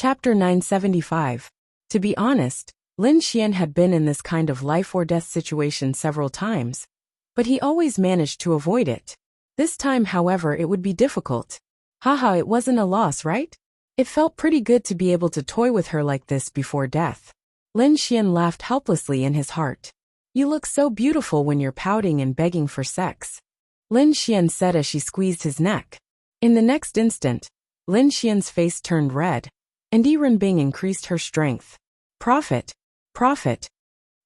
Chapter 975. To be honest, Lin Xian had been in this kind of life-or-death situation several times, but he always managed to avoid it. This time, however, it would be difficult. Haha, it wasn't a loss, right? It felt pretty good to be able to toy with her like this before death. Lin Xian laughed helplessly in his heart. You look so beautiful when you're pouting and begging for sex, Lin Xian said as she squeezed his neck. In the next instant, Lin Xian's face turned red, and Yi Renbing increased her strength. Profit! Profit!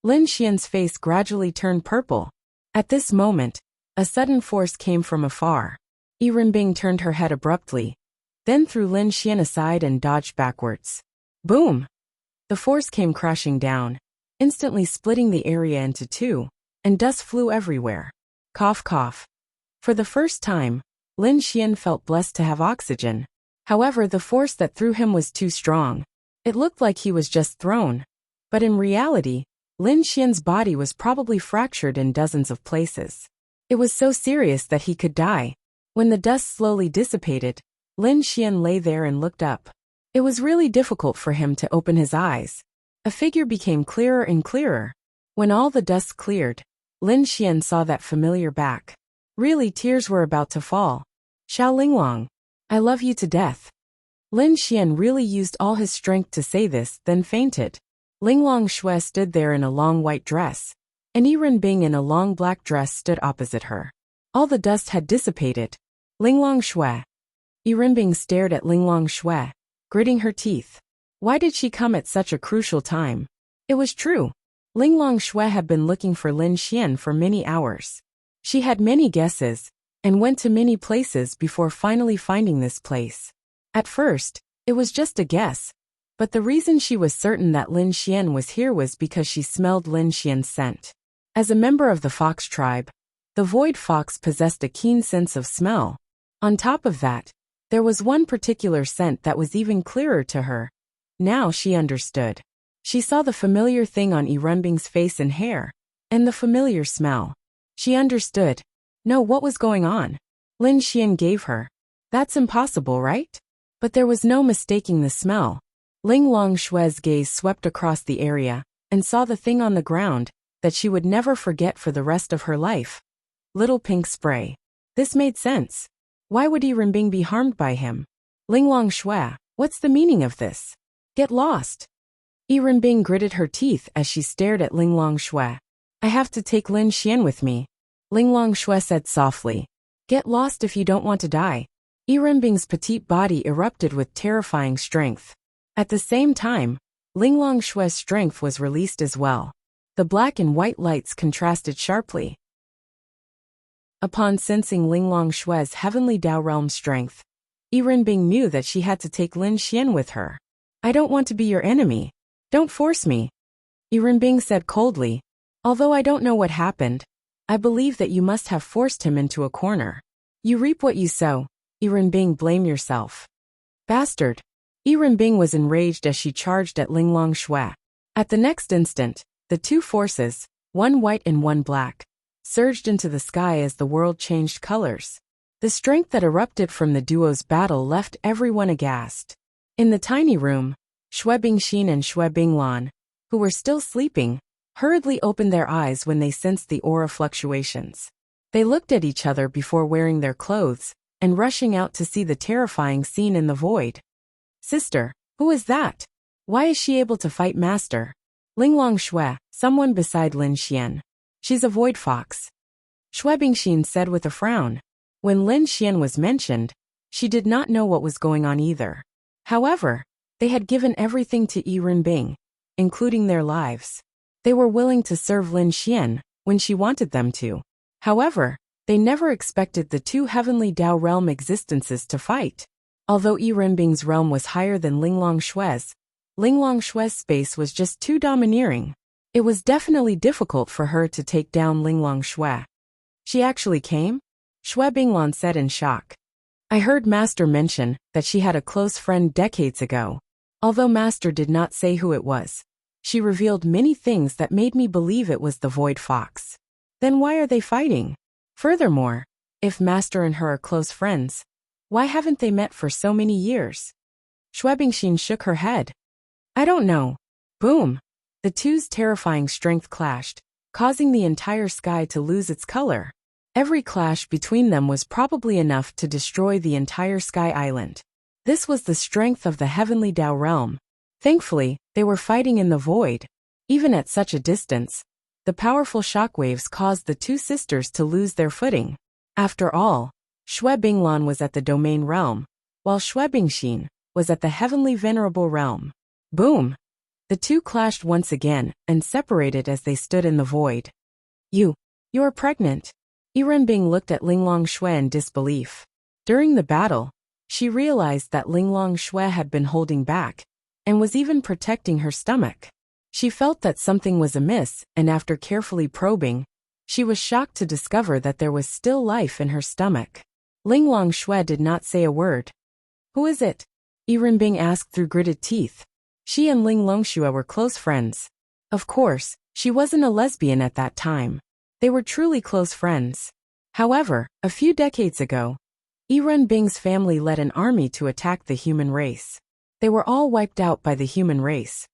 Lin Xian's face gradually turned purple. At this moment, a sudden force came from afar. Yi Renbing turned her head abruptly, then threw Lin Xian aside and dodged backwards. Boom! The force came crashing down, instantly splitting the area into two, and dust flew everywhere. Cough cough. For the first time, Lin Xian felt blessed to have oxygen. However, the force that threw him was too strong. It looked like he was just thrown. But in reality, Lin Xian's body was probably fractured in dozens of places. It was so serious that he could die. When the dust slowly dissipated, Lin Xian lay there and looked up. It was really difficult for him to open his eyes. A figure became clearer and clearer. When all the dust cleared, Lin Xian saw that familiar back. Really, tears were about to fall. Xiao Linglong, I love you to death. Lin Xian really used all his strength to say this, then fainted. Linglong Shui stood there in a long white dress, and Yi Renbing in a long black dress stood opposite her. All the dust had dissipated. Linglong Shui. Yi Renbing stared at Linglong Shui, gritting her teeth. Why did she come at such a crucial time? It was true. Linglong Shui had been looking for Lin Xian for many hours. She had many guesses, and went to many places before finally finding this place. At first, it was just a guess, but the reason she was certain that Lin Xian was here was because she smelled Lin Xian's scent. As a member of the fox tribe, the void fox possessed a keen sense of smell. On top of that, there was one particular scent that was even clearer to her. Now she understood. She saw the familiar thing on Yi Renbing's face and hair, and the familiar smell. She understood. No, what was going on? Lin Xian gave her. That's impossible, right? But there was no mistaking the smell. Linglong Shui's gaze swept across the area, and saw the thing on the ground that she would never forget for the rest of her life. Little pink spray. This made sense. Why would Yi Renbing be harmed by him? Linglong Shui, what's the meaning of this? Get lost. Yi Renbing gritted her teeth as she stared at Linglong Shui. I have to take Lin Xian with me, Linglong Shui said softly. Get lost if you don't want to die. Yi Renbing's petite body erupted with terrifying strength. At the same time, Linglong Shui's strength was released as well. The black and white lights contrasted sharply. Upon sensing Linglong Shui's heavenly Dao realm strength, Yi Renbing knew that she had to take Lin Xian with her. I don't want to be your enemy. Don't force me, Yi Renbing said coldly. Although I don't know what happened, I believe that you must have forced him into a corner. You reap what you sow, Yi Renbing, blame yourself. Bastard. Yi Renbing was enraged as she charged at Linglong Shui. At the next instant, the two forces, one white and one black, surged into the sky as the world changed colors. The strength that erupted from the duo's battle left everyone aghast. In the tiny room, Shui Bingxin and Shui Binglan, who were still sleeping, hurriedly opened their eyes when they sensed the aura fluctuations. They looked at each other before wearing their clothes and rushing out to see the terrifying scene in the void. Sister, who is that? Why is she able to fight Master? Linglong Shui, someone beside Lin Xian. She's a void fox, Shui Bingxin said with a frown. When Lin Xian was mentioned, she did not know what was going on either. However, they had given everything to Yi Renbing, including their lives. They were willing to serve Lin Xian when she wanted them to. However, they never expected the two heavenly Dao realm existences to fight. Although Yi Renbing's realm was higher than Linglong Shui's space was just too domineering. It was definitely difficult for her to take down Linglong Shui. She actually came? Shui Binglan said in shock. I heard Master mention that she had a close friend decades ago. Although Master did not say who it was, she revealed many things that made me believe it was the Void Fox. Then why are they fighting? Furthermore, if Master and her are close friends, why haven't they met for so many years? Xue Bingxin shook her head. I don't know. Boom! The two's terrifying strength clashed, causing the entire sky to lose its color. Every clash between them was probably enough to destroy the entire Sky Island. This was the strength of the heavenly Dao realm. Thankfully, they were fighting in the void. Even at such a distance, the powerful shockwaves caused the two sisters to lose their footing. After all, Xue Binglan was at the domain realm, while Xue Bingxin was at the heavenly venerable realm. Boom! The two clashed once again and separated as they stood in the void. You're pregnant. Earbook looked at Linglong Xue in disbelief. During the battle, she realized that Linglong Xue had been holding back and was even protecting her stomach. She felt that something was amiss, and after carefully probing, she was shocked to discover that there was still life in her stomach. Linglong Xue did not say a word. Who is it? Earbook asked through gritted teeth. She and Linglong Xue were close friends. Of course, she wasn't a lesbian at that time. They were truly close friends. However, a few decades ago, Earbook's family led an army to attack the human race. They were all wiped out by the human race.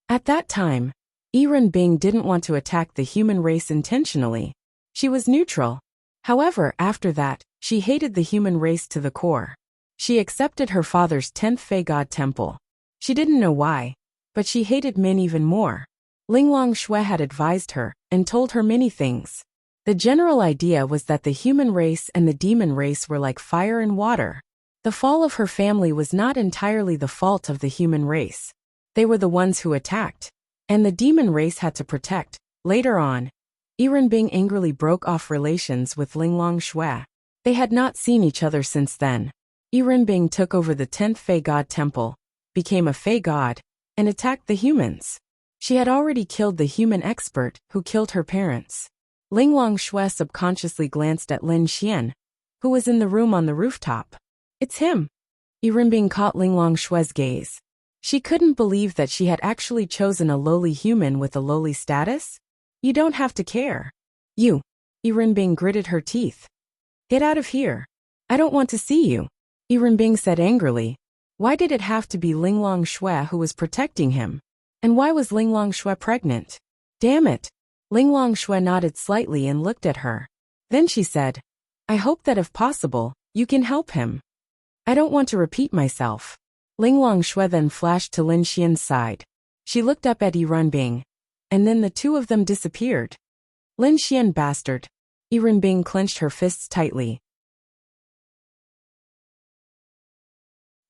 At that time, Earbook didn't want to attack the human race intentionally. She was neutral. However, after that, she hated the human race to the core. She accepted her father's 10th Fey God temple. She didn't know why, but she hated Min even more. Linglong Xue had advised her and told her many things. The general idea was that the human race and the demon race were like fire and water. The fall of her family was not entirely the fault of the human race. They were the ones who attacked, and the demon race had to protect. Later on, Earbook angrily broke off relations with Linglong Xue. They had not seen each other since then. Earbook took over the 10th Fey God temple, became a Fey God, and attacked the humans. She had already killed the human expert who killed her parents. Linglong Xue subconsciously glanced at Lin Xian, who was in the room on the rooftop. It's him. Earbook caught Linglong Xue's gaze. She couldn't believe that she had actually chosen a lowly human with a lowly status. You don't have to care. Earbook gritted her teeth. Get out of here. I don't want to see you. Earbook said angrily. Why did it have to be Linglong Xue who was protecting him? And why was Linglong Xue pregnant? Damn it. Linglong Xue nodded slightly and looked at her. Then she said, I hope that if possible, you can help him. I don't want to repeat myself. Linglong Xue then flashed to Lin Xian's side. She looked up at Earbook, and then the two of them disappeared. Lin Xian bastard. Earbook clenched her fists tightly.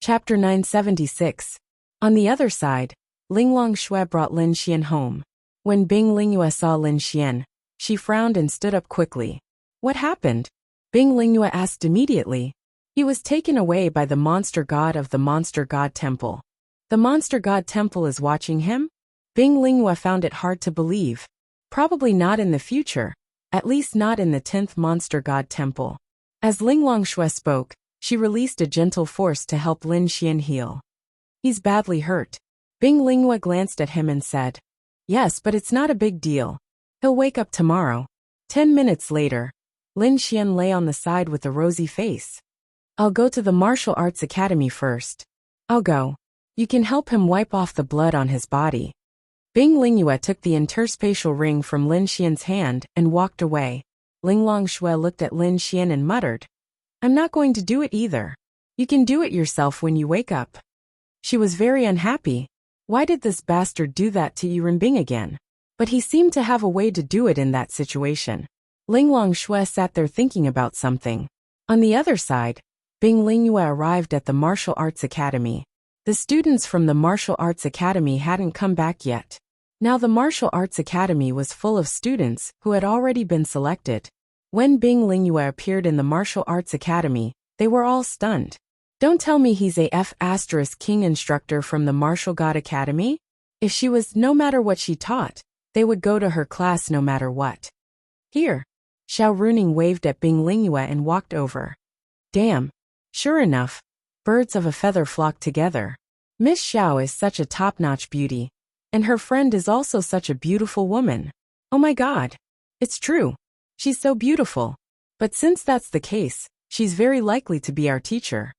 Chapter 976. On the other side, Linglong Xue brought Lin Xian home. When Bing Lingyue saw Lin Xian, she frowned and stood up quickly. What happened? Bing Lingyue asked immediately. He was taken away by the monster god of the Monster God Temple. The Monster God Temple is watching him? Bing Lingyue found it hard to believe. Probably not in the future, at least not in the 10th Monster God Temple. As Linglong Xue spoke, she released a gentle force to help Lin Xian heal. He's badly hurt. Bing Lingyue glanced at him and said, Yes, but it's not a big deal. He'll wake up tomorrow. 10 minutes later, Lin Xian lay on the side with a rosy face. I'll go to the martial arts academy first. I'll go. You can help him wipe off the blood on his body. Bing Lingyue took the interspatial ring from Lin Xian's hand and walked away. Linglong Xue looked at Lin Xian and muttered, I'm not going to do it either. You can do it yourself when you wake up. She was very unhappy. Why did this bastard do that to Earbook again? But he seemed to have a way to do it in that situation. Linglong Xue sat there thinking about something. On the other side, Bing Lingyue arrived at the Martial Arts Academy. The students from the Martial Arts Academy hadn't come back yet. Now the Martial Arts Academy was full of students who had already been selected. When Bing Lingyue appeared in the Martial Arts Academy, they were all stunned. Don't tell me he's a F***king instructor from the Martial God Academy? If she was, no matter what she taught, they would go to her class no matter what. Here. Xiao Runing waved at Bing Lingyue and walked over. Damn. Sure enough, birds of a feather flocked together. Miss Xiao is such a top-notch beauty, and her friend is also such a beautiful woman. Oh my god. It's true. She's so beautiful. But since that's the case, she's very likely to be our teacher.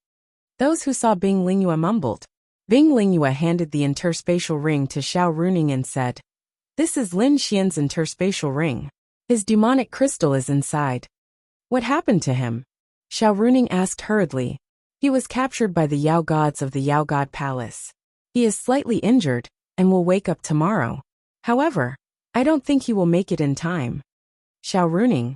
Those who saw Bing Lingyue mumbled. Bing Lingyue handed the interspatial ring to Xiao Runing and said, "This is Lin Xian's interspatial ring. His demonic crystal is inside." "What happened to him?" Xiao Runing asked hurriedly. "He was captured by the Yao gods of the Yao God Palace. He is slightly injured and will wake up tomorrow. However, I don't think he will make it in time." Xiao Runing.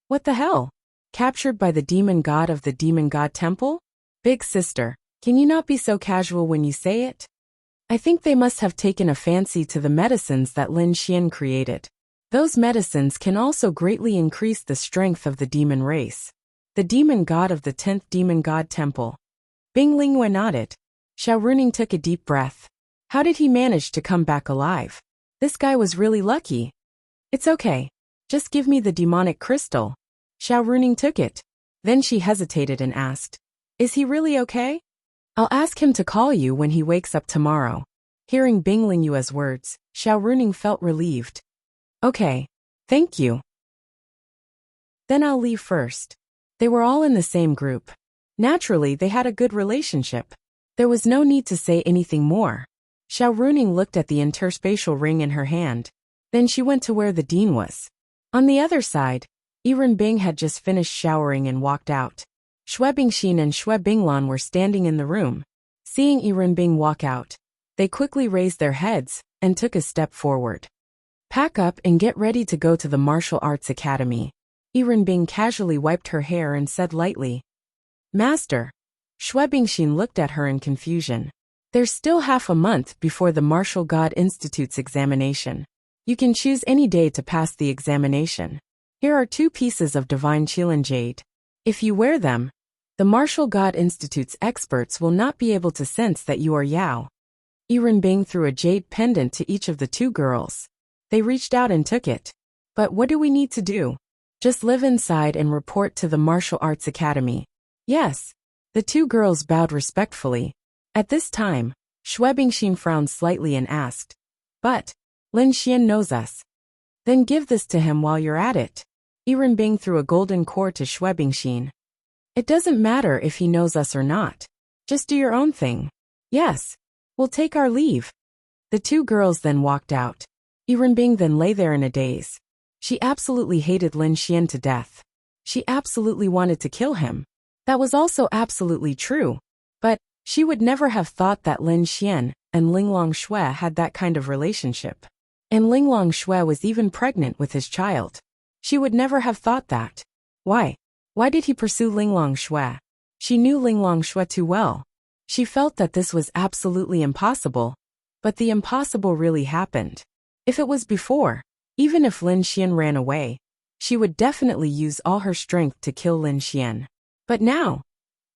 "What the hell? Captured by the demon god of the demon god temple? Big sister, can you not be so casual when you say it? I think they must have taken a fancy to the medicines that Lin Xian created. Those medicines can also greatly increase the strength of the demon race. The demon god of the 10th demon god temple." Bing Lingyue nodded. Xiao Runing took a deep breath. How did he manage to come back alive? This guy was really lucky. "It's okay. Just give me the demonic crystal." Xiao Runing took it. Then she hesitated and asked, "Is he really okay? I'll ask him to call you when he wakes up tomorrow." Hearing Bing Lingyue's words, Xiao Runing felt relieved. "Okay. Thank you. Then I'll leave first." They were all in the same group. Naturally, they had a good relationship. There was no need to say anything more. Xiao Runing looked at the interspatial ring in her hand. Then she went to where the dean was. On the other side, Yiren Bing had just finished showering and walked out. Xue Bingxin and Xue Binglan were standing in the room. Seeing Yiren Bing walk out, they quickly raised their heads and took a step forward. "Pack up and get ready to go to the martial arts academy." Yiren Bing casually wiped her hair and said lightly, "Master." Xue Bingxin looked at her in confusion. "There's still half a month before the Martial God Institute's examination. You can choose any day to pass the examination. Here are 2 pieces of divine Qilin jade. If you wear them, the Martial God Institute's experts will not be able to sense that you are Yao." Yiren Bing threw a jade pendant to each of the 2 girls. They reached out and took it. "But what do we need to do?" "Just live inside and report to the Martial Arts Academy." "Yes." The 2 girls bowed respectfully. At this time, Xue Bingxin frowned slightly and asked, "But Lin Xian knows us." "Then give this to him while you're at it." Yiren Bing threw a golden core to Xue Bingxin. "It doesn't matter if he knows us or not. Just do your own thing." "Yes. We'll take our leave." The 2 girls then walked out. Yiren Bing then lay there in a daze. She absolutely hated Lin Xian to death. She absolutely wanted to kill him. That was also absolutely true. But she would never have thought that Lin Xian and Linglong Xue had that kind of relationship. And Linglong Xue was even pregnant with his child. She would never have thought that. Why? Why did he pursue Linglong Xue? She knew Linglong Xue too well. She felt that this was absolutely impossible. But the impossible really happened. If it was before, even if Lin Xian ran away, she would definitely use all her strength to kill Lin Xian. But now,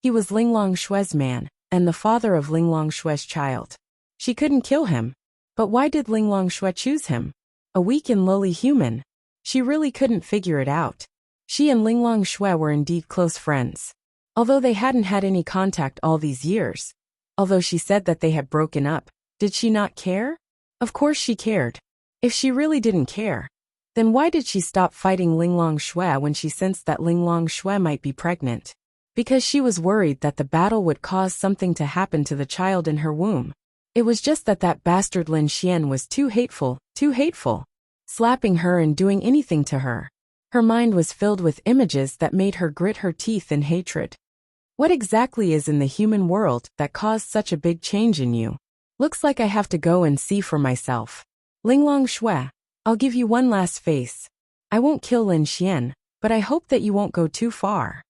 he was Linglong Xue's man, and the father of Linglong Xue's child. She couldn't kill him. But why did Linglong Xue choose him? A weak and lowly human. She really couldn't figure it out. She and Linglong Xue were indeed close friends. Although they hadn't had any contact all these years. Although she said that they had broken up, did she not care? Of course she cared. If she really didn't care, then why did she stop fighting Linglong Xue when she sensed that Linglong Xue might be pregnant? Because she was worried that the battle would cause something to happen to the child in her womb. It was just that bastard Lin Xian was too hateful, slapping her and doing anything to her. Her mind was filled with images that made her grit her teeth in hatred. What exactly is in the human world that caused such a big change in you? Looks like I have to go and see for myself. Linglong Xue, I'll give you one last face. I won't kill Lin Xian, but I hope that you won't go too far.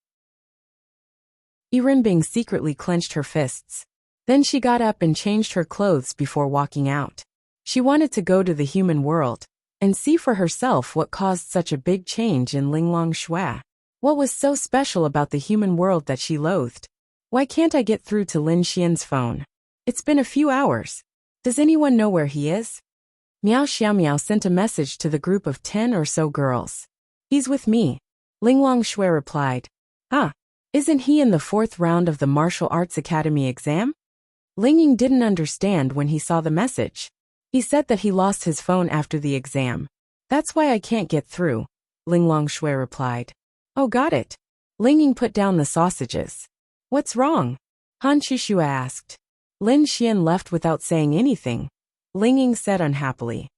Yiren Bing secretly clenched her fists. Then she got up and changed her clothes before walking out. She wanted to go to the human world and see for herself what caused such a big change in Linglong Xue. What was so special about the human world that she loathed? Why can't I get through to Lin Xian's phone? It's been a few hours. Does anyone know where he is? Miao Xiaomiao sent a message to the group of 10 or so girls. He's with me. Linglong Xue replied. Isn't he in the 4th round of the Martial Arts Academy exam? Lingying didn't understand when he saw the message. He said that he lost his phone after the exam. That's why I can't get through, Linglong Xue replied. Oh, got it. Lingying put down the sausages. What's wrong? Han Chushua asked. Lin Xian left without saying anything. Ling Ying said unhappily.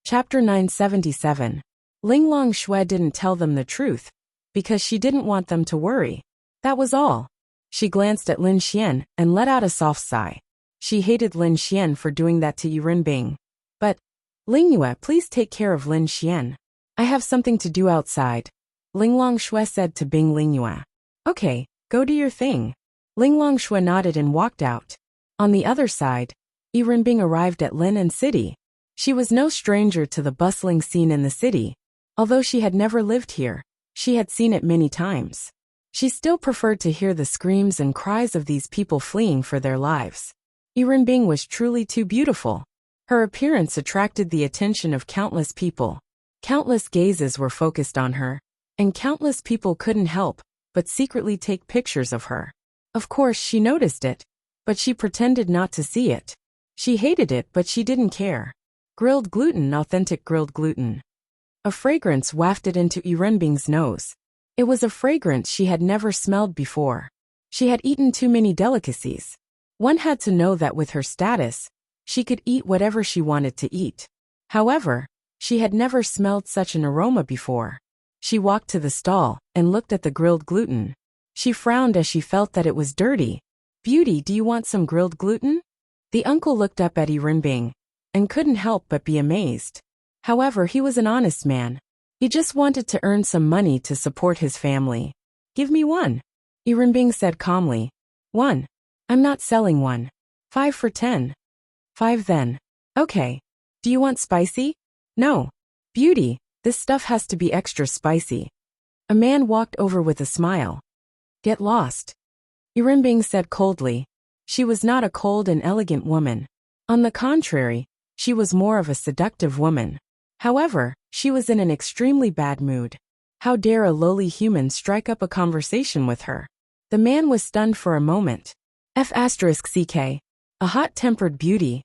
Chapter 977. Ling Longshui didn't tell them the truth, because she didn't want them to worry. That was all. She glanced at Lin Xian and let out a soft sigh. She hated Lin Xian for doing that to Yurenbing. But, Ling Yue, please take care of Lin Xian. I have something to do outside. Ling Longshui said to Bing Ling Yue. Okay, go do your thing. Ling Longshui nodded and walked out. On the other side, Yurenbing arrived at Lin'an City. She was no stranger to the bustling scene in the city. Although she had never lived here, she had seen it many times. She still preferred to hear the screams and cries of these people fleeing for their lives. Yurenbing was truly too beautiful. Her appearance attracted the attention of countless people. Countless gazes were focused on her, and countless people couldn't help but secretly take pictures of her. Of course, she noticed it, but she pretended not to see it. She hated it, but she didn't care. Grilled gluten, authentic grilled gluten. A fragrance wafted into Yurenbing's nose. It was a fragrance she had never smelled before. She had eaten too many delicacies. One had to know that with her status, she could eat whatever she wanted to eat. However, she had never smelled such an aroma before. She walked to the stall and looked at the grilled gluten. She frowned as she felt that it was dirty. Beauty, do you want some grilled gluten? The uncle looked up at Yurenbing and couldn't help but be amazed. However, he was an honest man. He just wanted to earn some money to support his family. Give me one. Yurenbing said calmly. 1. I'm not selling one. 5 for 10. 5 then. Okay. Do you want spicy? No. Beauty, this stuff has to be extra spicy. A man walked over with a smile. Get lost. Yurenbing said coldly. She was not a cold and elegant woman. On the contrary, she was more of a seductive woman. However, she was in an extremely bad mood. How dare a lowly human strike up a conversation with her? The man was stunned for a moment. F***ck. A hot-tempered beauty.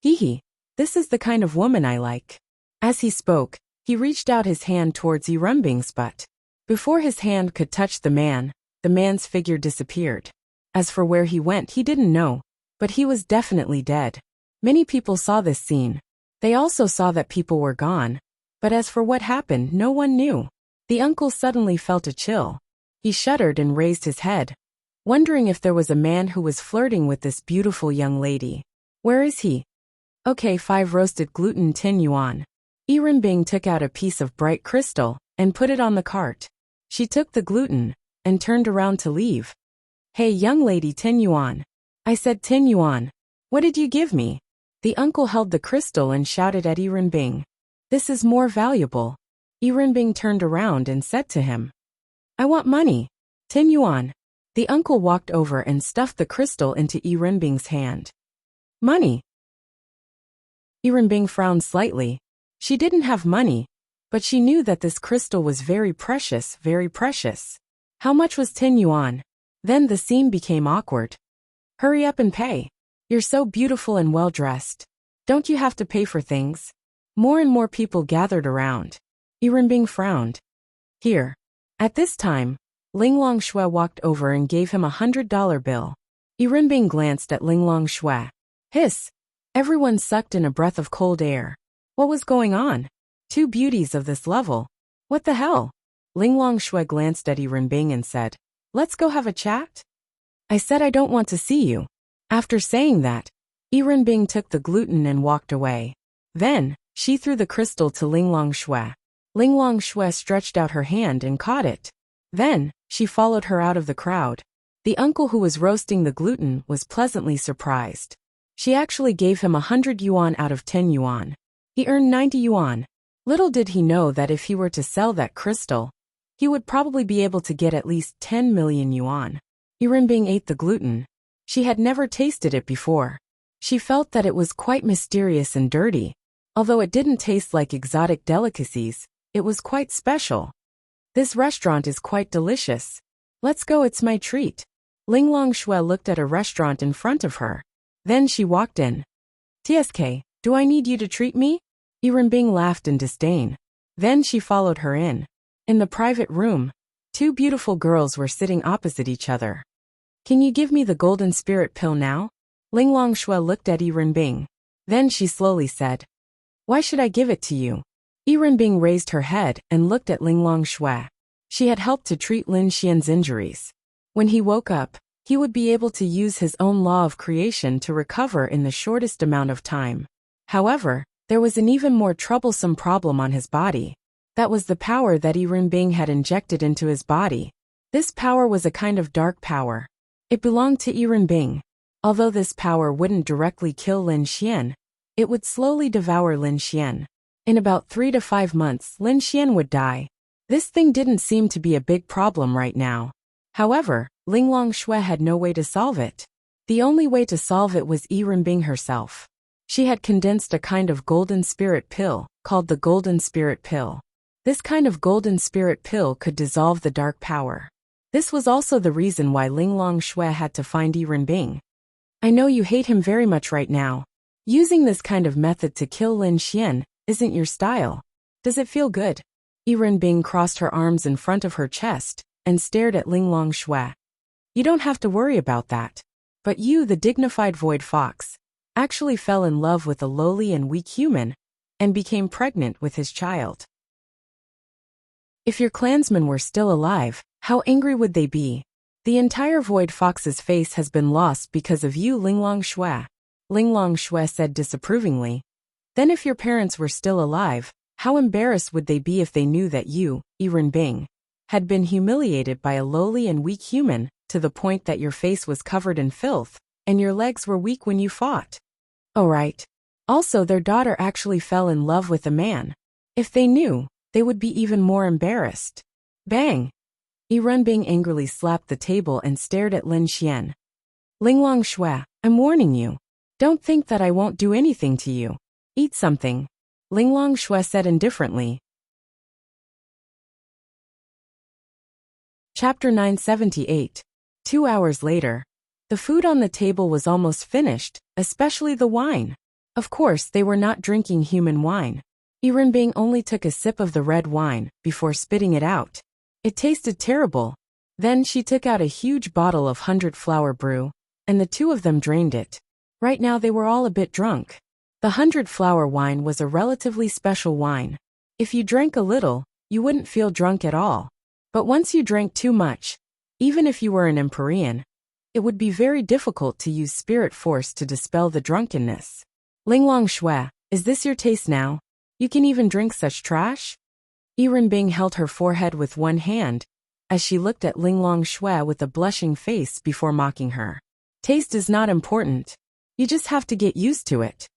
Hee, this is the kind of woman I like. As he spoke, he reached out his hand towards Yurenbing's butt. Before his hand could touch the man's figure disappeared. As for where he went, he didn't know, but he was definitely dead. Many people saw this scene. They also saw that people were gone. But as for what happened, no one knew. The uncle suddenly felt a chill. He shuddered and raised his head, wondering if there was a man who was flirting with this beautiful young lady. Where is he? Okay, 5 roasted gluten 10 yuan. Yurenbing took out a piece of bright crystal and put it on the cart. She took the gluten and turned around to leave. Hey young lady, 10 yuan. I said 10 yuan. What did you give me? The uncle held the crystal and shouted at Yurenbing. This is more valuable. Yurenbing turned around and said to him. I want money. 10 yuan. The uncle walked over and stuffed the crystal into Yurenbing's hand. Money. Yurenbing frowned slightly. She didn't have money, but she knew that this crystal was very precious, very precious. How much was 10 yuan? Then the scene became awkward. Hurry up and pay. You're so beautiful and well-dressed. Don't you have to pay for things? More and more people gathered around. Yurenbing frowned. Here. At this time, Ling Longshui walked over and gave him $100 bill. Yurenbing glanced at Ling Longshui. Hiss. Everyone sucked in a breath of cold air. What was going on? 2 beauties of this level. What the hell? Ling Longshui glanced at Yurenbing and said, Let's go have a chat? I said I don't want to see you. After saying that, Yurenbing took the gluten and walked away. Then, she threw the crystal to Ling Longshui. Ling Longshui stretched out her hand and caught it. Then, she followed her out of the crowd. The uncle who was roasting the gluten was pleasantly surprised. She actually gave him 100 yuan out of 10 yuan. He earned 90 yuan. Little did he know that if he were to sell that crystal, he would probably be able to get at least 10 million yuan. Yurenbing ate the gluten. She had never tasted it before. She felt that it was quite mysterious and dirty. Although it didn't taste like exotic delicacies, it was quite special. This restaurant is quite delicious. Let's go, it's my treat. Ling Longshui looked at a restaurant in front of her. Then she walked in. TSK, do I need you to treat me? Yurenbing laughed in disdain. Then she followed her in. In the private room, Two beautiful girls were sitting opposite each other. Can you give me the golden spirit pill now? Ling Longshui looked at Yi Renbing. Then she slowly said, Why should I give it to you? Yi Renbing raised her head and looked at Ling Longshui. She had helped to treat Lin Xian's injuries. When he woke up, he would be able to use his own law of creation to recover in the shortest amount of time. However, there was an even more troublesome problem on his body. That was the power that Yi Renbing had injected into his body. This power was a kind of dark power. It belonged to Yi Renbing. Although this power wouldn't directly kill Lin Xian, it would slowly devour Lin Xian. In about 3 to 5 months, Lin Xian would die. This thing didn't seem to be a big problem right now. However, Ling Longshui had no way to solve it. The only way to solve it was Yi Renbing herself. She had condensed a kind of golden spirit pill, called the golden spirit pill. This kind of golden spirit pill could dissolve the dark power. This was also the reason why Ling Longshui had to find Yi Renbing. I know you hate him very much right now. Using this kind of method to kill Lin Xian isn't your style. Does it feel good? Yi Renbing crossed her arms in front of her chest and stared at Ling Longshui. You don't have to worry about that. But you, the dignified void fox, actually fell in love with a lowly and weak human and became pregnant with his child. If your clansmen were still alive, how angry would they be? The entire void fox's face has been lost because of you, Ling Longshui. Ling Longshui said disapprovingly. Then if your parents were still alive, how embarrassed would they be if they knew that you, Yi Renbing, had been humiliated by a lowly and weak human to the point that your face was covered in filth and your legs were weak when you fought? Oh right. Also, their daughter actually fell in love with a man. If they knew, they would be even more embarrassed. Bang! Yi Renbing angrily slapped the table and stared at Lin Xian. Ling Longshui, I'm warning you. Don't think that I won't do anything to you. Eat something. Ling Longshui said indifferently. Chapter 978. 2 hours later. The food on the table was almost finished, especially the wine. Of course, they were not drinking human wine. Yi Renbing only took a sip of the red wine before spitting it out. It tasted terrible. Then she took out a huge bottle of 100-flower brew, and the two of them drained it. Right now they were all a bit drunk. The 100-flower wine was a relatively special wine. If you drank a little, you wouldn't feel drunk at all. But once you drank too much, even if you were an Empyrean, it would be very difficult to use spirit force to dispel the drunkenness. Ling Longshui, is this your taste now? You can even drink such trash? Yi Renbing held her forehead with one hand, as she looked at Ling Longshui with a blushing face before mocking her. Taste is not important. You just have to get used to it.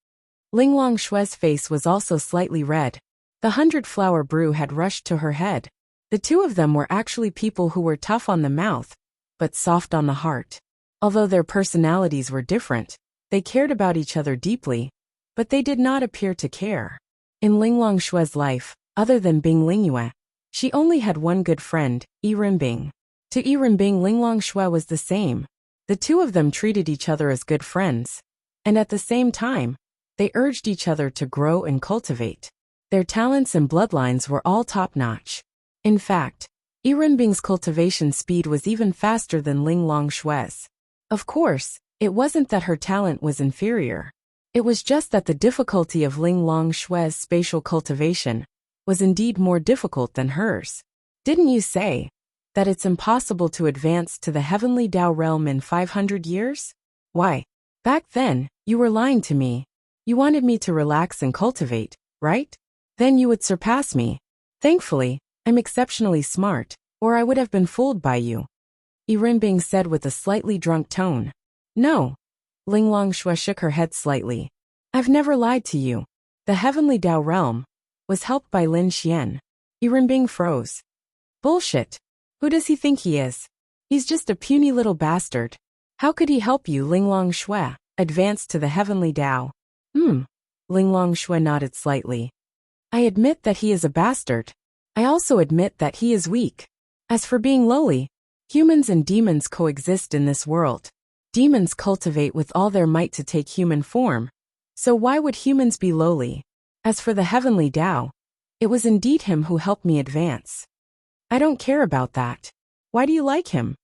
Ling Longshui's face was also slightly red. The 100-flower brew had rushed to her head. The two of them were actually people who were tough on the mouth, but soft on the heart. Although their personalities were different, they cared about each other deeply, but they did not appear to care. In Ling Longshui's life, other than Bing Lingyue, she only had one good friend, Yi Renbing. To Yi Renbing, Ling Longshui was the same. The two of them treated each other as good friends. And at the same time, they urged each other to grow and cultivate. Their talents and bloodlines were all top-notch. In fact, Yi Renbing's cultivation speed was even faster than Ling Longshui's. Of course, it wasn't that her talent was inferior. It was just that the difficulty of Ling Longshui's spatial cultivation was indeed more difficult than hers. Didn't you say that it's impossible to advance to the heavenly Tao realm in 500 years? Why? Back then, you were lying to me. You wanted me to relax and cultivate, right? Then you would surpass me. Thankfully, I'm exceptionally smart, or I would have been fooled by you. Yi Renbing said with a slightly drunk tone. No. Ling Longshui shook her head slightly. I've never lied to you. The heavenly Tao realm was helped by Lin Xian. Yi Renbing froze. Bullshit. Who does he think he is? He's just a puny little bastard. How could he help you? Ling Longshui advanced to the heavenly Tao. Ling Longshui nodded slightly. I admit that he is a bastard. I also admit that he is weak. As for being lowly, humans and demons coexist in this world. Demons cultivate with all their might to take human form. So why would humans be lowly? As for the heavenly Tao, it was indeed him who helped me advance. I don't care about that. Why do you like him?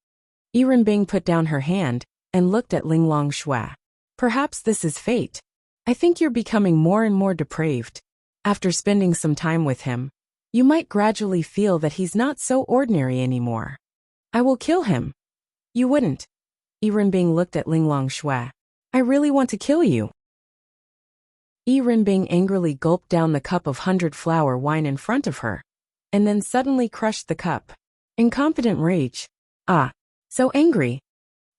Yirenbing put down her hand and looked at Linglong Shui. Perhaps this is fate. I think you're becoming more and more depraved. After spending some time with him, you might gradually feel that he's not so ordinary anymore. I will kill him. You wouldn't. Yirenbing looked at Linglong Shui. I really want to kill you. Yirenbing angrily gulped down the cup of 100-flower wine in front of her, and then suddenly crushed the cup. In confident rage. Ah, so angry.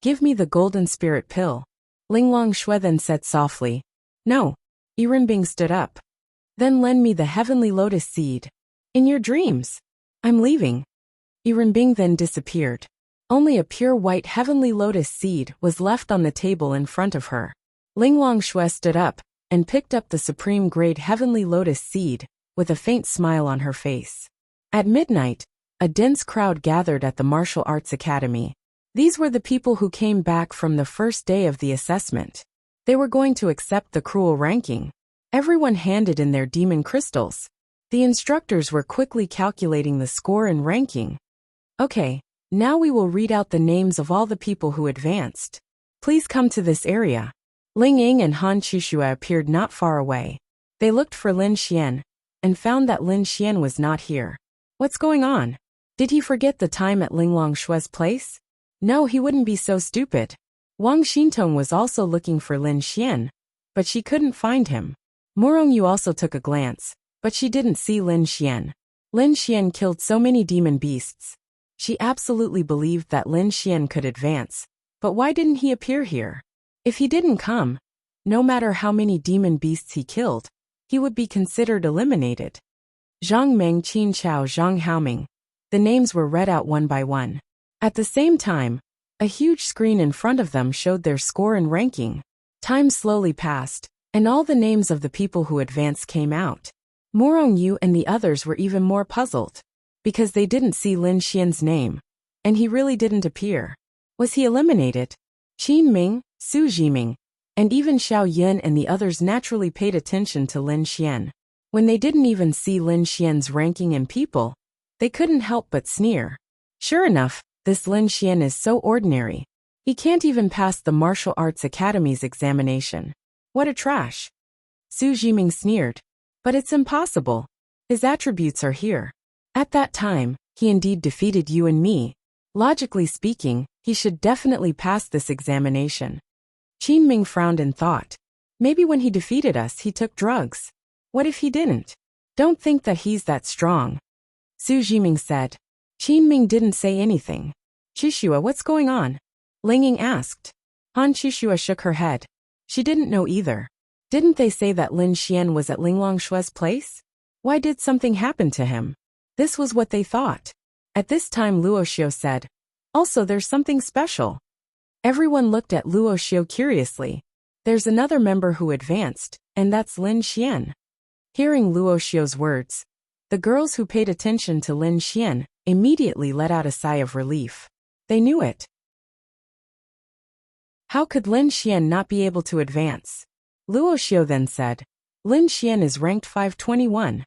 Give me the golden spirit pill. Linglong Shui then said softly. No. Yirenbing stood up. Then lend me the heavenly lotus seed. In your dreams. I'm leaving. Yirenbing then disappeared. Only a pure white heavenly lotus seed was left on the table in front of her. Linglong Shui stood up and picked up the supreme grade heavenly lotus seed with a faint smile on her face. At midnight, a dense crowd gathered at the Martial Arts Academy. These were the people who came back from the first day of the assessment. They were going to accept the cruel ranking. Everyone handed in their demon crystals. The instructors were quickly calculating the score and ranking. Okay, now we will read out the names of all the people who advanced. Please come to this area. Ling Ying and Han Qishue appeared not far away. They looked for Lin Xian and found that Lin Xian was not here. What's going on? Did he forget the time at Linglong Shui's place? No, he wouldn't be so stupid. Wang Xintong was also looking for Lin Xian, but she couldn't find him. Murong Yu also took a glance, but she didn't see Lin Xian. Lin Xian killed so many demon beasts. She absolutely believed that Lin Xian could advance, but why didn't he appear here? If he didn't come, no matter how many demon beasts he killed, he would be considered eliminated. Zhang Meng, Qin Chao, Zhang Haoming. The names were read out one by one. At the same time, a huge screen in front of them showed their score and ranking. Time slowly passed, and all the names of the people who advanced came out. Murong Yu and the others were even more puzzled, because they didn't see Lin Xian's name, and he really didn't appear. Was he eliminated? Qin Ming, Su Jiming, and even Xiao Yun and the others naturally paid attention to Lin Xian. When they didn't even see Lin Xian's ranking and people, they couldn't help but sneer. Sure enough, this Lin Xian is so ordinary. He can't even pass the Martial Arts Academy's examination. What a trash. Su Jiming sneered. But it's impossible. His attributes are here. At that time, he indeed defeated you and me. Logically speaking, he should definitely pass this examination. Qin Ming frowned and thought. Maybe when he defeated us he took drugs. What if he didn't? Don't think that he's that strong. Su Jiming said. Qin Ming didn't say anything. Qishue, what's going on? Ling Ying asked. Han Qishue shook her head. She didn't know either. Didn't they say that Lin Xian was at Linglong Shui's place? Why did something happen to him? This was what they thought. At this time Luo Xiu said. Also there's something special. Everyone looked at Luo Xiu curiously. There's another member who advanced, and that's Lin Xian. Hearing Luo Xiu's words, the girls who paid attention to Lin Xian immediately let out a sigh of relief. They knew it. How could Lin Xian not be able to advance? Luo Xiu then said. Lin Xian is ranked 521.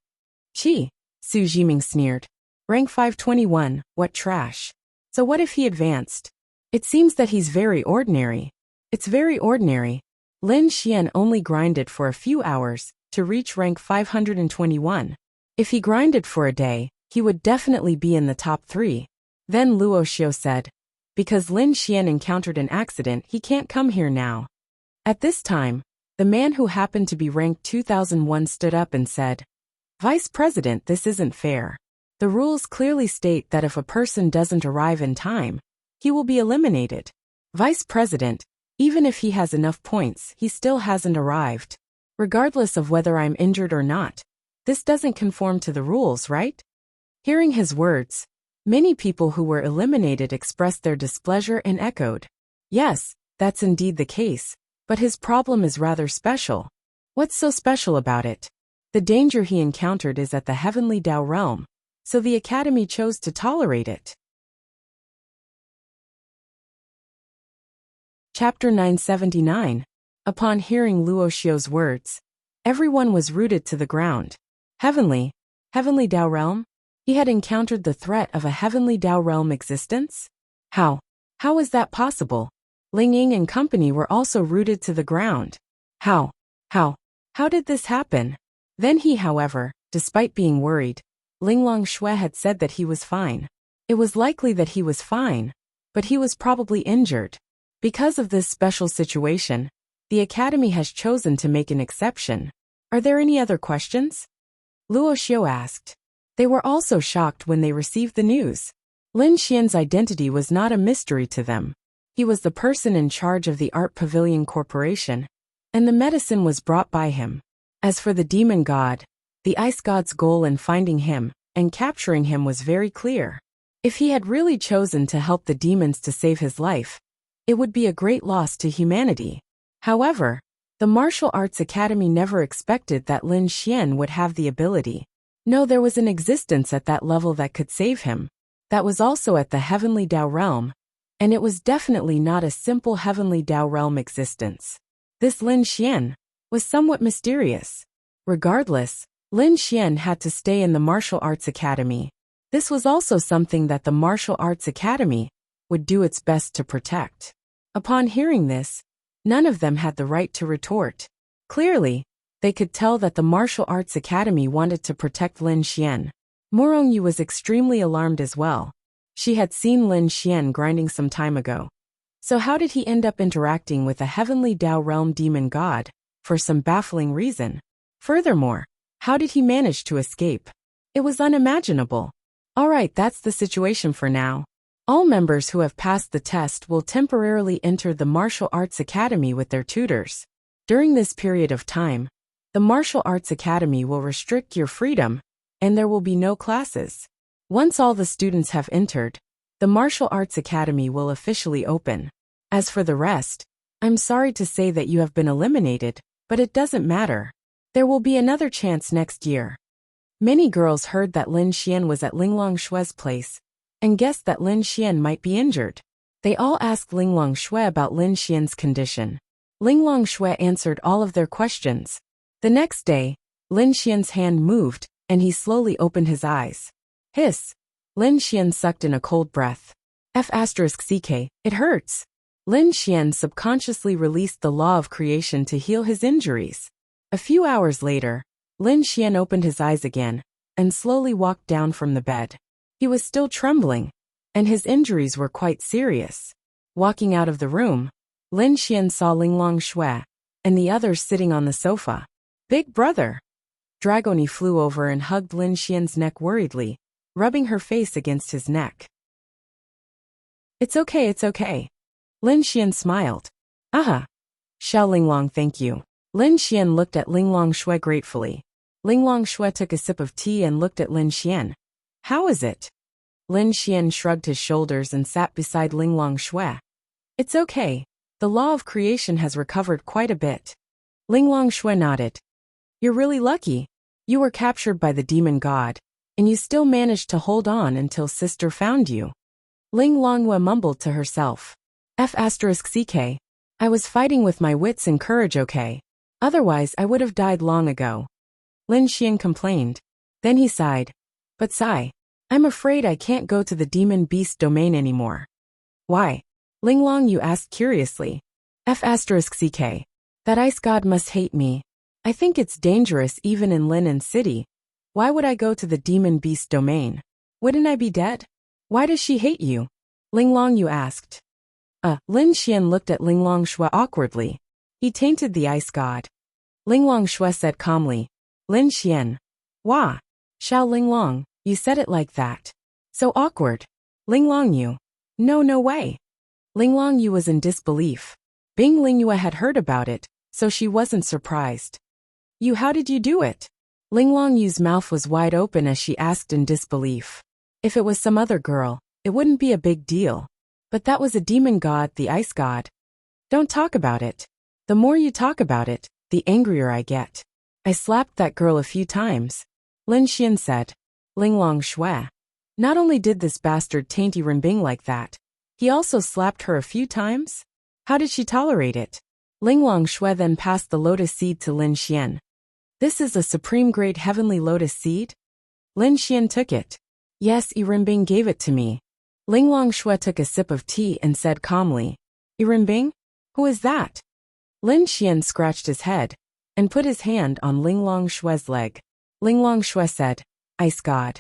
Chi, Su Jiming sneered. Rank 521, what trash. So what if he advanced? It seems that he's very ordinary. It's very ordinary. Lin Xian only grinded for a few hours to reach rank 521. If he grinded for a day, he would definitely be in the top 3. Then Luo Xiu said. Because Lin Xian encountered an accident, he can't come here now. At this time, the man who happened to be ranked 2001 stood up and said, Vice President, this isn't fair. The rules clearly state that if a person doesn't arrive in time, he will be eliminated. Vice President, even if he has enough points, he still hasn't arrived. Regardless of whether I'm injured or not. This doesn't conform to the rules, right? Hearing his words, many people who were eliminated expressed their displeasure and echoed. Yes, that's indeed the case, but his problem is rather special. What's so special about it? The danger he encountered is at the heavenly Tao realm, so the Academy chose to tolerate it. Chapter 979. Upon hearing Luo Xiu's words, everyone was rooted to the ground. Heavenly Tao realm? He had encountered the threat of a heavenly Tao realm existence? How? How was that possible? Ling Ying and company were also rooted to the ground. How? How did this happen? Then he, however, despite being worried, Linglong Shui had said that he was fine. It was likely that he was fine, but he was probably injured. Because of this special situation, the Academy has chosen to make an exception. Are there any other questions? Luo Xiu asked. They were also shocked when they received the news. Lin Xian's identity was not a mystery to them. He was the person in charge of the Art Pavilion Corporation, and the medicine was brought by him. As for the demon god, the ice god's goal in finding him and capturing him was very clear. If he had really chosen to help the demons to save his life, it would be a great loss to humanity. However, the Martial Arts Academy never expected that Lin Xian would have the ability. No, there was an existence at that level that could save him. That was also at the Heavenly Tao realm, and it was definitely not a simple Heavenly Tao realm existence. This Lin Xian was somewhat mysterious. Regardless, Lin Xian had to stay in the Martial Arts Academy. This was also something that the Martial Arts Academy would do its best to protect. Upon hearing this, none of them had the right to retort. Clearly, they could tell that the Martial Arts Academy wanted to protect Lin Xian. Morong Yu was extremely alarmed as well. She had seen Lin Xian grinding some time ago. So how did he end up interacting with a Heavenly Tao realm demon god, for some baffling reason? Furthermore, how did he manage to escape? It was unimaginable. Alright, that's the situation for now. All members who have passed the test will temporarily enter the Martial Arts Academy with their tutors. During this period of time, the Martial Arts Academy will restrict your freedom, and there will be no classes. Once all the students have entered, the Martial Arts Academy will officially open. As for the rest, I'm sorry to say that you have been eliminated, but it doesn't matter. There will be another chance next year. Many girls heard that Lin Xian was at Linglong Shui's place, and guessed that Lin Xian might be injured. They all asked Linglong Shui about Lin Xian's condition. Linglong Shui answered all of their questions. The next day, Lin Xian's hand moved, and he slowly opened his eyes. Hiss! Lin Xian sucked in a cold breath. F***ck, it hurts. Lin Xian subconsciously released the law of creation to heal his injuries. A few hours later, Lin Xian opened his eyes again, and slowly walked down from the bed. He was still trembling, and his injuries were quite serious. Walking out of the room, Lin Xian saw Linglong Shui, and the others sitting on the sofa. Big brother! Dragoni flew over and hugged Lin Xian's neck worriedly, rubbing her face against his neck. It's okay. Lin Xian smiled. Aha! Xiao Linglong, thank you. Lin Xian looked at Linglong Shui gratefully. Linglong Shui took a sip of tea and looked at Lin Xian. How is it? Lin Xian shrugged his shoulders and sat beside Linglong Shui. It's okay. The law of creation has recovered quite a bit. Linglong Shui nodded. You're really lucky. You were captured by the demon god, and you still managed to hold on until sister found you. Linglong Shui mumbled to herself. F***ck. I was fighting with my wits and courage, okay? Otherwise I would have died long ago. Lin Xian complained. Then he sighed. But sigh. I'm afraid I can't go to the demon beast domain anymore. Why? Linglong Yu asked curiously. F***ck. That ice god must hate me. I think it's dangerous even in Linen City. Why would I go to the demon beast domain? Wouldn't I be dead? Why does she hate you? Linglong Yu asked. Lin Xian looked at Linglong Shui awkwardly. He tainted the ice god. Linglong Shui said calmly. Lin Xian. Wah. Xiao Linglong, you said it like that. So awkward. Linglong Yu. No way. Linglong Yu was in disbelief. Bing Lingyue had heard about it, so she wasn't surprised. How did you do it? Linglong Yu's mouth was wide open as she asked in disbelief. If it was some other girl, it wouldn't be a big deal. But that was a demon god, the ice god. Don't talk about it. The more you talk about it, the angrier I get. I slapped that girl a few times. Lin Xian said. Linglong Shui. Not only did this bastard tainty Renbing like that, he also slapped her a few times? How did she tolerate it? Linglong Shui then passed the lotus seed to Lin Xian. This is a supreme grade heavenly lotus seed? Lin Xian took it. Yes, Yirimbing gave it to me. Linglong Shui took a sip of tea and said calmly, Yirimbing? Who is that? Lin Xian scratched his head and put his hand on Linglong Shui's leg. Linglong Shui said, Ice God.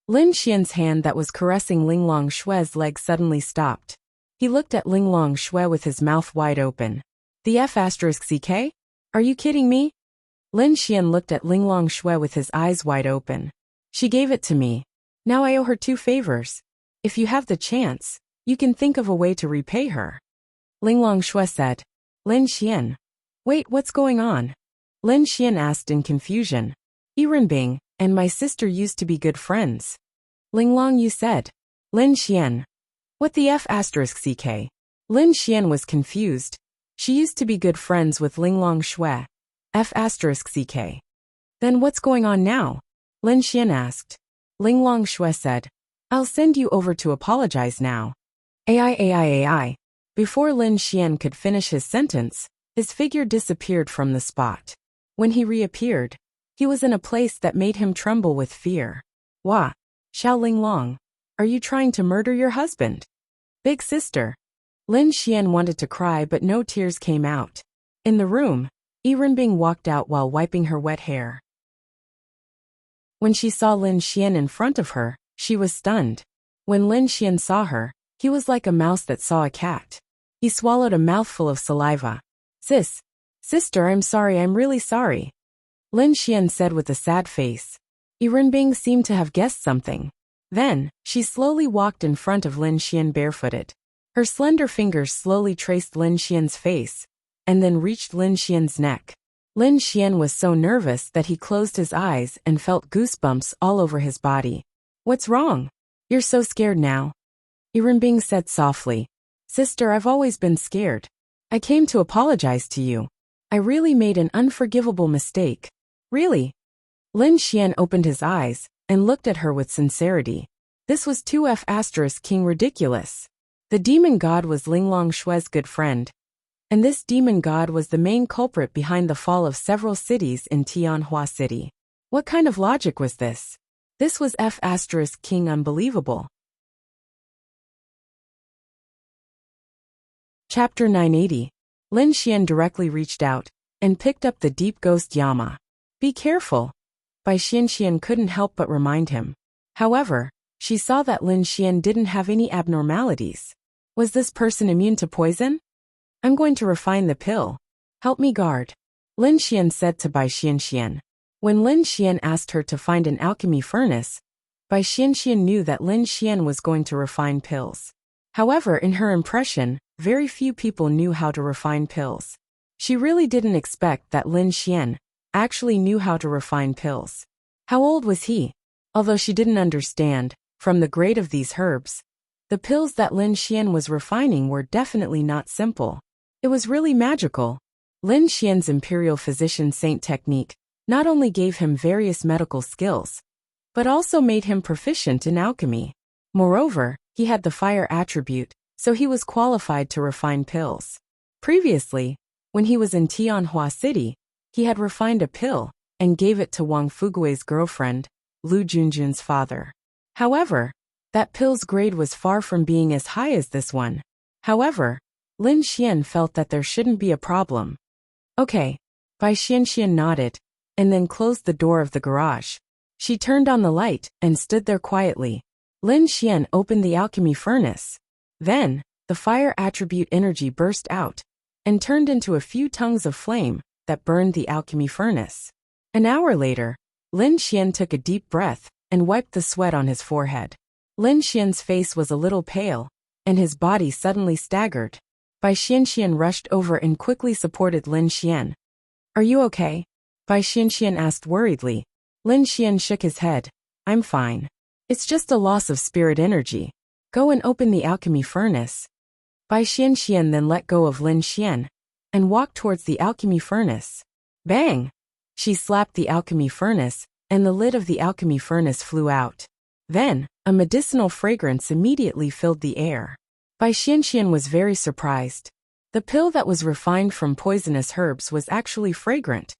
Lin Xian's hand that was caressing Linglong Shui's leg suddenly stopped. He looked at Linglong Shui with his mouth wide open. The F*CK? Are you kidding me? Lin Xian looked at Linglong Shui with his eyes wide open. She gave it to me. Now I owe her 2 favors. If you have the chance, you can think of a way to repay her. Linglong Shui said. Lin Xian. Wait, what's going on? Lin Xian asked in confusion. Yirimbing and my sister used to be good friends. Linglong, you said. Lin Xian. What the F*CK? Lin Xian was confused. She used to be good friends with Linglong Shui. F*CK. Then what's going on now? Lin Xian asked. Linglong Shui said. I'll send you over to apologize now. AI. Before Lin Xian could finish his sentence, his figure disappeared from the spot. When he reappeared, he was in a place that made him tremble with fear. Wah! Xiao Linglong, are you trying to murder your husband? Big sister. Lin Xian wanted to cry but no tears came out. In the room, Yirimbing walked out while wiping her wet hair. When she saw Lin Xian in front of her, she was stunned. When Lin Xian saw her, he was like a mouse that saw a cat. He swallowed a mouthful of saliva. Sister, I'm sorry, I'm really sorry. Lin Xian said with a sad face. Yirimbing seemed to have guessed something. Then, she slowly walked in front of Lin Xian barefooted. Her slender fingers slowly traced Lin Xian's face, and then reached Lin Xian's neck. Lin Xian was so nervous that he closed his eyes and felt goosebumps all over his body. What's wrong? You're so scared now. Yirimbing said softly. Sister, I've always been scared. I came to apologize to you. I really made an unforgivable mistake. Really? Lin Xian opened his eyes and looked at her with sincerity. This was 2F*King ridiculous. The demon god was Linglong Shui's good friend. And this demon god was the main culprit behind the fall of several cities in Tianhua City. What kind of logic was this? This was F*King unbelievable. Chapter 980. Lin Xian directly reached out and picked up the deep ghost Yama. Be careful. Bai Xian couldn't help but remind him. However, she saw that Lin Xian didn't have any abnormalities. Was this person immune to poison? I'm going to refine the pill. Help me guard. Lin Xian said to Bai Xian. When Lin Xian asked her to find an alchemy furnace, Bai Xian knew that Lin Xian was going to refine pills. However, in her impression, very few people knew how to refine pills. She really didn't expect that Lin Xian actually knew how to refine pills. How old was he? Although she didn't understand, from the grade of these herbs, the pills that Lin Xian was refining were definitely not simple. It was really magical. Lin Xian's imperial physician saint technique not only gave him various medical skills, but also made him proficient in alchemy. Moreover, he had the fire attribute, so he was qualified to refine pills. Previously, when he was in Tianhua City, he had refined a pill and gave it to Wang Fugui's girlfriend, Lu Junjun's father. However, that pill's grade was far from being as high as this one. However, Lin Xian felt that there shouldn't be a problem. Okay. Bai Xian nodded, and then closed the door of the garage. She turned on the light and stood there quietly. Lin Xian opened the alchemy furnace. Then, the fire attribute energy burst out and turned into a few tongues of flame that burned the alchemy furnace. An hour later, Lin Xian took a deep breath and wiped the sweat on his forehead. Lin Xian's face was a little pale, and his body suddenly staggered. Bai Xian rushed over and quickly supported Lin Xian. Are you okay? Bai Xian asked worriedly. Lin Xian shook his head. I'm fine. It's just a loss of spirit energy. Go and open the alchemy furnace. Bai Xian then let go of Lin Xian and walked towards the alchemy furnace. Bang! She slapped the alchemy furnace, and the lid of the alchemy furnace flew out. Then, a medicinal fragrance immediately filled the air. Bai Xian was very surprised. The pill that was refined from poisonous herbs was actually fragrant.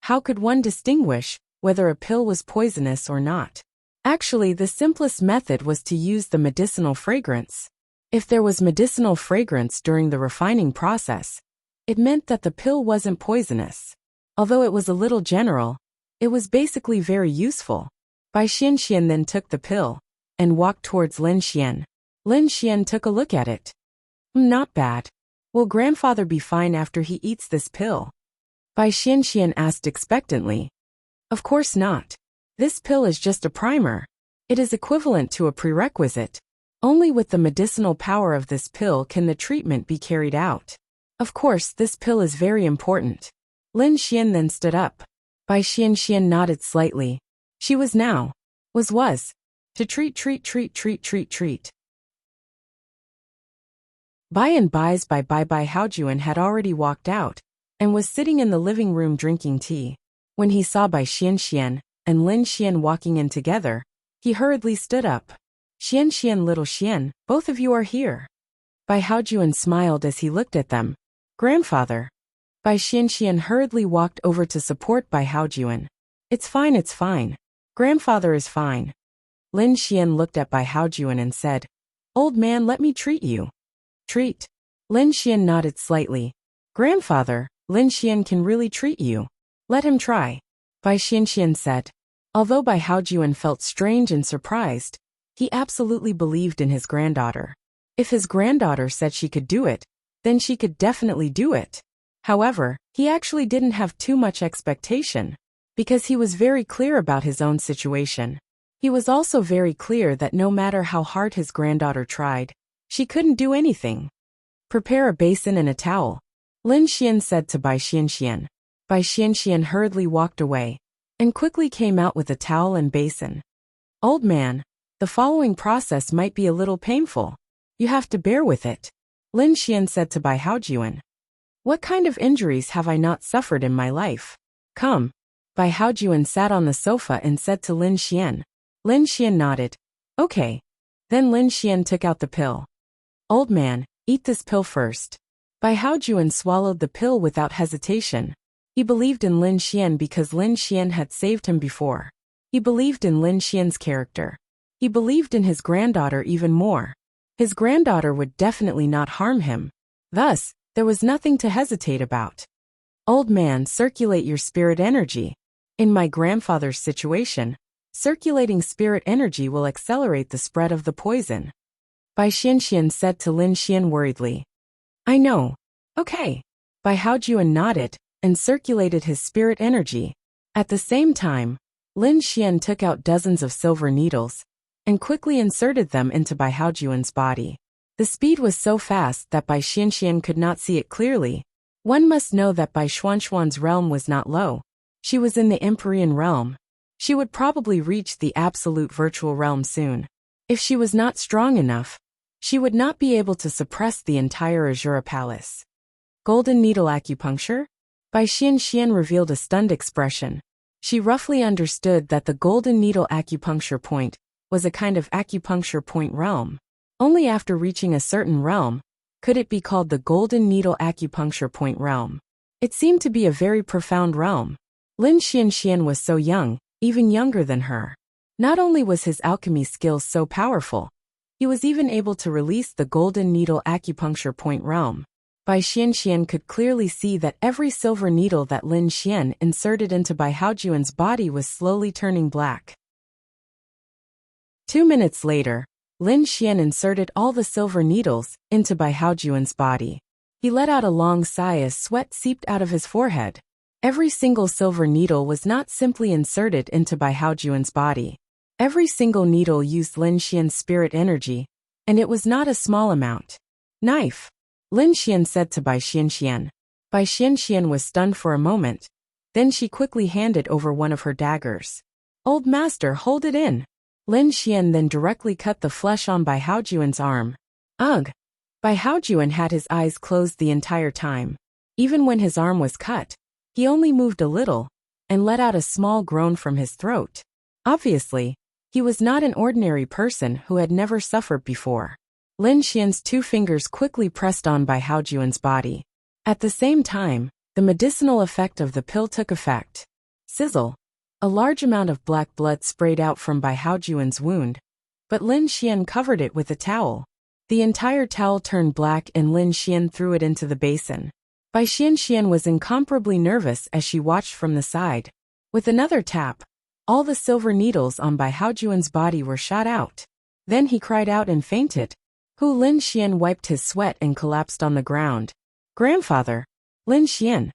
How could one distinguish whether a pill was poisonous or not? Actually, the simplest method was to use the medicinal fragrance. If there was medicinal fragrance during the refining process, it meant that the pill wasn't poisonous. Although it was a little general, it was basically very useful. Bai Xianxian then took the pill and walked towards Lin Xian. Lin Xian took a look at it. Not bad. Will grandfather be fine after he eats this pill? Bai Xianxian asked expectantly. Of course not. This pill is just a primer. It is equivalent to a prerequisite. Only with the medicinal power of this pill can the treatment be carried out. Of course, this pill is very important. Lin Xian then stood up. Bai Xianxian nodded slightly. She was now. Was. To treat. Bai and Bai's Bai Haojuan had already walked out and was sitting in the living room drinking tea. When he saw Bai Xianxian and Lin Xian walking in together, he hurriedly stood up. Xian, little Xian, both of you are here. Bai Haojuan smiled as he looked at them. Grandfather. Bai Xianxian hurriedly walked over to support Bai Haojuan. It's fine. Grandfather is fine. Lin Xian looked at Bai Haojuan and said, Old man, let me treat you. Treat. Lin Xian nodded slightly. Grandfather, Lin Xian can really treat you. Let him try. Bai Xianxian said. Although Bai Haojuan felt strange and surprised, he absolutely believed in his granddaughter. If his granddaughter said she could do it, then she could definitely do it. However, he actually didn't have too much expectation, because he was very clear about his own situation. He was also very clear that no matter how hard his granddaughter tried, she couldn't do anything. Prepare a basin and a towel, Lin Xian said to Bai Xianxian. Bai Xianxian hurriedly walked away and quickly came out with a towel and basin. Old man, the following process might be a little painful. You have to bear with it, Lin Xian said to Bai Haojuan. What kind of injuries have I not suffered in my life? Come. Bai Haojuan sat on the sofa and said to Lin Xian. Lin Xian nodded. Okay. Then Lin Xian took out the pill. Old man, eat this pill first. Bai Haojuan swallowed the pill without hesitation. He believed in Lin Xian because Lin Xian had saved him before. He believed in Lin Xian's character. He believed in his granddaughter even more. His granddaughter would definitely not harm him. Thus, there was nothing to hesitate about. Old man, circulate your spirit energy. In my grandfather's situation, circulating spirit energy will accelerate the spread of the poison. Bai Xianxian said to Lin Xian worriedly. I know. Okay. Bai Haojuan nodded and circulated his spirit energy. At the same time, Lin Xian took out dozens of silver needles and quickly inserted them into Bai Haojuan's body. The speed was so fast that Bai Xianxian could not see it clearly. One must know that Bai Xuanxuan's realm was not low. She was in the Empyrean realm. She would probably reach the absolute virtual realm soon. If she was not strong enough, she would not be able to suppress the entire Azura Palace. Golden needle acupuncture? Bai Xianxian revealed a stunned expression. She roughly understood that the golden needle acupuncture point was a kind of acupuncture point realm. Only after reaching a certain realm could it be called the golden needle acupuncture point realm. It seemed to be a very profound realm. Lin Xianxian was so young, even younger than her. Not only was his alchemy skills so powerful, he was even able to release the golden needle acupuncture point realm. Bai Xianxian could clearly see that every silver needle that Lin Xian inserted into Bai Haojuan's body was slowly turning black. 2 minutes later, Lin Xian inserted all the silver needles into Bai Haojuan's body. He let out a long sigh as sweat seeped out of his forehead. Every single silver needle was not simply inserted into Bai Haojuan's body. Every single needle used Lin Xian's spirit energy, and it was not a small amount. Knife, Lin Xian said to Bai Xianxian. Bai Xianxian was stunned for a moment. Then she quickly handed over one of her daggers. Old master, hold it in. Lin Xian then directly cut the flesh on Bai Haojuan's arm. Ugh! Bai Haojuan had his eyes closed the entire time. Even when his arm was cut, he only moved a little and let out a small groan from his throat. Obviously, he was not an ordinary person who had never suffered before. Lin Xian's 2 fingers quickly pressed on Bai Haojuan's body. At the same time, the medicinal effect of the pill took effect. Sizzle. A large amount of black blood sprayed out from Bai Haojuan's wound, but Lin Xian covered it with a towel. The entire towel turned black and Lin Xian threw it into the basin. Bai Xian was incomparably nervous as she watched from the side. With another tap, all the silver needles on Bai Haojuan's body were shot out. Then he cried out and fainted. Lin Xian wiped his sweat and collapsed on the ground. Grandfather! Lin Xian!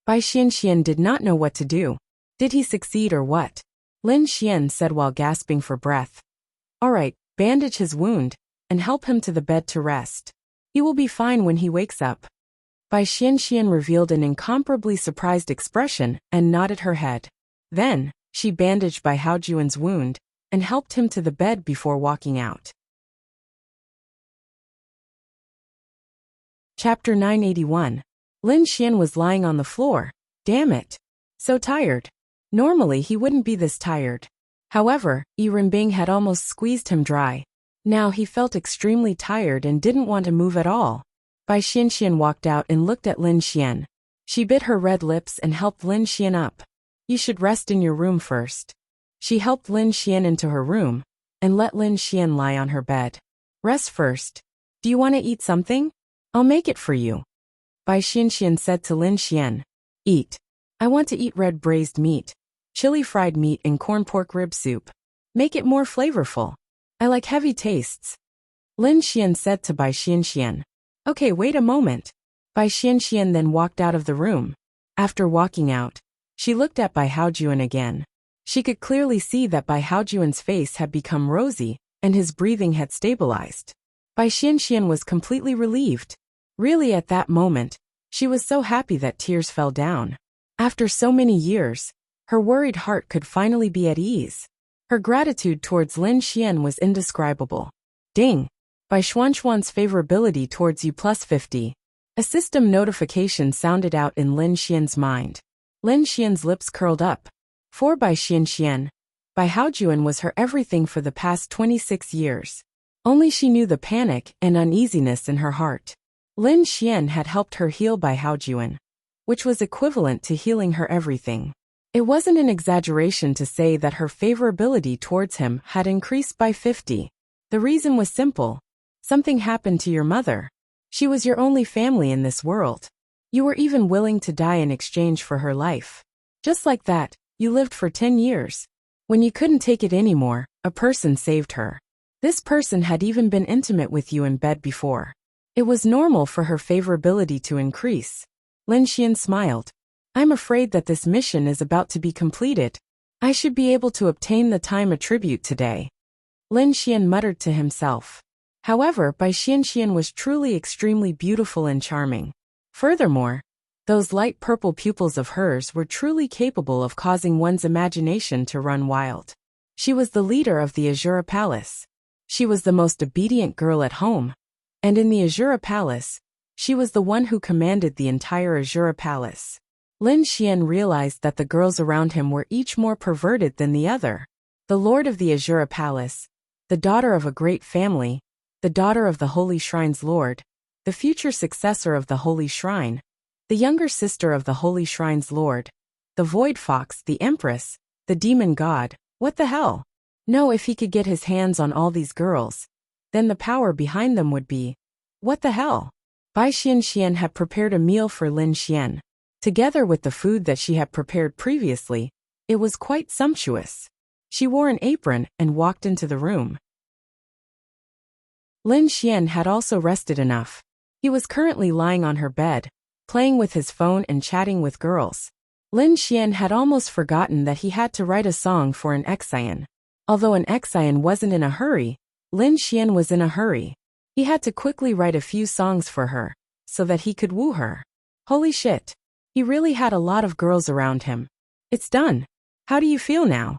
Bai Xian did not know what to do. Did he succeed or what? Lin Xian said while gasping for breath. All right, bandage his wound, and help him to the bed to rest. He will be fine when he wakes up. Bai Xian revealed an incomparably surprised expression and nodded her head. Then, she bandaged Bai Haojuan's wound, and helped him to the bed before walking out. Chapter 981. Lin Xian was lying on the floor. Damn it. So tired. Normally he wouldn't be this tired. However, Yi Renbing had almost squeezed him dry. Now he felt extremely tired and didn't want to move at all. Bai Xian walked out and looked at Lin Xian. She bit her red lips and helped Lin Xian up. You should rest in your room first. She helped Lin Xian into her room, and let Lin Xian lie on her bed. Rest first. Do you want to eat something? I'll make it for you. Bai Xian said to Lin Xian. Eat. I want to eat red braised meat, chili fried meat and corn pork rib soup. Make it more flavorful. I like heavy tastes. Lin Xian said to Bai Xian. Okay, wait a moment. Bai Xian then walked out of the room. After walking out, she looked at Bai Haojuan again. She could clearly see that Bai Haojuan's face had become rosy, and his breathing had stabilized. Bai Xian was completely relieved. Really at that moment, she was so happy that tears fell down. After so many years, her worried heart could finally be at ease. Her gratitude towards Lin Xian was indescribable. Ding! Bai Xuan's favorability towards you plus 50. A system notification sounded out in Lin Xian's mind. Lin Xian's lips curled up. For Bai Xian, Bai Haojuan was her everything for the past 26 years. Only she knew the panic and uneasiness in her heart. Lin Xian had helped her heal Bai Haojuan, which was equivalent to healing her everything. It wasn't an exaggeration to say that her favorability towards him had increased by 50. The reason was simple. Something happened to your mother. She was your only family in this world. You were even willing to die in exchange for her life. Just like that, you lived for 10 years. When you couldn't take it anymore, a person saved her. This person had even been intimate with you in bed before. It was normal for her favorability to increase. Lin Xian smiled. I'm afraid that this mission is about to be completed. I should be able to obtain the time attribute today. Lin Xian muttered to himself. However, Bai Xian was truly extremely beautiful and charming. Furthermore, those light purple pupils of hers were truly capable of causing one's imagination to run wild. She was the leader of the Azura Palace. She was the most obedient girl at home. And in the Azura Palace, she was the one who commanded the entire Azura Palace. Lin Xian realized that the girls around him were each more perverted than the other. The lord of the Azura Palace, the daughter of a great family, the daughter of the Holy Shrine's lord, the future successor of the Holy Shrine, the younger sister of the Holy Shrine's lord, the Void Fox, the Empress, the Demon God. What the hell? No, if he could get his hands on all these girls, then the power behind them would be. What the hell? Bai Xian had prepared a meal for Lin Xian. Together with the food that she had prepared previously, it was quite sumptuous. She wore an apron and walked into the room. Lin Xian had also rested enough. He was currently lying on her bed, playing with his phone and chatting with girls. Lin Xian had almost forgotten that he had to write a song for an Xian. Although an Xian wasn't in a hurry, Lin Xian was in a hurry. He had to quickly write a few songs for her, so that he could woo her. Holy shit. He really had a lot of girls around him. It's done. How do you feel now?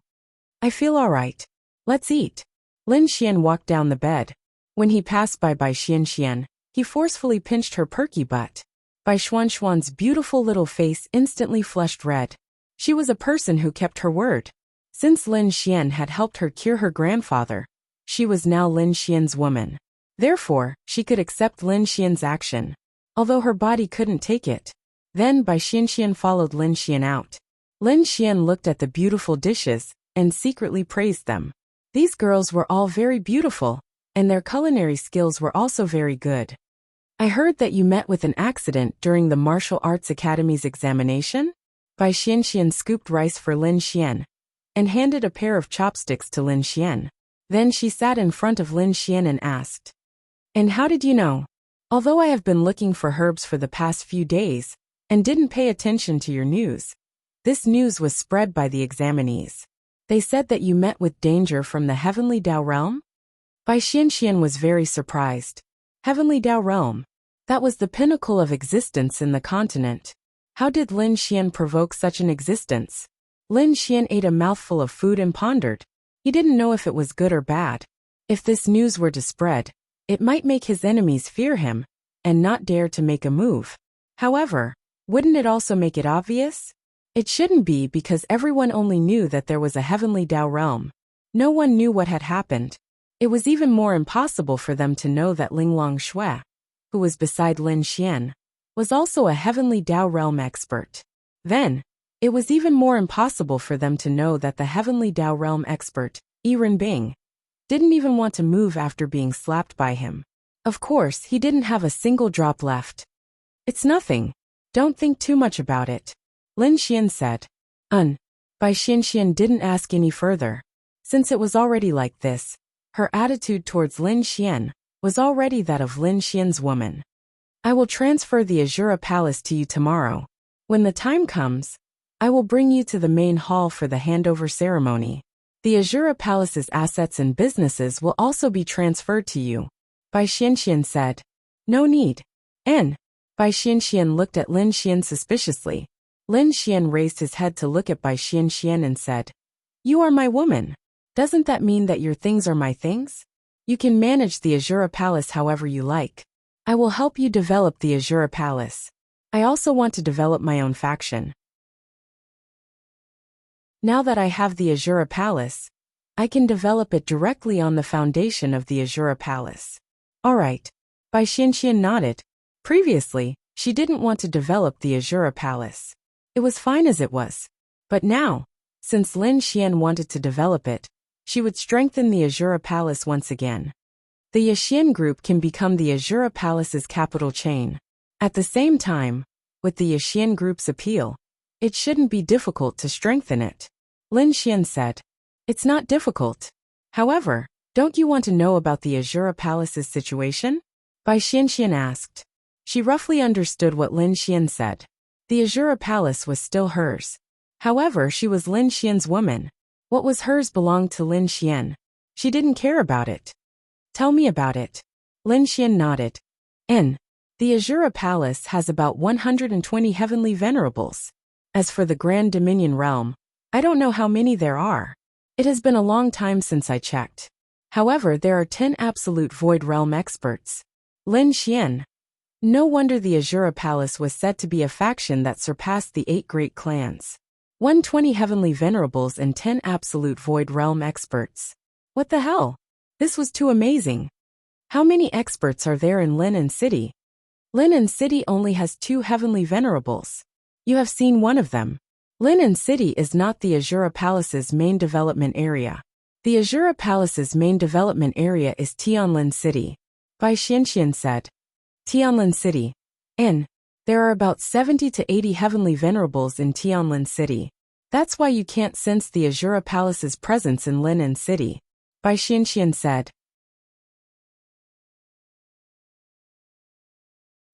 I feel alright. Let's eat. Lin Xian walked down the bed. When he passed by Bai Xian, he forcefully pinched her perky butt. Bai Xuan's beautiful little face instantly flushed red. She was a person who kept her word. Since Lin Xian had helped her cure her grandfather, she was now Lin Xian's woman. Therefore, she could accept Lin Xian's action, although her body couldn't take it. Then Bai Xian followed Lin Xian out. Lin Xian looked at the beautiful dishes and secretly praised them. These girls were all very beautiful, and their culinary skills were also very good. I heard that you met with an accident during the Martial Arts Academy's examination? Bai Xianxian scooped rice for Lin Xian and handed a pair of chopsticks to Lin Xian. Then she sat in front of Lin Xian and asked, "And how did you know? Although I have been looking for herbs for the past few days and didn't pay attention to your news, this news was spread by the examinees. They said that you met with danger from the Heavenly Dao Realm?" Bai Xianxian was very surprised. Heavenly Dao Realm. That was the pinnacle of existence in the continent. How did Lin Xian provoke such an existence? Lin Xian ate a mouthful of food and pondered. He didn't know if it was good or bad. If this news were to spread, it might make his enemies fear him and not dare to make a move. However, wouldn't it also make it obvious? It shouldn't be, because everyone only knew that there was a Heavenly Dao Realm. No one knew what had happened. It was even more impossible for them to know that Linglong Shui, who was beside Lin Xian, was also a Heavenly Dao Realm expert. Then, it was even more impossible for them to know that the Heavenly Dao Realm expert, Yiren Bing, didn't even want to move after being slapped by him. Of course, he didn't have a single drop left. "It's nothing. Don't think too much about it," Lin Xian said. Bai Xianxian didn't ask any further. Since it was already like this, her attitude towards Lin Xian was already that of Lin Xian's woman. "I will transfer the Azura Palace to you tomorrow. When the time comes, I will bring you to the main hall for the handover ceremony. The Azura Palace's assets and businesses will also be transferred to you," Bai Xianxian said. "No need." Bai Xianxian looked at Lin Xian suspiciously. Lin Xian raised his head to look at Bai Xianxian and said, "You are my woman. Doesn't that mean that your things are my things? You can manage the Azura Palace however you like. I will help you develop the Azura Palace. I also want to develop my own faction. Now that I have the Azura Palace, I can develop it directly on the foundation of the Azura Palace." "Alright." Bai Xianxian nodded. Previously, she didn't want to develop the Azura Palace. It was fine as it was. But now, since Lin Xian wanted to develop it, she would strengthen the Azura Palace once again. The Yixian group can become the Azura Palace's capital chain. At the same time, with the Yixian group's appeal, it shouldn't be difficult to strengthen it. Lin Xian said, "It's not difficult. However, don't you want to know about the Azura Palace's situation?" Bai Xianxian asked. She roughly understood what Lin Xian said. The Azura Palace was still hers. However, she was Lin Xian's woman. What was hers belonged to Lin Xian. She didn't care about it. "Tell me about it." Lin Xian nodded. The Azura Palace has about 120 heavenly venerables. As for the Grand Dominion realm, I don't know how many there are. It has been a long time since I checked. However, there are 10 absolute void realm experts. Lin Xian. No wonder the Azura Palace was said to be a faction that surpassed the 8 great clans. 120 heavenly venerables and 10 absolute void realm experts. What the hell? This was too amazing. How many experts are there in Linen City? Linen City only has 2 heavenly venerables. You have seen one of them. Linen City is not the Azura Palace's main development area. The Azura Palace's main development area is Tianlin City. Bai Xianxian said. Tianlin City. There are about 70 to 80 heavenly venerables in Tianlin City. That's why you can't sense the Azura Palace's presence in Linen City, Bai Xianxian said.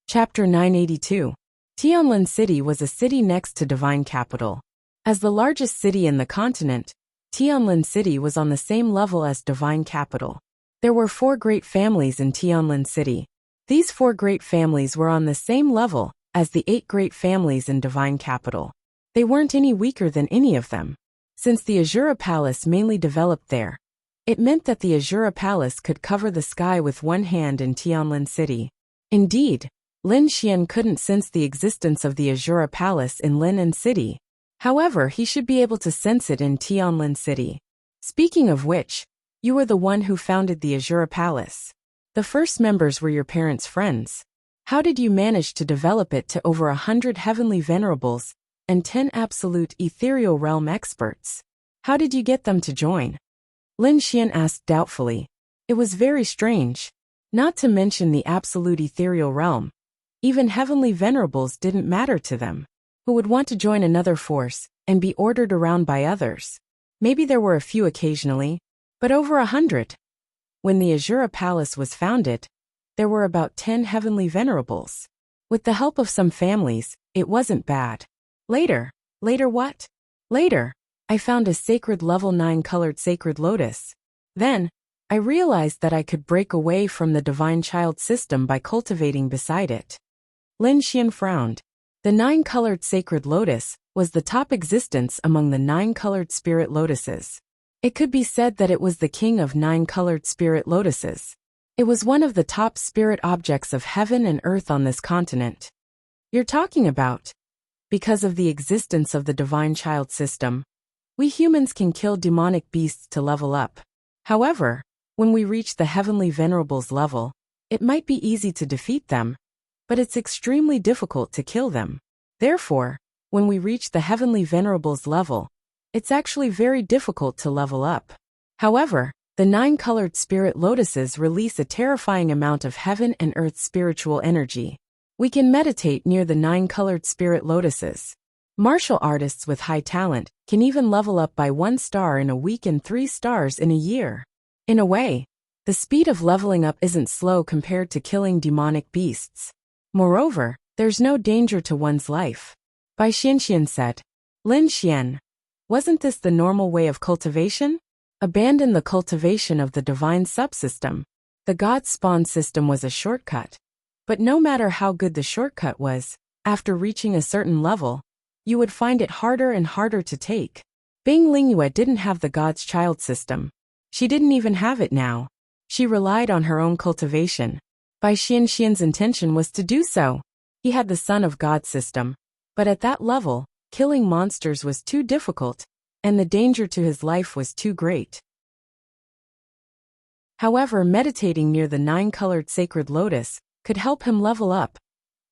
Chapter 982. Tianlin City was a city next to Divine Capital. As the largest city in the continent, Tianlin City was on the same level as Divine Capital. There were 4 great families in Tianlin City. These 4 great families were on the same level as the 8 great families in Divine Capital. They weren't any weaker than any of them. Since the Azura Palace mainly developed there, it meant that the Azura Palace could cover the sky with one hand in Tianlin City. Indeed, Lin Xian couldn't sense the existence of the Azura Palace in Linen City. However, he should be able to sense it in Tianlin City. Speaking of which, you were the one who founded the Azura Palace. The first members were your parents' friends. How did you manage to develop it to over 100 heavenly venerables and 10 absolute ethereal realm experts. How did you get them to join? Lin Xian asked doubtfully. It was very strange. Not to mention the absolute ethereal realm. Even heavenly venerables didn't matter to them. Who would want to join another force and be ordered around by others? Maybe there were a few occasionally, but over 100. When the Azura Palace was founded, there were about 10 heavenly venerables. With the help of some families, it wasn't bad. Later what? Later, I found a sacred level 9 colored sacred lotus. Then, I realized that I could break away from the divine child system by cultivating beside it. Lin Xian frowned. The 9 colored sacred lotus was the top existence among the 9 colored spirit lotuses. It could be said that it was the king of 9 colored spirit lotuses. It was one of the top spirit objects of heaven and earth on this continent. You're talking about? Because of the existence of the divine child system, we humans can kill demonic beasts to level up. However, when we reach the heavenly venerables level, it might be easy to defeat them, but it's extremely difficult to kill them. Therefore, when we reach the heavenly venerables level, it's actually very difficult to level up. However, the 9 colored spirit lotuses release a terrifying amount of heaven and earth spiritual energy. We can meditate near the 9 colored spirit lotuses. Martial artists with high talent can even level up by 1 star in a week and 3 stars in a year. In a way, the speed of leveling up isn't slow compared to killing demonic beasts. Moreover, there's no danger to one's life. Bai Xianxian said. Lin Xian. Wasn't this the normal way of cultivation? Abandon the cultivation of the divine subsystem. The God spawn system was a shortcut. But no matter how good the shortcut was, after reaching a certain level, you would find it harder and harder to take. Bing Lingyue didn't have the God's child system. She didn't even have it now. She relied on her own cultivation. Bai Xianxian's intention was to do so. He had the Son of God system. But at that level, killing monsters was too difficult, and the danger to his life was too great. However, meditating near the 9 colored sacred lotus could help him level up.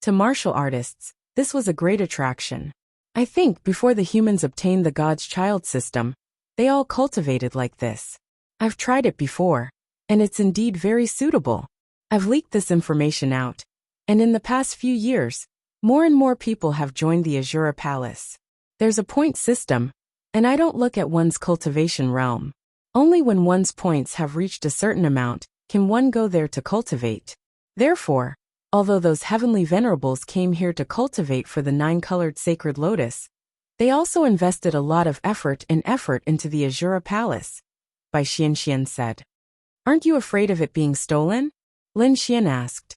To martial artists, this was a great attraction. I think before the humans obtained the God's child system, they all cultivated like this. I've tried it before, and it's indeed very suitable. I've leaked this information out, and in the past few years, more and more people have joined the Azura Palace. There's a point system, and I don't look at one's cultivation realm. Only when one's points have reached a certain amount can one go there to cultivate. Therefore, although those heavenly venerables came here to cultivate for the 9 colored sacred lotus, they also invested a lot of effort into the Azura Palace. Bai Xianxian said. Aren't you afraid of it being stolen? Lin Xian asked.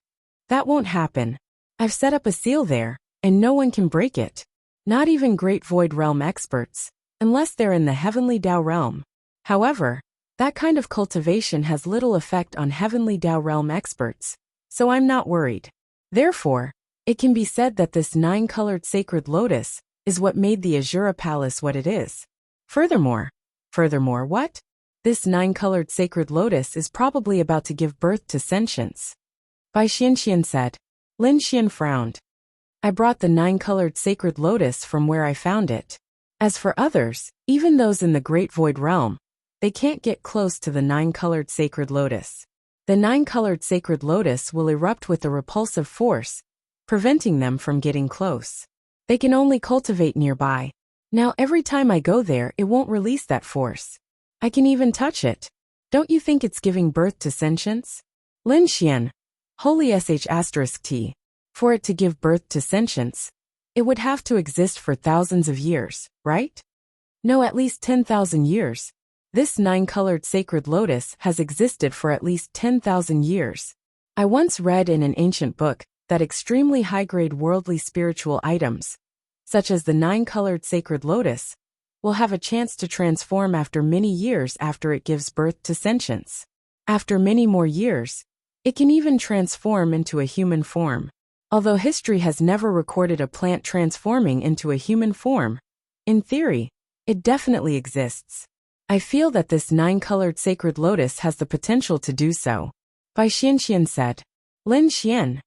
That won't happen. I've set up a seal there, and no one can break it. Not even Great Void Realm experts, unless they're in the Heavenly Dao Realm. However, that kind of cultivation has little effect on Heavenly Dao Realm experts, so I'm not worried. Therefore, it can be said that this 9 colored sacred lotus is what made the Azura Palace what it is. Furthermore, what? This 9 colored sacred lotus is probably about to give birth to sentience. Bai Xianxian said. Lin Xian frowned. I brought the 9 colored sacred lotus from where I found it. As for others, even those in the Great Void Realm, they can't get close to the 9 colored sacred lotus. The 9 colored sacred lotus will erupt with a repulsive force, preventing them from getting close. They can only cultivate nearby. Now every time I go there, it won't release that force. I can even touch it. Don't you think it's giving birth to sentience? Lin Xian. Holy sh*t. For it to give birth to sentience, it would have to exist for thousands of years, right? No, at least 10,000 years. This 9 colored sacred lotus has existed for at least 10,000 years. I once read in an ancient book that extremely high-grade worldly spiritual items, such as the 9 colored sacred lotus, will have a chance to transform after many years after it gives birth to sentience. After many more years, it can even transform into a human form. Although history has never recorded a plant transforming into a human form, in theory, it definitely exists. I feel that this 9 colored sacred lotus has the potential to do so. Bai Xianxian said. Lin Xian.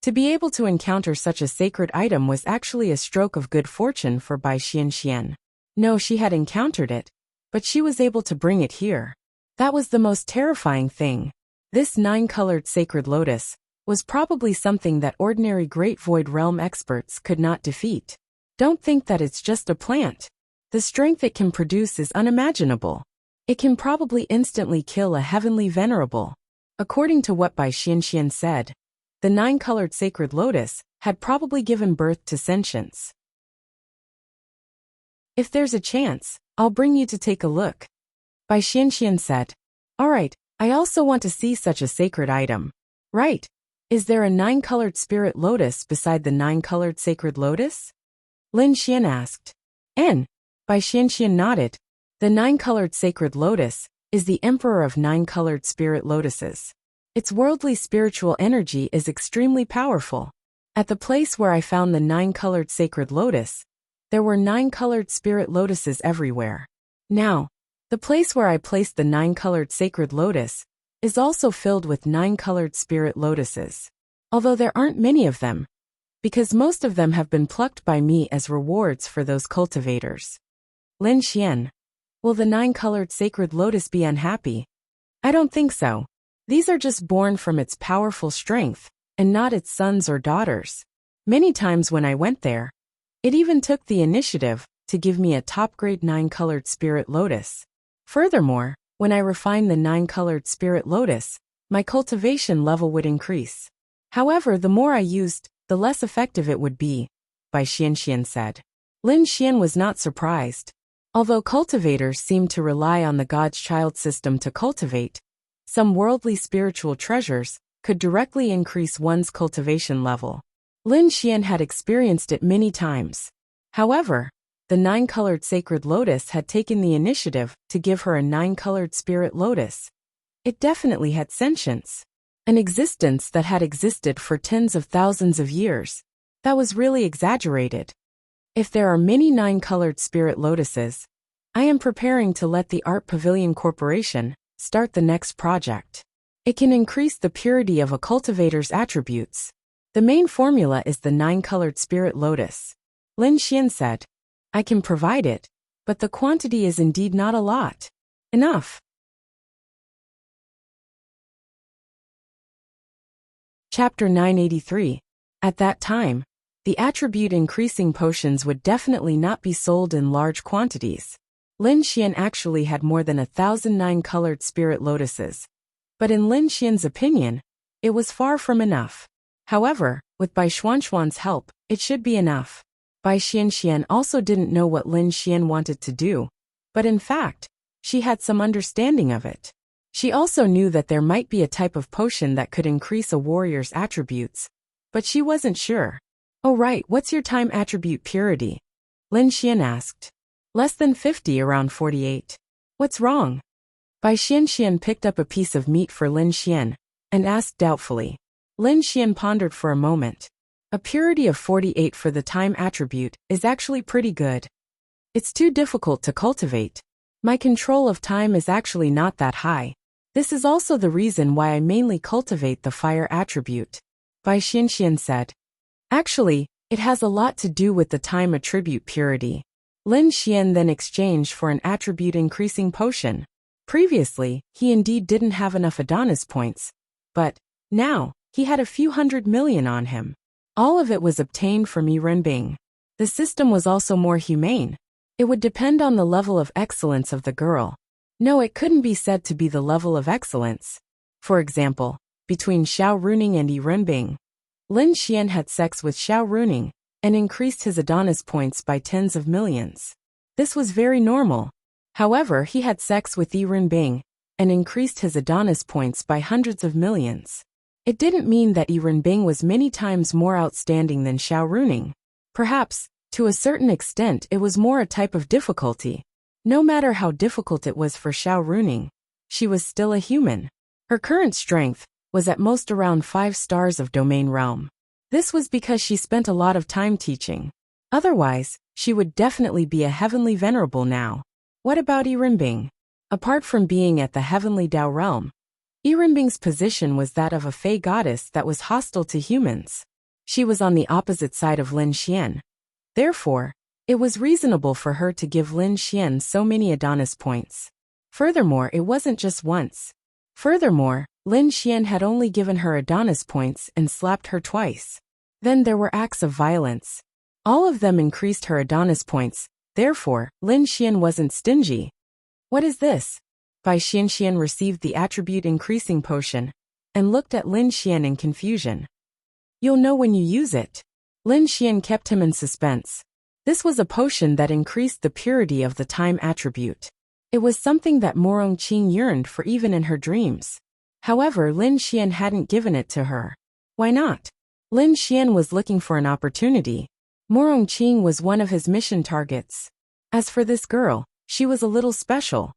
To be able to encounter such a sacred item was actually a stroke of good fortune for Bai Xianxian. No, she had encountered it, but she was able to bring it here. That was the most terrifying thing. This 9-colored sacred lotus was probably something that ordinary Great Void Realm experts could not defeat. Don't think that it's just a plant. The strength it can produce is unimaginable. It can probably instantly kill a heavenly venerable. According to what Bai Xianxian said, the 9-colored sacred lotus had probably given birth to sentience. If there's a chance, I'll bring you to take a look. Bai Xianxian said. Alright, I also want to see such a sacred item. Right. Is there a 9-colored spirit lotus beside the 9-colored sacred lotus? Lin Xian asked. Bai Xianxian nodded. The 9-colored sacred lotus is the emperor of 9-colored spirit lotuses. Its worldly spiritual energy is extremely powerful. At the place where I found the 9-colored sacred lotus, there were 9-colored spirit lotuses everywhere. Now, the place where I placed the 9-colored sacred lotus is also filled with 9-colored spirit lotuses. Although there aren't many of them, because most of them have been plucked by me as rewards for those cultivators. Lin Xian. Will the 9-colored sacred lotus be unhappy? I don't think so. These are just born from its powerful strength, and not its sons or daughters. Many times when I went there, it even took the initiative to give me a top-grade 9-colored spirit lotus. Furthermore, when I refined the 9-colored spirit lotus, my cultivation level would increase. However, the more I used, the less effective it would be, Bai Xianxian said. Lin Xian was not surprised. Although cultivators seem to rely on the God's child system to cultivate, some worldly spiritual treasures could directly increase one's cultivation level. Lin Xian had experienced it many times. However, the 9-colored sacred lotus had taken the initiative to give her a 9-colored spirit lotus. It definitely had sentience. An existence that had existed for tens of thousands of years. That was really exaggerated. If there are many 9-colored spirit lotuses, I am preparing to let the Art Pavilion Corporation start the next project. It can increase the purity of a cultivator's attributes. The main formula is the 9-colored spirit lotus. Lin Xian said. I can provide it, but the quantity is indeed not a lot. Enough. Chapter 983. At that time, the attribute-increasing potions would definitely not be sold in large quantities. Lin Xian actually had more than 1,000 9-colored spirit lotuses. But in Lin Xian's opinion, it was far from enough. However, with Bai Xuanxuan's help, it should be enough. Bai Xianxian also didn't know what Lin Xian wanted to do, but in fact, she had some understanding of it. She also knew that there might be a type of potion that could increase a warrior's attributes, but she wasn't sure. Oh right, what's your time attribute purity? Lin Xian asked. Less than 50, around 48. What's wrong? Bai Xianxian picked up a piece of meat for Lin Xian and asked doubtfully. Lin Xian pondered for a moment. A purity of 48 for the time attribute is actually pretty good. It's too difficult to cultivate. My control of time is actually not that high. This is also the reason why I mainly cultivate the fire attribute. Bai Xianxian said. Actually, it has a lot to do with the time attribute purity. Lin Xian then exchanged for an attribute-increasing potion. Previously, he indeed didn't have enough Adonis points, but now, he had a few 100 million on him. All of it was obtained from Earbook. The system was also more humane. It would depend on the level of excellence of the girl. No, it couldn't be said to be the level of excellence. For example, between Xiao Runing and Earbook, Lin Xian had sex with Xiao Runing and increased his Adonis points by tens of millions. This was very normal. However, he had sex with Earbook and increased his Adonis points by hundreds of millions. It didn't mean that Earbook was many times more outstanding than Xiao Runing. Perhaps, to a certain extent, it was more a type of difficulty. No matter how difficult it was for Xiao Runing, she was still a human. Her current strength was at most around 5 stars of domain realm. This was because she spent a lot of time teaching. Otherwise, she would definitely be a heavenly venerable now. What about Earbook? Apart from being at the heavenly Dao realm, Earbook's position was that of a fey goddess that was hostile to humans. She was on the opposite side of Lin Xian. Therefore, it was reasonable for her to give Lin Xian so many Adonis points. Furthermore, it wasn't just once. Furthermore, Lin Xian had only given her Adonis points and slapped her twice. Then there were acts of violence. All of them increased her Adonis points, therefore, Lin Xian wasn't stingy. What is this? Bai Xianxian received the attribute increasing potion and looked at Lin Xian in confusion. You'll know when you use it. Lin Xian kept him in suspense. This was a potion that increased the purity of the time attribute. It was something that Morong Qing yearned for even in her dreams. However, Lin Xian hadn't given it to her. Why not? Lin Xian was looking for an opportunity. Morong Qing was one of his mission targets. As for this girl, she was a little special.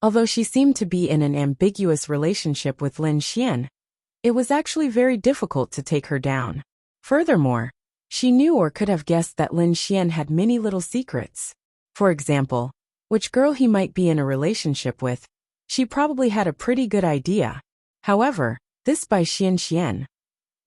Although she seemed to be in an ambiguous relationship with Lin Xian, it was actually very difficult to take her down. Furthermore, she knew or could have guessed that Lin Xian had many little secrets. For example, which girl he might be in a relationship with. She probably had a pretty good idea. However, this Bai Xianxian.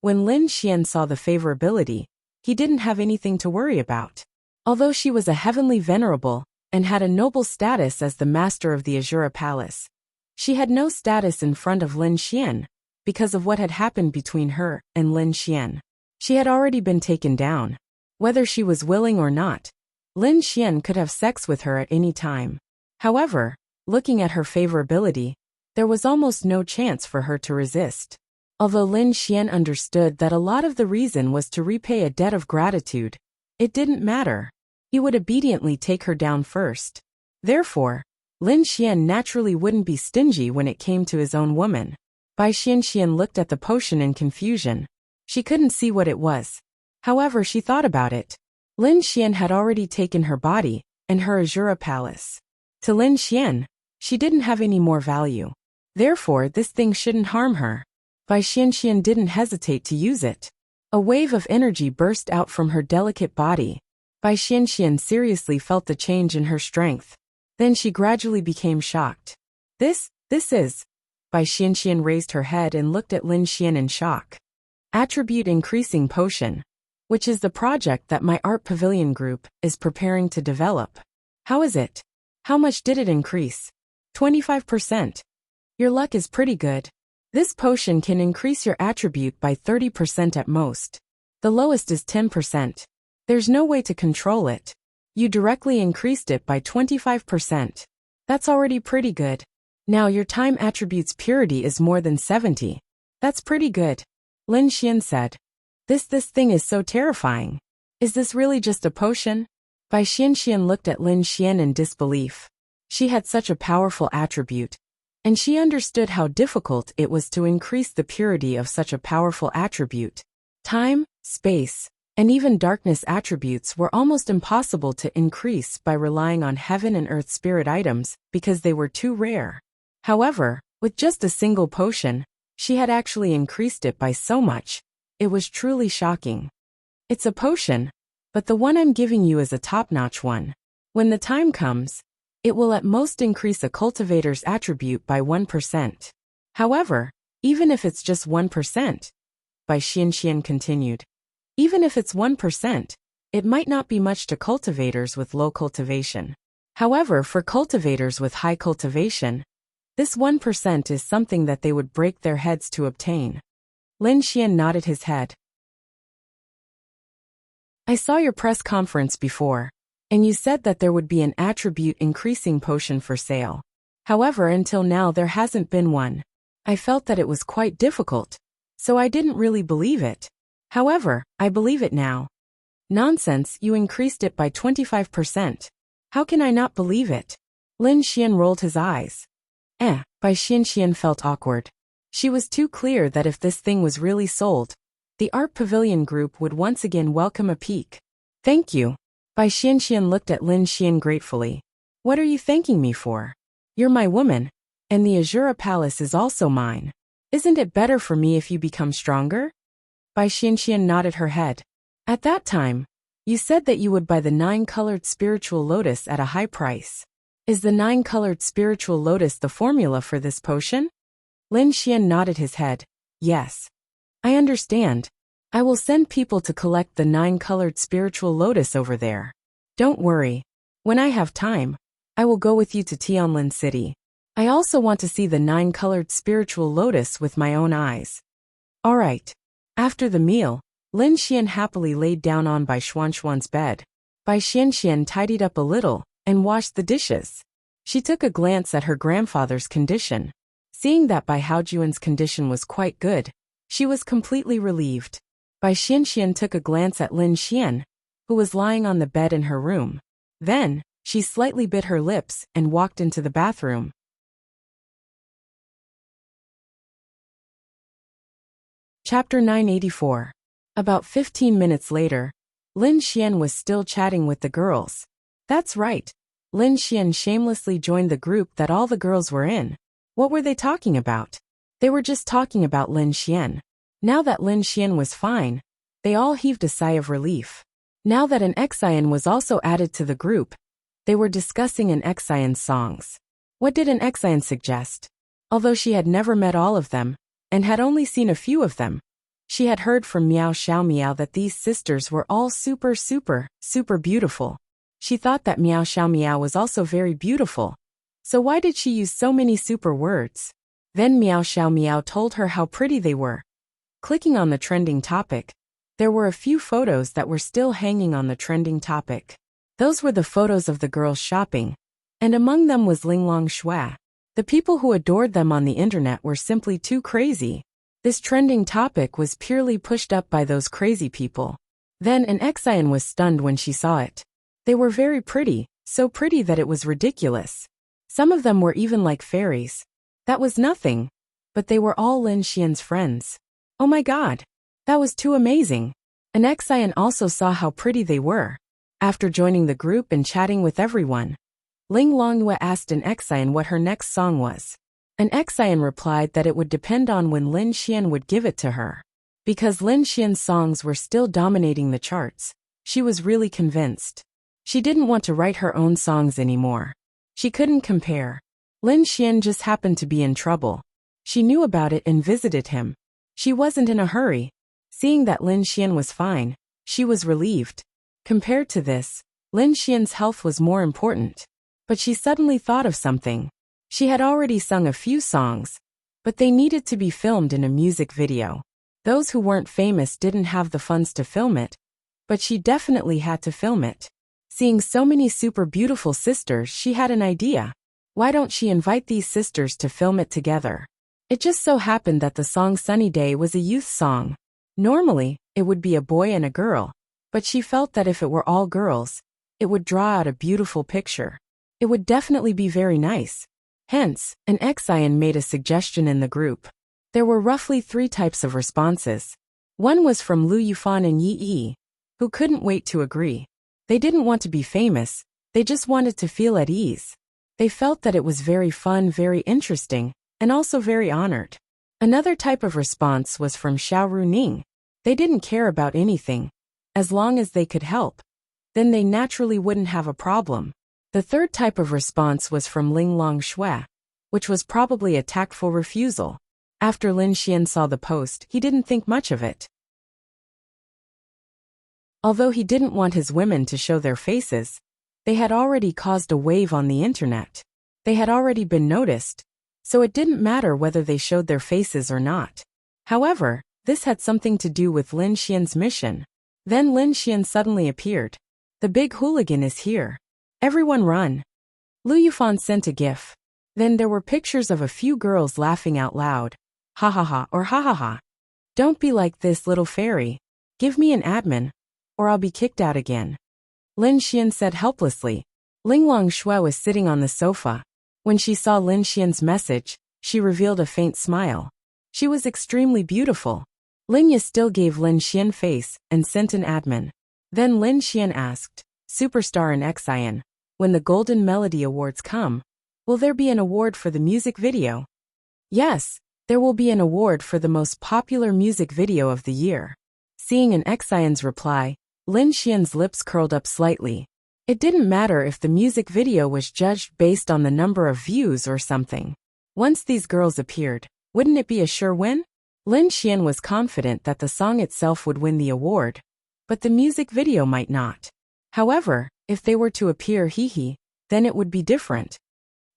When Lin Xian saw the favorability, he didn't have anything to worry about. Although she was a heavenly venerable and had a noble status as the master of the Azura Palace, she had no status in front of Lin Xian because of what had happened between her and Lin Xian. She had already been taken down. Whether she was willing or not, Lin Xian could have sex with her at any time. However, looking at her favorability, there was almost no chance for her to resist. Although Lin Xian understood that a lot of the reason was to repay a debt of gratitude, it didn't matter. He would obediently take her down first. Therefore, Lin Xian naturally wouldn't be stingy when it came to his own woman. Bai Xianxian looked at the potion in confusion. She couldn't see what it was. However, she thought about it. Lin Xian had already taken her body and her Azura Palace. To Lin Xian, she didn't have any more value. Therefore, this thing shouldn't harm her. Bai Xianxian didn't hesitate to use it. A wave of energy burst out from her delicate body. Bai Xianxian seriously felt the change in her strength. Then she gradually became shocked. This is... Bai Xianxian raised her head and looked at Lin Xian in shock. Attribute Increasing Potion, which is the project that my Art Pavilion group is preparing to develop. How is it? How much did it increase? 25%. Your luck is pretty good. This potion can increase your attribute by 30% at most. The lowest is 10%. There's no way to control it. You directly increased it by 25%. That's already pretty good. Now your time attribute's purity is more than 70. That's pretty good. Lin Xian said. This thing is so terrifying. Is this really just a potion? Bai Xianxian looked at Lin Xian in disbelief. She had such a powerful attribute, and she understood how difficult it was to increase the purity of such a powerful attribute. Time, space, and even darkness attributes were almost impossible to increase by relying on heaven and earth spirit items because they were too rare. However, with just a single potion, she had actually increased it by so much. It was truly shocking. It's a potion, but the one I'm giving you is a top-notch one. When the time comes, it will at most increase a cultivator's attribute by 1%. However, even if it's just 1%, Bai Xianxian continued, even if it's 1%, it might not be much to cultivators with low cultivation. However, for cultivators with high cultivation, this 1% is something that they would break their heads to obtain. Lin Xian nodded his head. I saw your press conference before, and you said that there would be an attribute increasing potion for sale. However, until now there hasn't been one. I felt that it was quite difficult, so I didn't really believe it. However, I believe it now. Nonsense, you increased it by 25%. How can I not believe it? Lin Xian rolled his eyes. Bai Xianxian felt awkward. She was too clear that if this thing was really sold, the Art Pavilion group would once again welcome a peek. Thank you. Bai Xianxian looked at Lin Xian gratefully. What are you thanking me for? You're my woman, and the Azura Palace is also mine. Isn't it better for me if you become stronger? Bai Xianxian nodded her head. At that time, you said that you would buy the 9-colored spiritual lotus at a high price. Is the 9-colored spiritual lotus the formula for this potion? Lin Xian nodded his head. Yes. I understand. I will send people to collect the 9-colored spiritual lotus over there. Don't worry. When I have time, I will go with you to Tianlin City. I also want to see the 9-colored spiritual lotus with my own eyes. All right. After the meal, Lin Xian happily laid down on Bai Xuanxuan's bed. Bai Xianxian tidied up a little and washed the dishes. She took a glance at her grandfather's condition. Seeing that Bai Haojuan's condition was quite good, she was completely relieved. Bai Xianxian took a glance at Lin Xian, who was lying on the bed in her room. Then, she slightly bit her lips and walked into the bathroom. Chapter 984. About 15 minutes later, Lin Xian was still chatting with the girls. That's right. Lin Xian shamelessly joined the group that all the girls were in. What were they talking about? They were just talking about Lin Xian. Now that Lin Xian was fine, they all heaved a sigh of relief. Now that an Xian was also added to the group, they were discussing an Xian's songs. What did an Xian suggest? Although she had never met all of them, and had only seen a few of them, she had heard from Miao Xiao Miao that these sisters were all super beautiful. She thought that Miao Xiao Miao was also very beautiful. So why did she use so many super words? Then Miao Xiao Miao told her how pretty they were. Clicking on the trending topic, there were a few photos that were still hanging on the trending topic. Those were the photos of the girls shopping, and among them was Linglong Shui. The people who adored them on the internet were simply too crazy. This trending topic was purely pushed up by those crazy people. Then an Xian was stunned when she saw it. They were very pretty, so pretty that it was ridiculous. Some of them were even like fairies. That was nothing. But they were all Lin Xian's friends. Oh my god. That was too amazing. An Xian also saw how pretty they were. After joining the group and chatting with everyone, Ling Longyue asked an Xian what her next song was. An Xian replied that it would depend on when Lin Xian would give it to her. Because Lin Xian's songs were still dominating the charts, she was really convinced. She didn't want to write her own songs anymore. She couldn't compare. Lin Xian just happened to be in trouble. She knew about it and visited him. She wasn't in a hurry. Seeing that Lin Xian was fine, she was relieved. Compared to this, Lin Xian's health was more important. But she suddenly thought of something. She had already sung a few songs, but they needed to be filmed in a music video. Those who weren't famous didn't have the funds to film it, but she definitely had to film it. Seeing so many super beautiful sisters, she had an idea. Why don't she invite these sisters to film it together? It just so happened that the song Sunny Day was a youth song. Normally, it would be a boy and a girl, but she felt that if it were all girls, it would draw out a beautiful picture. It would definitely be very nice. Hence, an Xian made a suggestion in the group. There were roughly 3 types of responses. One was from Lu Yufan and Yi Yi, who couldn't wait to agree. They didn't want to be famous, they just wanted to feel at ease. They felt that it was very fun, very interesting, and also very honored. Another type of response was from Xiao Runing. They didn't care about anything. As long as they could help, then they naturally wouldn't have a problem. The third type of response was from Linglong Shui, which was probably a tactful refusal. After Lin Xian saw the post, he didn't think much of it. Although he didn't want his women to show their faces, they had already caused a wave on the internet. They had already been noticed, so it didn't matter whether they showed their faces or not. However, this had something to do with Lin Xian's mission. Then Lin Xian suddenly appeared. The big hooligan is here. Everyone run. Lu Yufan sent a gif. Then there were pictures of a few girls laughing out loud. Ha ha ha or ha ha ha. Don't be like this, little fairy. Give me an admin, or I'll be kicked out again. Lin Xian said helplessly. Linglong Shui was sitting on the sofa. When she saw Lin Xian's message, she revealed a faint smile. She was extremely beautiful. Lin Ye still gave Lin Xian face and sent an admin. Then Lin Xian asked, Superstar and Xian, when the Golden Melody Awards come, will there be an award for the music video? Yes, there will be an award for the most popular music video of the year. Seeing an Xian's reply, Lin Xian's lips curled up slightly. It didn't matter if the music video was judged based on the number of views or something. Once these girls appeared, wouldn't it be a sure win? Lin Xian was confident that the song itself would win the award, but the music video might not. However, if they were to appear then it would be different.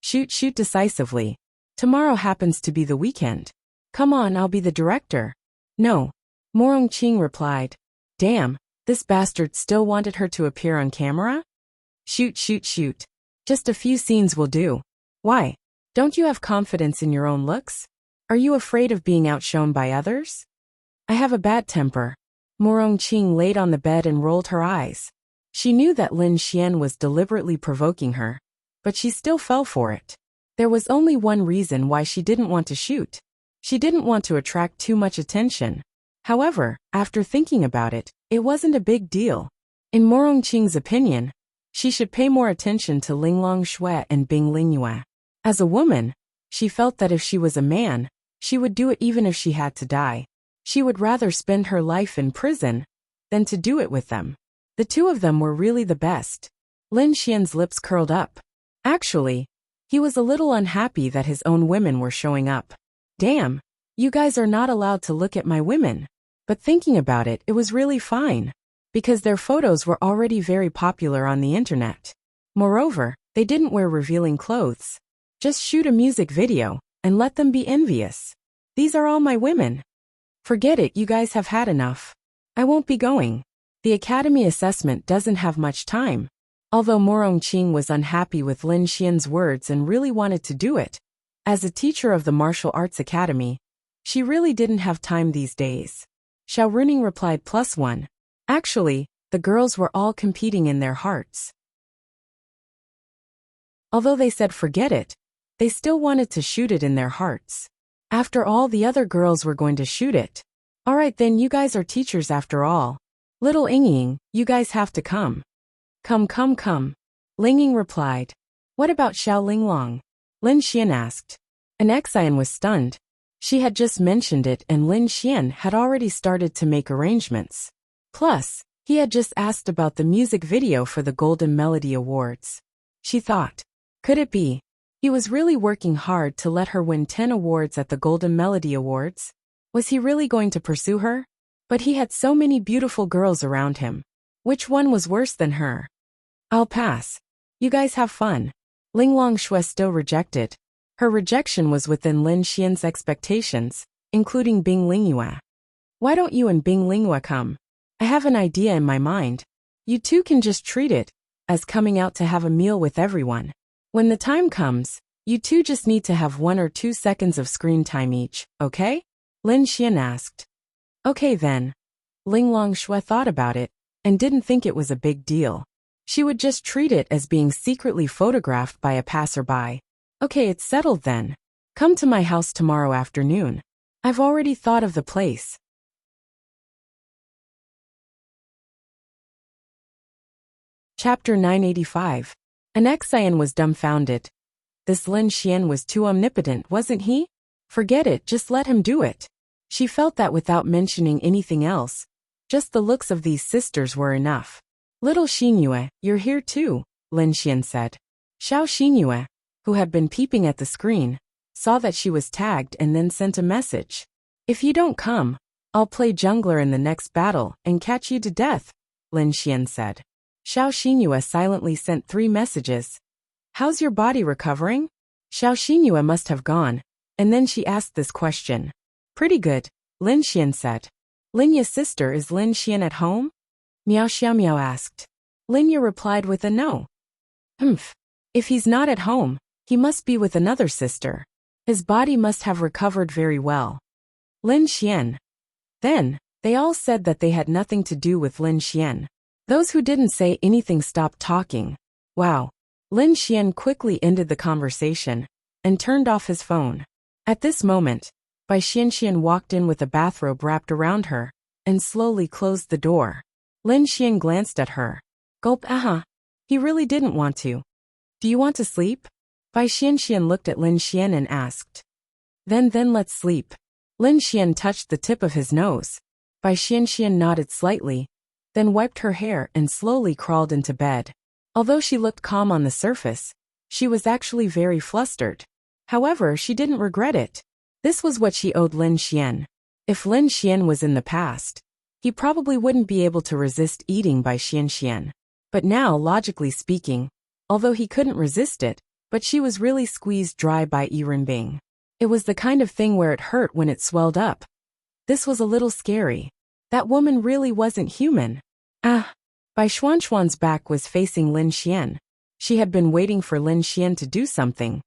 Shoot decisively. Tomorrow happens to be the weekend. Come on, I'll be the director. No. Morong Qing replied. Damn, this bastard still wanted her to appear on camera? Shoot. Just a few scenes will do. Why? Don't you have confidence in your own looks? Are you afraid of being outshone by others? I have a bad temper. Morong Qing laid on the bed and rolled her eyes. She knew that Lin Xian was deliberately provoking her, but she still fell for it. There was only one reason why she didn't want to shoot. She didn't want to attract too much attention. However, after thinking about it, it wasn't a big deal. In Morong Qing's opinion, she should pay more attention to Linglong Shui and Bing Lingyue. As a woman, she felt that if she was a man, she would do it even if she had to die. She would rather spend her life in prison than to do it with them. The two of them were really the best. Lin Xian's lips curled up. Actually, he was a little unhappy that his own women were showing up. Damn, you guys are not allowed to look at my women. But thinking about it, it was really fine, because their photos were already very popular on the internet. Moreover, they didn't wear revealing clothes. Just shoot a music video, and let them be envious. These are all my women. Forget it, you guys have had enough. I won't be going. The academy assessment doesn't have much time. Although Morong Qing was unhappy with Lin Xian's words and really wanted to do it, as a teacher of the martial arts academy, she really didn't have time these days. Xiao Runing replied +1. Actually, the girls were all competing in their hearts. Although they said forget it, they still wanted to shoot it in their hearts. After all, the other girls were going to shoot it. Alright then, you guys are teachers after all. Little Ying, you guys have to come. Come. Ling Ying replied. What about Xiao Linglong? Lin Xian asked. An Xian was stunned. She had just mentioned it and Lin Xian had already started to make arrangements. Plus, he had just asked about the music video for the Golden Melody Awards. She thought, could it be? He was really working hard to let her win 10 awards at the Golden Melody Awards. Was he really going to pursue her? But he had so many beautiful girls around him. Which one was worse than her? I'll pass. You guys have fun. Linglong Shui still rejected. Her rejection was within Lin Xian's expectations, including Bing Lingyue. Why don't you and Bing Lingyue come? I have an idea in my mind. You two can just treat it as coming out to have a meal with everyone. When the time comes, you two just need to have 1 or 2 seconds of screen time each, okay? Lin Xian asked. Okay then. Linglong Shui thought about it and didn't think it was a big deal. She would just treat it as being secretly photographed by a passerby. Okay, it's settled then. Come to my house tomorrow afternoon. I've already thought of the place. Chapter 985. An Xian was dumbfounded. This Lin Xian was too omnipotent, wasn't he? Forget it, just let him do it. She felt that without mentioning anything else, just the looks of these sisters were enough. Little Xinyue, you're here too, Lin Xian said. Xiao Xinyue, who had been peeping at the screen, saw that she was tagged and then sent a message. If you don't come, I'll play jungler in the next battle and catch you to death, Lin Xian said. Xiao Xinyue silently sent 3 messages. How's your body recovering? Xiao Xinyue must have gone, and then she asked this question. Pretty good, Lin Xian said. Linya's sister, is Lin Xian at home? Miao Xiaomiao asked. Linya replied with a no. If he's not at home, he must be with another sister. His body must have recovered very well. Lin Xian. Then, they all said that they had nothing to do with Lin Xian. Those who didn't say anything stopped talking. Wow. Lin Xian quickly ended the conversation and turned off his phone. At this moment, Bai Xianxian walked in with a bathrobe wrapped around her and slowly closed the door. Lin Xian glanced at her. Gulp, He really didn't want to. Do you want to sleep? Bai Xianxian looked at Lin Xian and asked. Then let's sleep. Lin Xian touched the tip of his nose. Bai Xianxian nodded slightly, then wiped her hair and slowly crawled into bed. Although she looked calm on the surface, she was actually very flustered. However, she didn't regret it. This was what she owed Lin Xian. If Lin Xian was in the past, he probably wouldn't be able to resist eating by Xian Xian. But now, logically speaking, although he couldn't resist it, but she was really squeezed dry by Yi Renbing. It was the kind of thing where it hurt when it swelled up. This was a little scary. That woman really wasn't human. Bai Xuanxuan's back was facing Lin Xian. She had been waiting for Lin Xian to do something,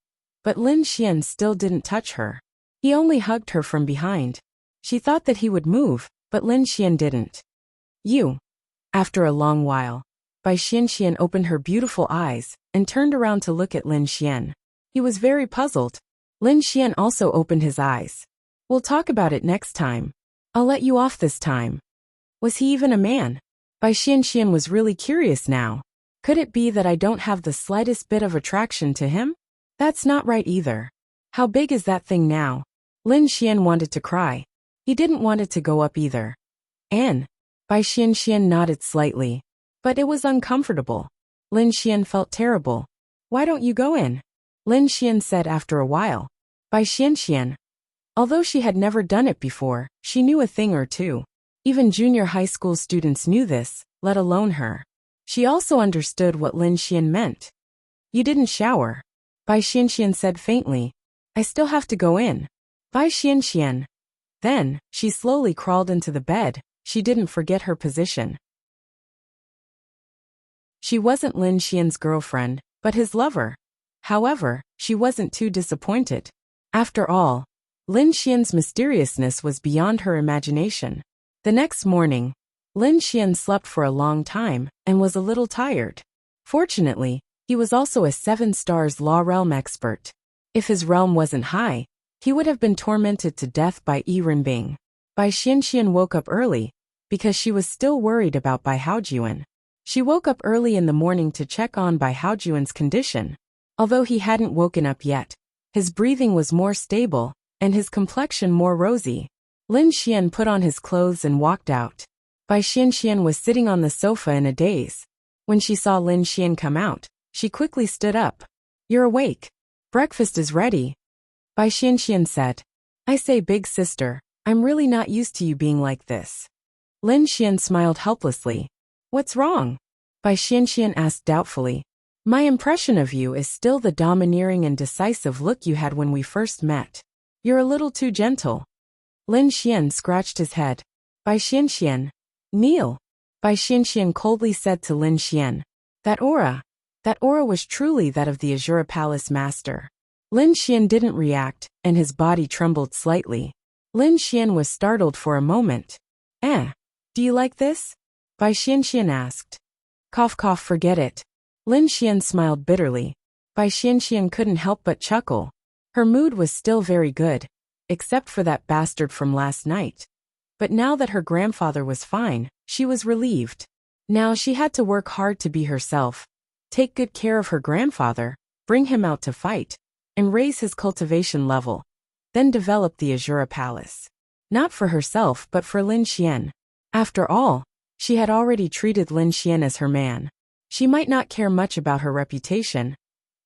but Lin Xian still didn't touch her. He only hugged her from behind. She thought that he would move, but Lin Xian didn't. You. After a long while, Bai Xian opened her beautiful eyes and turned around to look at Lin Xian. He was very puzzled. Lin Xian also opened his eyes. We'll talk about it next time. I'll let you off this time. Was he even a man? Bai Xian was really curious now. Could it be that I don't have the slightest bit of attraction to him? That's not right either. How big is that thing now? Lin Xian wanted to cry. He didn't want it to go up either. Anne. Bai Xian nodded slightly. But it was uncomfortable. Lin Xian felt terrible. Why don't you go in? Lin Xian said after a while. Bai Xian. Although she had never done it before, she knew a thing or two. Even junior high school students knew this, let alone her. She also understood what Lin Xian meant. You didn't shower. Bai Xian said faintly. I still have to go in. Bai Xian. Then, she slowly crawled into the bed. She didn't forget her position. She wasn't Lin Xian's girlfriend, but his lover. However, she wasn't too disappointed. After all, Lin Xian's mysteriousness was beyond her imagination. The next morning, Lin Xian slept for a long time and was a little tired. Fortunately, he was also a 7 stars law realm expert. If his realm wasn't high, he would have been tormented to death by Yi Renbing. Bai Xian woke up early, because she was still worried about Bai Haojuan. She woke up early in the morning to check on Bai Haojuan's condition. Although he hadn't woken up yet, his breathing was more stable, and his complexion more rosy. Lin Xian put on his clothes and walked out. Bai Xian was sitting on the sofa in a daze. When she saw Lin Xian come out, she quickly stood up. You're awake. Breakfast is ready. Bai Xian said. I say, big sister, I'm really not used to you being like this. Lin Xian smiled helplessly. What's wrong? Bai Xian asked doubtfully. My impression of you is still the domineering and decisive look you had when we first met. You're a little too gentle. Lin Xian scratched his head. Bai Xian. Kneel. Bai Xian coldly said to Lin Xian. That aura was truly that of the Azure Palace master. Lin Xian didn't react, and his body trembled slightly. Lin Xian was startled for a moment. Do you like this? Bai Xian asked. Cough cough, forget it. Lin Xian smiled bitterly. Bai Xian couldn't help but chuckle. Her mood was still very good, except for that bastard from last night. But now that her grandfather was fine, she was relieved. Now she had to work hard to be herself, take good care of her grandfather, bring him out to fight, and raise his cultivation level, then develop the Azure Palace. Not for herself but for Lin Xian. After all, she had already treated Lin Xian as her man. She might not care much about her reputation,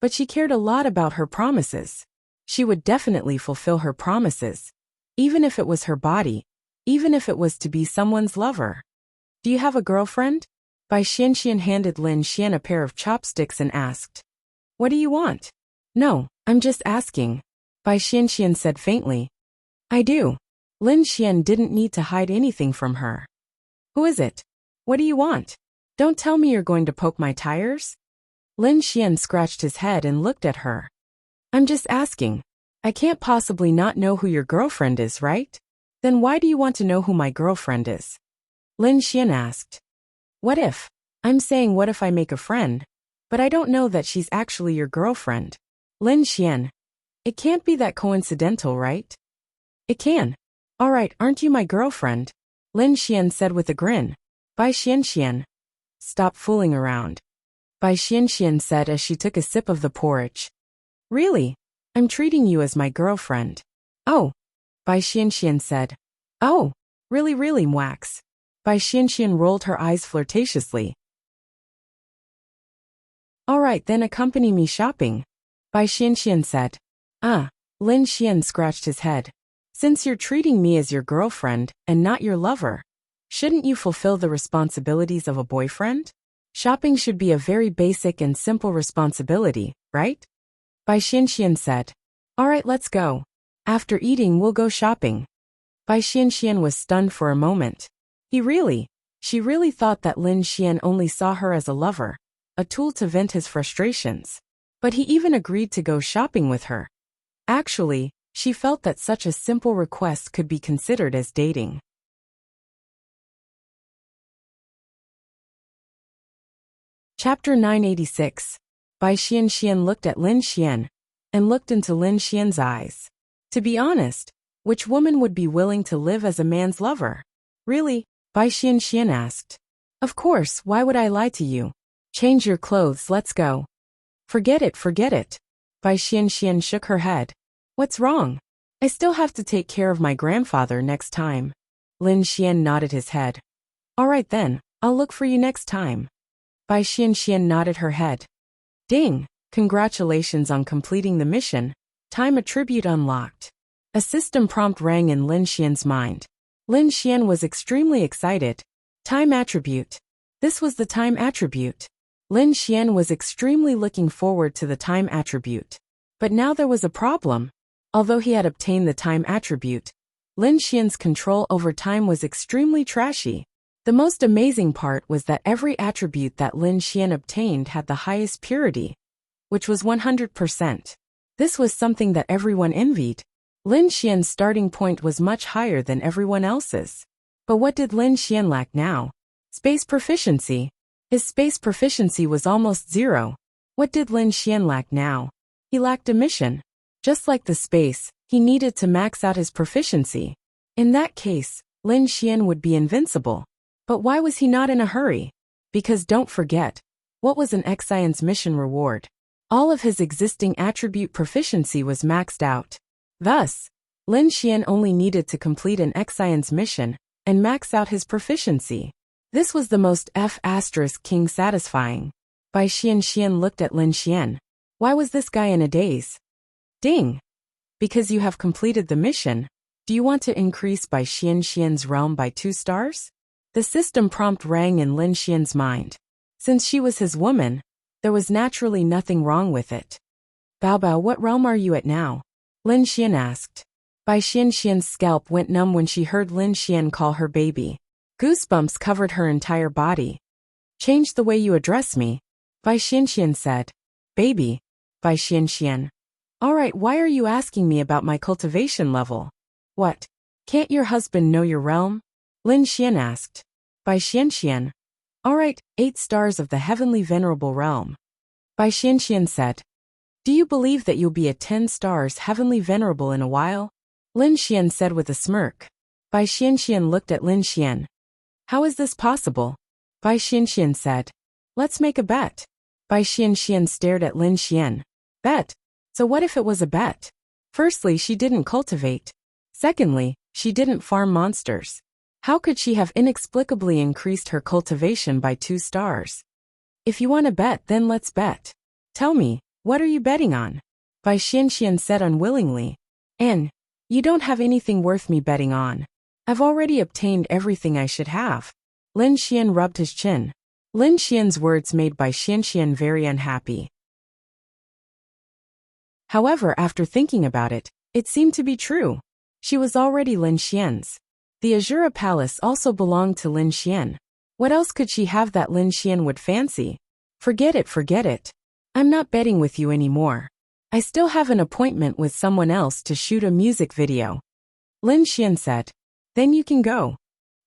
but she cared a lot about her promises. She would definitely fulfill her promises, even if it was her body, even if it was to be someone's lover. Do you have a girlfriend? Bai Xian handed Lin Xian a pair of chopsticks and asked. What do you want? No, I'm just asking. Bai Xian said faintly. I do. Lin Xian didn't need to hide anything from her. Who is it? What do you want? Don't tell me you're going to poke my tires? Lin Xian scratched his head and looked at her. I'm just asking. I can't possibly not know who your girlfriend is, right? Then why do you want to know who my girlfriend is? Lin Xian asked. What if? I'm saying what if I make a friend, but I don't know that she's actually your girlfriend. Lin Xian. It can't be that coincidental, right? It can. All right, aren't you my girlfriend? Lin Xian said with a grin. Bai Xian. Stop fooling around. Bai Xian said as she took a sip of the porridge. Really? I'm treating you as my girlfriend. Oh. Bai Xian said. Oh. Really Mwax. Bai Xian rolled her eyes flirtatiously. All right, then accompany me shopping. Bai Xian said. Lin Xian scratched his head. Since you're treating me as your girlfriend and not your lover, shouldn't you fulfill the responsibilities of a boyfriend? Shopping should be a very basic and simple responsibility, right? Bai Xianxian said. Alright, let's go. After eating, we'll go shopping. Bai Xianxian was stunned for a moment. She really thought that Lin Xian only saw her as a lover, a tool to vent his frustrations. But he even agreed to go shopping with her. Actually, she felt that such a simple request could be considered as dating. Chapter 986. Bai Xianxian looked at Lin Xian and looked into Lin Xian's eyes. To be honest, which woman would be willing to live as a man's lover? Really? Bai Xianxian asked. Of course, why would I lie to you? Change your clothes, let's go. Forget it. Bai Xianxian shook her head. What's wrong? I still have to take care of my grandfather next time. Lin Xian nodded his head. Alright then, I'll look for you next time. Bai Xianxian nodded her head. Ding! Congratulations on completing the mission. Time attribute unlocked. A system prompt rang in Lin Xian's mind. Lin Xian was extremely excited. Time attribute. This was the time attribute. Lin Xian was extremely looking forward to the time attribute. But now there was a problem. Although he had obtained the time attribute, Lin Xian's control over time was extremely trashy. The most amazing part was that every attribute that Lin Xian obtained had the highest purity, which was 100%. This was something that everyone envied. Lin Xian's starting point was much higher than everyone else's. But what did Lin Xian lack now? Space proficiency. His space proficiency was almost 0. What did Lin Xian lack now? He lacked a mission. Just like the space, he needed to max out his proficiency. In that case, Lin Xian would be invincible. But why was he not in a hurry? Because don't forget, what was an Xian's mission reward? All of his existing attribute proficiency was maxed out. Thus, Lin Xian only needed to complete an Xian's mission and max out his proficiency. This was the most King satisfying. Bai Xianxian looked at Lin Xian. Why was this guy in a daze? Ding! Because you have completed the mission. Do you want to increase Bai Xianxian's realm by 2 stars? The system prompt rang in Lin Xian's mind. Since she was his woman, there was naturally nothing wrong with it. Bao, what realm are you at now? Lin Xian asked. Bai Xianxian's scalp went numb when she heard Lin Xian call her baby. Goosebumps covered her entire body. Change the way you address me, Bai Xianxian said. Baby. Bai Xianxian. Alright, why are you asking me about my cultivation level? What? Can't your husband know your realm? Lin Xian asked. Bai Xianxian. Alright, 8 stars of the heavenly venerable realm. Bai Xianxian said. Do you believe that you'll be a 10 stars heavenly venerable in a while? Lin Xian said with a smirk. Bai Xianxian looked at Lin Xian. How is this possible? Bai Xianxian said. Let's make a bet. Bai Xianxian stared at Lin Xian. Bet? So what if it was a bet? Firstly, she didn't cultivate. Secondly, she didn't farm monsters. How could she have inexplicably increased her cultivation by 2 stars? If you want to bet, then let's bet. Tell me, what are you betting on? Bai Xianxian said unwillingly. You don't have anything worth me betting on. I've already obtained everything I should have. Lin Xian rubbed his chin. Lin Xian's words made Bai Xianxian very unhappy. However, after thinking about it, it seemed to be true. She was already Lin Xian's. The Azura Palace also belonged to Lin Xian. What else could she have that Lin Xian would fancy? Forget it. I'm not betting with you anymore. I still have an appointment with someone else to shoot a music video. Lin Xian said. Then you can go.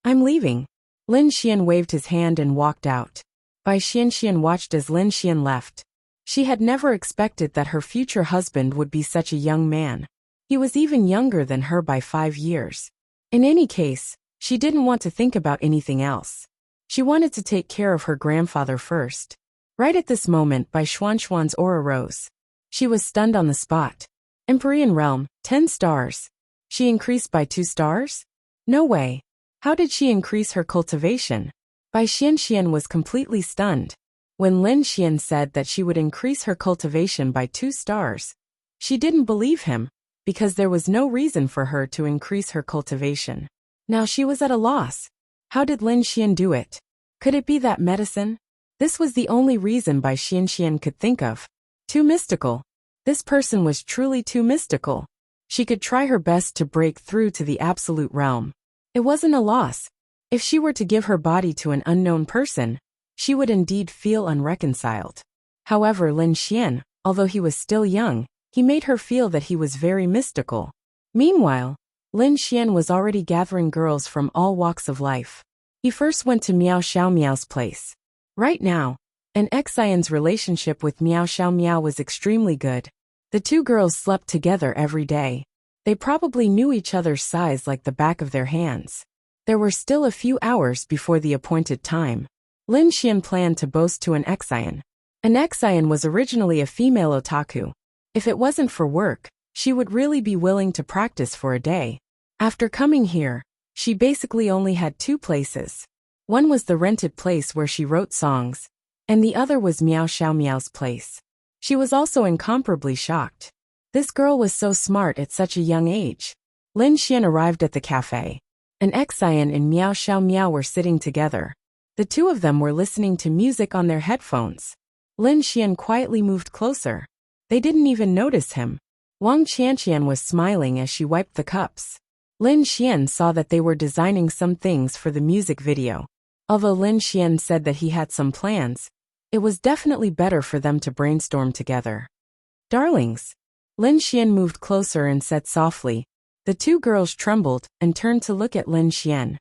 I'm leaving. Lin Xian waved his hand and walked out. Bai Xianxian watched as Lin Xian left. She had never expected that her future husband would be such a young man. He was even younger than her by 5 years. In any case, she didn't want to think about anything else. She wanted to take care of her grandfather first. Right at this moment, Bai Xuanxuan's aura rose. She was stunned on the spot. Empyrean realm, 10 stars. She increased by 2 stars? No way. How did she increase her cultivation? Bai Xianxian was completely stunned. When Lin Xian said that she would increase her cultivation by 2 stars, she didn't believe him. because there was no reason for her to increase her cultivation. Now she was at a loss. How did Lin Xian do it? Could it be that medicine? This was the only reason by Xian could think of. Too mystical. This person was truly too mystical. She could try her best to break through to the absolute realm. It wasn't a loss. If she were to give her body to an unknown person, she would indeed feel unreconciled. However, Lin Xian, although he was still young, he made her feel that he was very mystical. Meanwhile, Lin Xian was already gathering girls from all walks of life. He first went to Miao Xiaomiao's place. Right now, an Xian's relationship with Miao Xiaomiao was extremely good. The two girls slept together every day. They probably knew each other's size like the back of their hands. There were still a few hours before the appointed time. Lin Xian planned to boast to an Xian. An Xian was originally a female otaku. If it wasn't for work, she would really be willing to practice for a day. After coming here, she basically only had two places. One was the rented place where she wrote songs, and the other was Miao Xiaomiao's place. She was also incomparably shocked. This girl was so smart at such a young age. Lin Xian arrived at the cafe. An Xian and Miao Xiaomiao were sitting together. The two of them were listening to music on their headphones. Lin Xian quietly moved closer. They didn't even notice him. Wang Qianqian was smiling as she wiped the cups. Lin Xian saw that they were designing some things for the music video. Although Lin Xian said that he had some plans, it was definitely better for them to brainstorm together. Darlings. Lin Xian moved closer and said softly. The two girls trembled and turned to look at Lin Xian.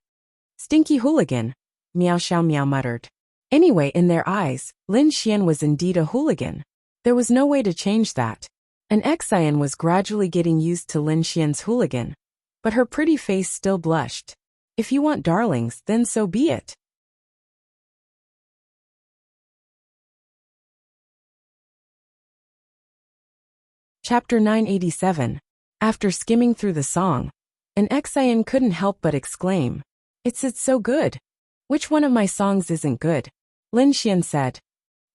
Stinky hooligan, Miao Xiaomiao muttered. Anyway, in their eyes, Lin Xian was indeed a hooligan. There was no way to change that. An Xian was gradually getting used to Lin Xian's hooligan, but her pretty face still blushed. If you want darlings, then so be it. Chapter 987. After skimming through the song, an Xian couldn't help but exclaim, It's so good. Which one of my songs isn't good? Lin Xian said.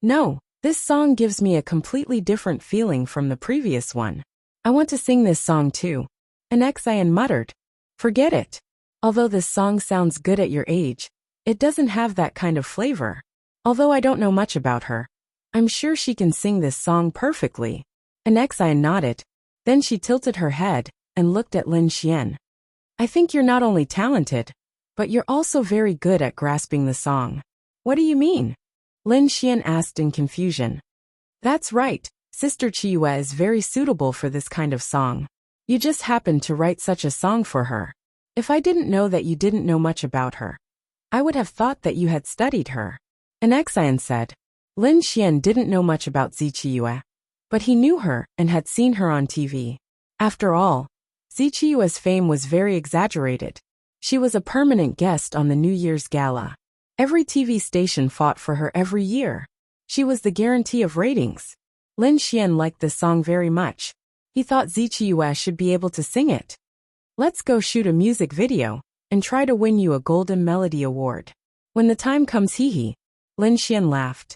No, this song gives me a completely different feeling from the previous one. I want to sing this song too. An Xian muttered. Forget it. Although this song sounds good at your age, it doesn't have that kind of flavor. Although I don't know much about her, I'm sure she can sing this song perfectly. An Xian nodded. Then she tilted her head and looked at Lin Xian. I think you're not only talented, but you're also very good at grasping the song. What do you mean? Lin Xian asked in confusion. That's right, Sister Chiyue is very suitable for this kind of song. You just happened to write such a song for her. If I didn't know that you didn't know much about her, I would have thought that you had studied her. An Xian said. Lin Xian didn't know much about Zichiyue, but he knew her and had seen her on TV. After all, Zichiyue's fame was very exaggerated. She was a permanent guest on the New Year's Gala. Every TV station fought for her every year. She was the guarantee of ratings. Lin Xian liked this song very much. He thought Zichiyue should be able to sing it. Let's go shoot a music video and try to win you a Golden Melody Award. When the time comes, hee. Lin Xian laughed.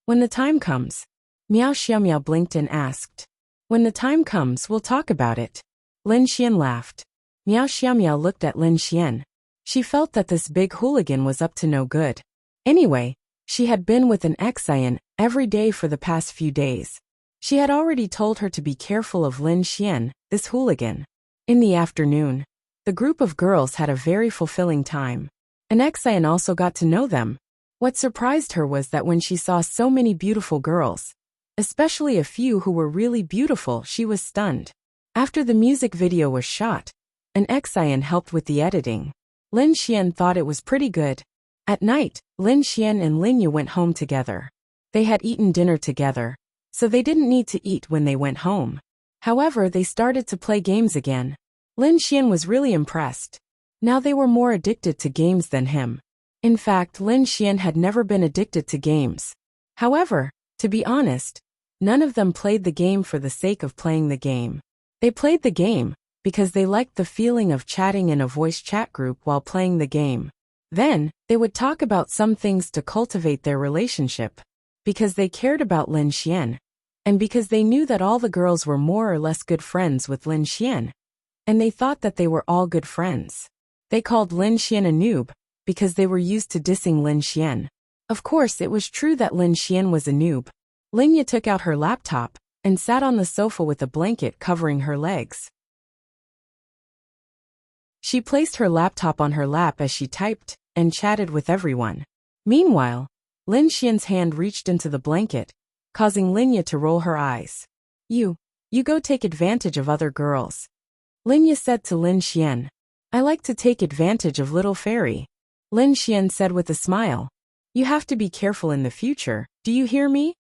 When the time comes? Miao Xiaomiao blinked and asked. When the time comes, we'll talk about it. Lin Xian laughed. Miao Xiaomiao looked at Lin Xian. She felt that this big hooligan was up to no good. Anyway, she had been with an Xian every day for the past few days. She had already told her to be careful of Lin Xian, this hooligan. In the afternoon, the group of girls had a very fulfilling time. An Xian also got to know them. What surprised her was that when she saw so many beautiful girls, especially a few who were really beautiful, she was stunned. After the music video was shot, an Xian helped with the editing. Lin Xian thought it was pretty good. At night, Lin Xian and Lin Yu went home together. They had eaten dinner together, so they didn't need to eat when they went home. However, they started to play games again. Lin Xian was really impressed. Now they were more addicted to games than him. In fact, Lin Xian had never been addicted to games. However, to be honest, none of them played the game for the sake of playing the game. They played the game because they liked the feeling of chatting in a voice chat group while playing the game. Then, they would talk about some things to cultivate their relationship. Because they cared about Lin Xian, and because they knew that all the girls were more or less good friends with Lin Xian, and they thought that they were all good friends. They called Lin Xian a noob, because they were used to dissing Lin Xian. Of course, it was true that Lin Xian was a noob. Linya took out her laptop and sat on the sofa with a blanket covering her legs. She placed her laptop on her lap as she typed and chatted with everyone. Meanwhile, Lin Xian's hand reached into the blanket, causing Linya to roll her eyes. You go take advantage of other girls. Linya said to Lin Xian. I like to take advantage of little fairy. Lin Xian said with a smile. You have to be careful in the future, do you hear me?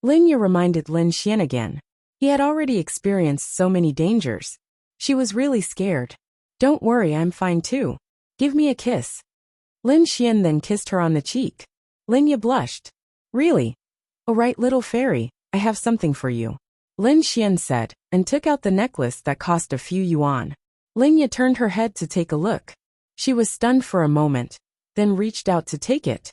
Linya reminded Lin Xian again. He had already experienced so many dangers. She was really scared. Don't worry, I'm fine too. Give me a kiss. Lin Xian then kissed her on the cheek. Linya blushed. Really? Alright, little fairy, I have something for you. Lin Xian said, and took out the necklace that cost a few yuan. Linya turned her head to take a look. She was stunned for a moment, then reached out to take it.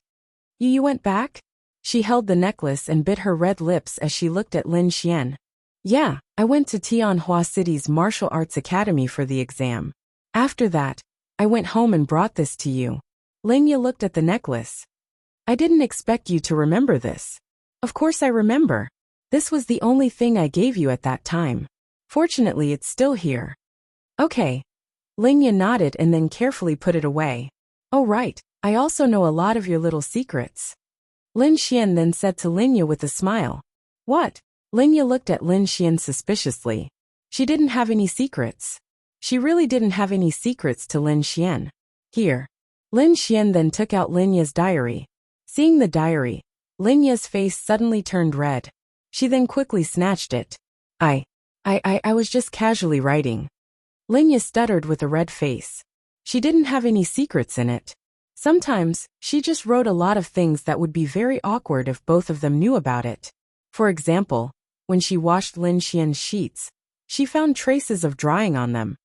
You went back? She held the necklace and bit her red lips as she looked at Lin Xian. Yeah, I went to Tianhua City's martial arts academy for the exam. After that, I went home and brought this to you. Linya looked at the necklace. I didn't expect you to remember this. Of course I remember. This was the only thing I gave you at that time. Fortunately, it's still here. Okay. Linya nodded and then carefully put it away. Oh right, I also know a lot of your little secrets. Lin Xian then said to Linya with a smile. What? Linya looked at Lin Xian suspiciously. She didn't have any secrets. She really didn't have any secrets to Lin Xian. Here. Lin Xian then took out Linya's diary. Seeing the diary, Linya's face suddenly turned red. She then quickly snatched it. I was just casually writing. Linya stuttered with a red face. She didn't have any secrets in it. Sometimes, she just wrote a lot of things that would be very awkward if both of them knew about it. For example, when she washed Lin Xian's sheets, she found traces of drying on them.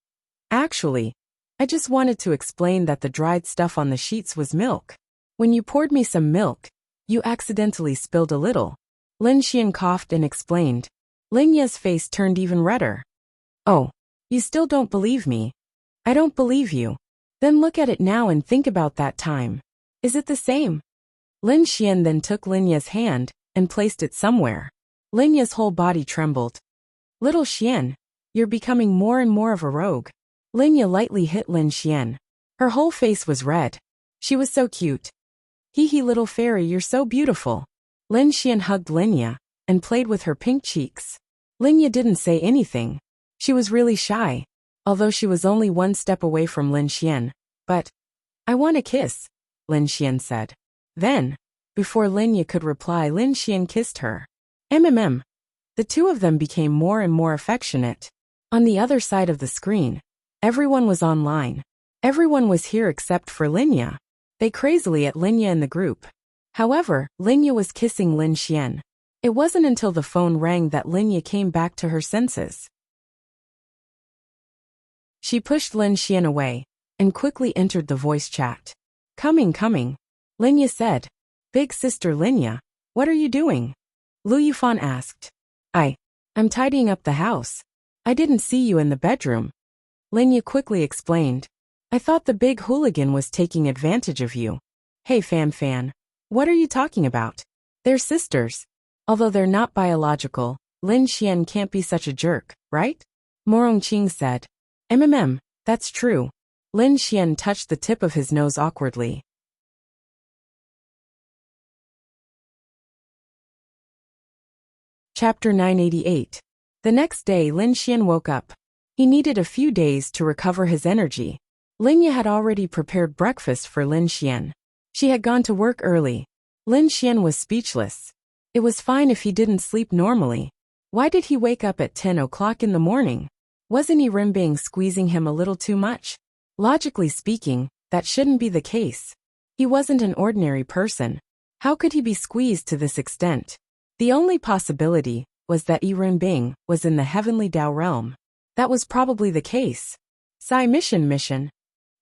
Actually, I just wanted to explain that the dried stuff on the sheets was milk. When you poured me some milk, you accidentally spilled a little. Lin Xian coughed and explained. Linya's face turned even redder. Oh, you still don't believe me? I don't believe you. Then look at it now and think about that time. Is it the same? Lin Xian then took Linya's hand and placed it somewhere. Linya's whole body trembled. Little Xian, you're becoming more and more of a rogue. Linya lightly hit Lin Xian. Her whole face was red. She was so cute. Hee little fairy, you're so beautiful. Lin Xian hugged Linya and played with her pink cheeks. Linya didn't say anything. She was really shy, although she was only one step away from Lin Xian. But, I want a kiss, Lin Xian said. Then, before Linya could reply, Lin Xian kissed her. The two of them became more and more affectionate. On the other side of the screen, everyone was online. Everyone was here except for Linya. They crazily at Linya in the group. However, Linya was kissing Lin Xian. It wasn't until the phone rang that Linya came back to her senses. She pushed Lin Xian away and quickly entered the voice chat. Coming. Linya said. Big sister Linya, what are you doing? Lu Yufan asked. I'm tidying up the house. I didn't see you in the bedroom. Linya quickly explained. I thought the big hooligan was taking advantage of you. Hey Fan, what are you talking about? They're sisters. Although they're not biological, Lin Xian can't be such a jerk, right? Morong Qing said. That's true. Lin Xian touched the tip of his nose awkwardly. Chapter 988. The next day Lin Xian woke up. He needed a few days to recover his energy. Linya had already prepared breakfast for Lin Xian. She had gone to work early. Lin Xian was speechless. It was fine if he didn't sleep normally. Why did he wake up at 10 o'clock in the morning? Wasn't Earbook squeezing him a little too much? Logically speaking, that shouldn't be the case. He wasn't an ordinary person. How could he be squeezed to this extent? The only possibility was that Earbook was in the heavenly Tao realm. That was probably the case. Mission.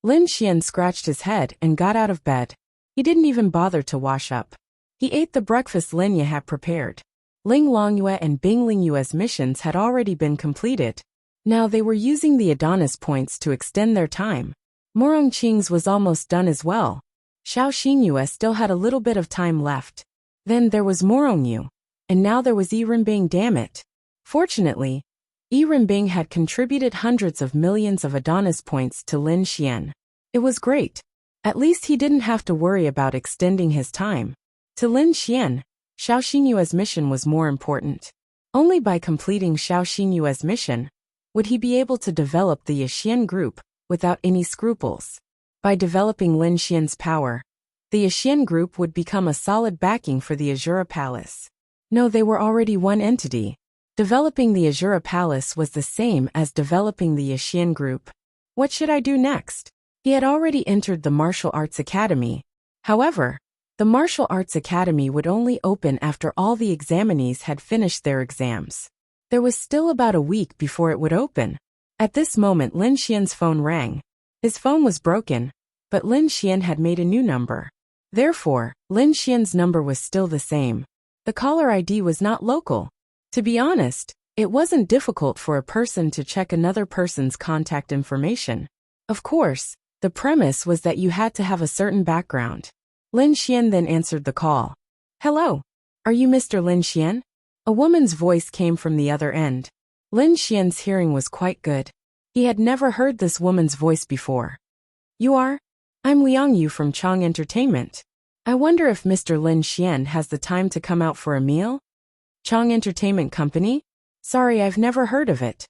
Lin Xian scratched his head and got out of bed. He didn't even bother to wash up. He ate the breakfast Linya had prepared. Ling Longyue and Bing Lingyue's missions had already been completed. Now they were using the Adonis points to extend their time. Morong Qing's was almost done as well. Xiao Xinyue still had a little bit of time left. Then there was Morongyu. And now there was Yi Rinbing, damn it. Fortunately, Yi Rinbing had contributed hundreds of millions of Adonis points to Lin Xian. It was great. At least he didn't have to worry about extending his time. To Lin Xian, Xiao Xinyue's mission was more important. Only by completing Xiao Xinyue's mission would he be able to develop the Yixian group without any scruples. By developing Lin Xian's power, the Yixian group would become a solid backing for the Azura Palace. No, they were already one entity. Developing the Azura Palace was the same as developing the Yixian group. What should I do next? He had already entered the Martial Arts Academy. However, the Martial Arts Academy would only open after all the examinees had finished their exams. There was still about a week before it would open. At this moment Lin Xian's phone rang. His phone was broken, but Lin Xian had made a new number. Therefore, Lin Xian's number was still the same. The caller ID was not local. To be honest, it wasn't difficult for a person to check another person's contact information. Of course, the premise was that you had to have a certain background. Lin Xian then answered the call. Hello. Are you Mr. Lin Xian? A woman's voice came from the other end. Lin Xian's hearing was quite good. He had never heard this woman's voice before. You are? I'm Liang Yu from Chong Entertainment. I wonder if Mr. Lin Xian has the time to come out for a meal? Chong Entertainment Company? Sorry, I've never heard of it.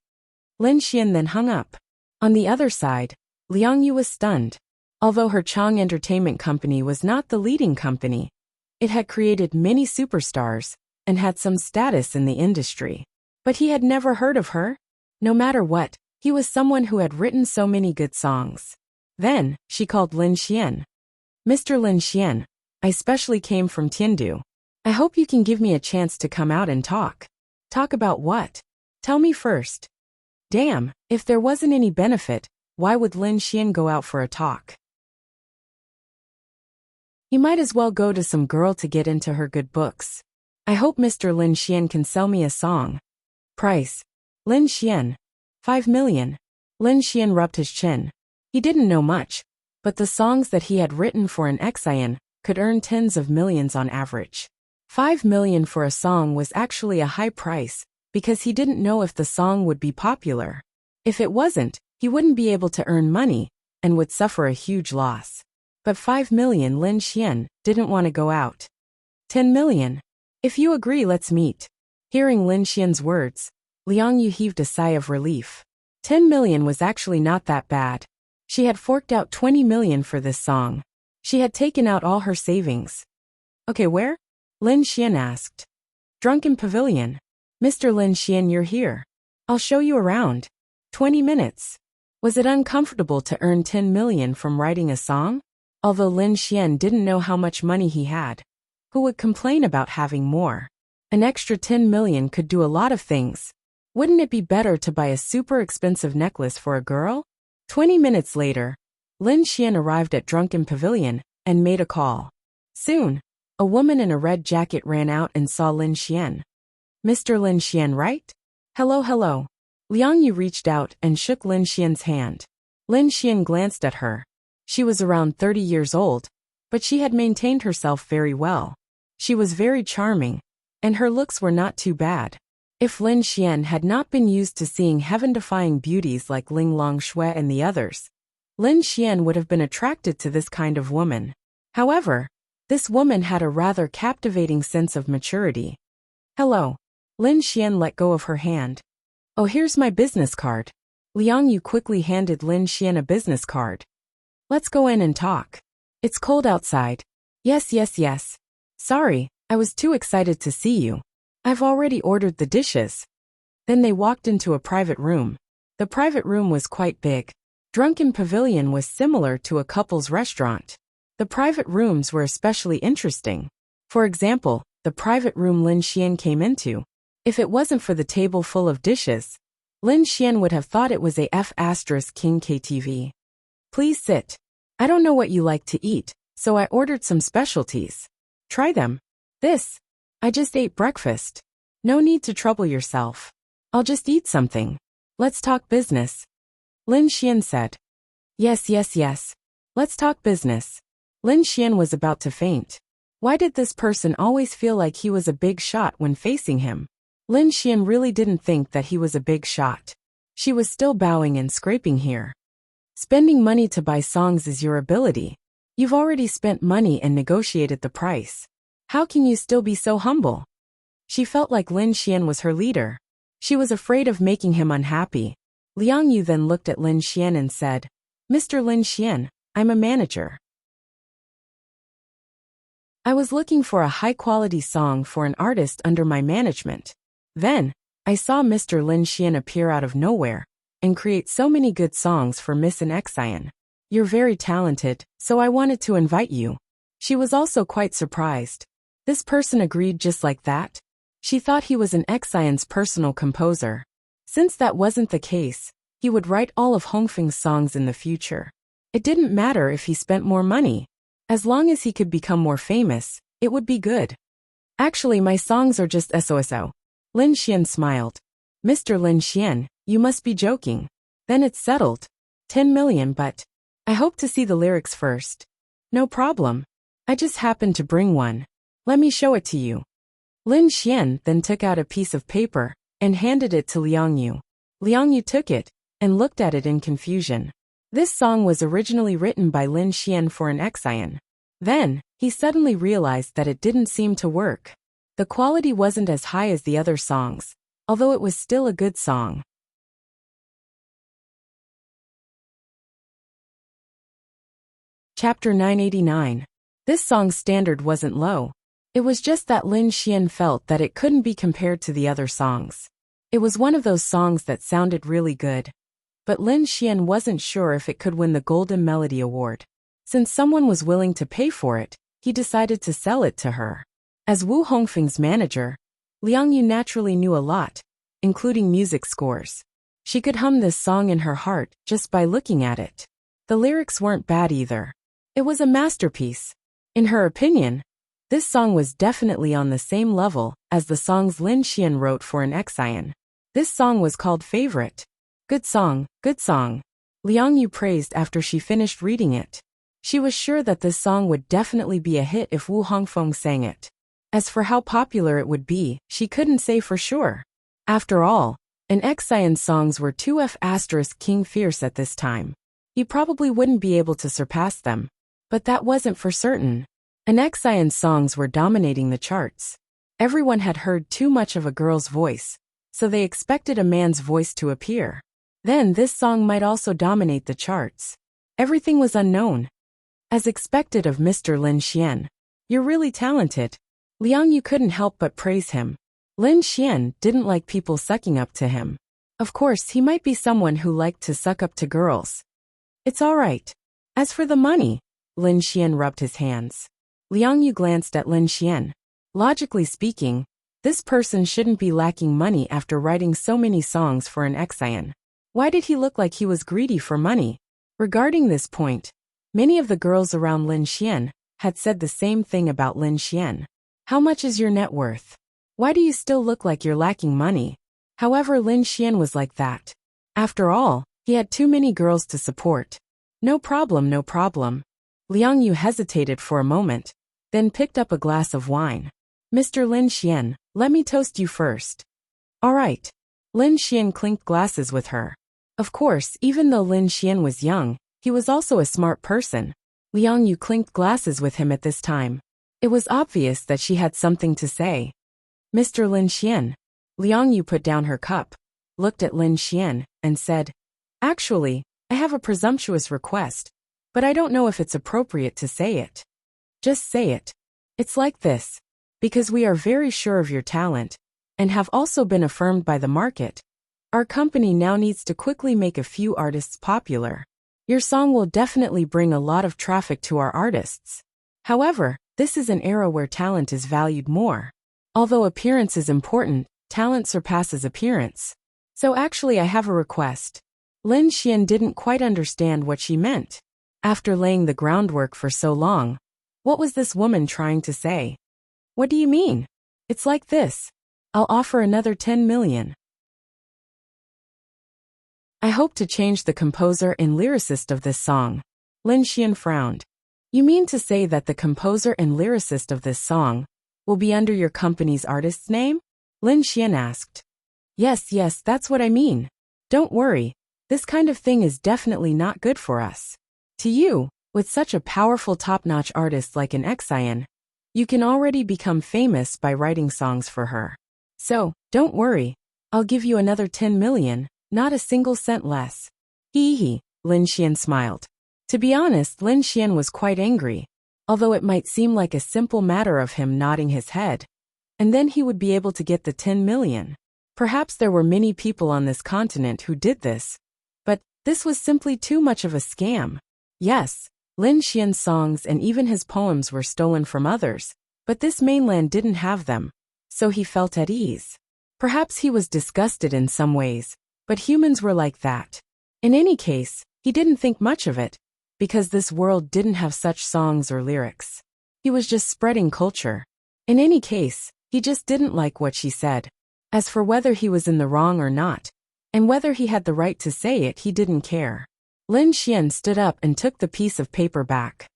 Lin Xian then hung up. On the other side, Liang Yu was stunned. Although her Chong Entertainment Company was not the leading company, it had created many superstars and had some status in the industry. But he had never heard of her. No matter what, he was someone who had written so many good songs. Then, she called Lin Xian. Mr. Lin Xian, I specially came from Tiandu. I hope you can give me a chance to come out and talk. Talk about what? Tell me first. Damn, if there wasn't any benefit, why would Lin Xian go out for a talk? He might as well go to some girl to get into her good books. I hope Mr. Lin Xian can sell me a song. Price. Lin Xian. 5 million. Lin Xian rubbed his chin. He didn't know much, but the songs that he had written for an Xian could earn tens of millions on average. 5 million for a song was actually a high price, because he didn't know if the song would be popular. If it wasn't, he wouldn't be able to earn money, and would suffer a huge loss. But 5 million Lin Xian didn't want to go out. 10 million. If you agree, let's meet. Hearing Lin Xian's words, Liang Yu heaved a sigh of relief. 10 million was actually not that bad. She had forked out 20 million for this song. She had taken out all her savings. Okay, where? Lin Xian asked. Drunken Pavilion. Mr. Lin Xian, you're here. I'll show you around. 20 minutes. Was it uncomfortable to earn 10 million from writing a song? Although Lin Xian didn't know how much money he had. Who would complain about having more? An extra 10 million could do a lot of things. Wouldn't it be better to buy a super expensive necklace for a girl? 20 minutes later, Lin Xian arrived at Drunken Pavilion and made a call. Soon, a woman in a red jacket ran out and saw Lin Xian. Mr. Lin Xian, right? Hello, hello. Liang Yu reached out and shook Lin Xian's hand. Lin Xian glanced at her. She was around 30 years old, but she had maintained herself very well. She was very charming, and her looks were not too bad. If Lin Xian had not been used to seeing heaven-defying beauties like Ling Longshui and the others, Lin Xian would have been attracted to this kind of woman. However, this woman had a rather captivating sense of maturity. Hello. Lin Xian let go of her hand. Oh, here's my business card. Liang Yu quickly handed Lin Xian a business card. Let's go in and talk. It's cold outside. Yes, yes, yes. Sorry, I was too excited to see you. I've already ordered the dishes. Then they walked into a private room. The private room was quite big. Drunken Pavilion was similar to a couple's restaurant. The private rooms were especially interesting. For example, the private room Lin Xian came into. If it wasn't for the table full of dishes, Lin Xian would have thought it was a F***King KTV. Please sit. I don't know what you like to eat, so I ordered some specialties. Try them. I just ate breakfast. No need to trouble yourself. I'll just eat something. Let's talk business. Lin Xian said. Yes, yes, yes. Let's talk business. Lin Xian was about to faint. Why did this person always feel like he was a big shot when facing him? Lin Xian really didn't think that he was a big shot. She was still bowing and scraping here. Spending money to buy songs is your ability. You've already spent money and negotiated the price. How can you still be so humble? She felt like Lin Xian was her leader. She was afraid of making him unhappy. Liang Yu then looked at Lin Xian and said, Mr. Lin Xian, I'm a manager. I was looking for a high-quality song for an artist under my management. Then, I saw Mr. Lin Xian appear out of nowhere and create so many good songs for Miss and Xian. You're very talented, so I wanted to invite you. She was also quite surprised. This person agreed just like that? She thought he was an Xian's personal composer. Since that wasn't the case, he would write all of Hongfeng's songs in the future. It didn't matter if he spent more money. As long as he could become more famous, it would be good. Actually, my songs are just SOSO. Lin Xian smiled. Mr. Lin Xian, you must be joking. Then it's settled. 10 million, but I hope to see the lyrics first. No problem. I just happened to bring one. Let me show it to you. Lin Xian then took out a piece of paper and handed it to Liang Yu. Liang Yu took it and looked at it in confusion. This song was originally written by Lin Xian for an Xian. Then, he suddenly realized that it didn't seem to work. The quality wasn't as high as the other songs, although it was still a good song. Chapter 989. This song's standard wasn't low. It was just that Lin Xian felt that it couldn't be compared to the other songs. It was one of those songs that sounded really good. But Lin Xian wasn't sure if it could win the Golden Melody Award. Since someone was willing to pay for it, he decided to sell it to her. As Wu Hongfeng's manager, Liang Yu naturally knew a lot, including music scores. She could hum this song in her heart just by looking at it. The lyrics weren't bad either. It was a masterpiece. In her opinion, this song was definitely on the same level as the songs Lin Xian wrote for an Xian. This song was called Favorite. Good song, good song. Liang Yu praised after she finished reading it. She was sure that this song would definitely be a hit if Wu Hongfeng sang it. As for how popular it would be, she couldn't say for sure. After all, an Xian's songs were 2F** King Fierce at this time. He probably wouldn't be able to surpass them. But that wasn't for certain. An Xian's songs were dominating the charts. Everyone had heard too much of a girl's voice, so they expected a man's voice to appear. Then this song might also dominate the charts. Everything was unknown. As expected of Mr. Lin Xian. You're really talented. Liang Yu couldn't help but praise him. Lin Xian didn't like people sucking up to him. Of course, he might be someone who liked to suck up to girls. It's all right. As for the money, Lin Xian rubbed his hands. Liang Yu glanced at Lin Xian. Logically speaking, this person shouldn't be lacking money after writing so many songs for an Xian. Why did he look like he was greedy for money? Regarding this point, many of the girls around Lin Xian had said the same thing about Lin Xian. How much is your net worth? Why do you still look like you're lacking money? However, Lin Xian was like that. After all, he had too many girls to support. No problem, no problem. Liang Yu hesitated for a moment, then picked up a glass of wine. Mr. Lin Xian, let me toast you first. All right. Lin Xian clinked glasses with her. Of course, even though Lin Xian was young, he was also a smart person. Liang Yu clinked glasses with him at this time. It was obvious that she had something to say. Mr. Lin Xian. Liang Yu put down her cup, looked at Lin Xian, and said, Actually, I have a presumptuous request, but I don't know if it's appropriate to say it. Just say it. It's like this. Because we are very sure of your talent, and have also been affirmed by the market, our company now needs to quickly make a few artists popular. Your song will definitely bring a lot of traffic to our artists. However, this is an era where talent is valued more. Although appearance is important, talent surpasses appearance. So actually I have a request. Lin Xian didn't quite understand what she meant. After laying the groundwork for so long, what was this woman trying to say? What do you mean? It's like this. I'll offer another 10 million. I hope to change the composer and lyricist of this song. Lin Xian frowned. You mean to say that the composer and lyricist of this song will be under your company's artist's name? Lin Xian asked. Yes, that's what I mean. Don't worry, this kind of thing is definitely not good for us. To you, with such a powerful top-notch artist like an Xian, you can already become famous by writing songs for her. So, don't worry, I'll give you another 10 million, not a single cent less. Hee, Lin Xian smiled. To be honest, Lin Xian was quite angry, although it might seem like a simple matter of him nodding his head, and then he would be able to get the 10 million. Perhaps there were many people on this continent who did this, but this was simply too much of a scam. Yes, Lin Xian's songs and even his poems were stolen from others, but this mainland didn't have them, so he felt at ease. Perhaps he was disgusted in some ways, but humans were like that. In any case, he didn't think much of it, because this world didn't have such songs or lyrics. He was just spreading culture. In any case, he just didn't like what she said. As for whether he was in the wrong or not, and whether he had the right to say it, he didn't care. Lin Xian stood up and took the piece of paper back.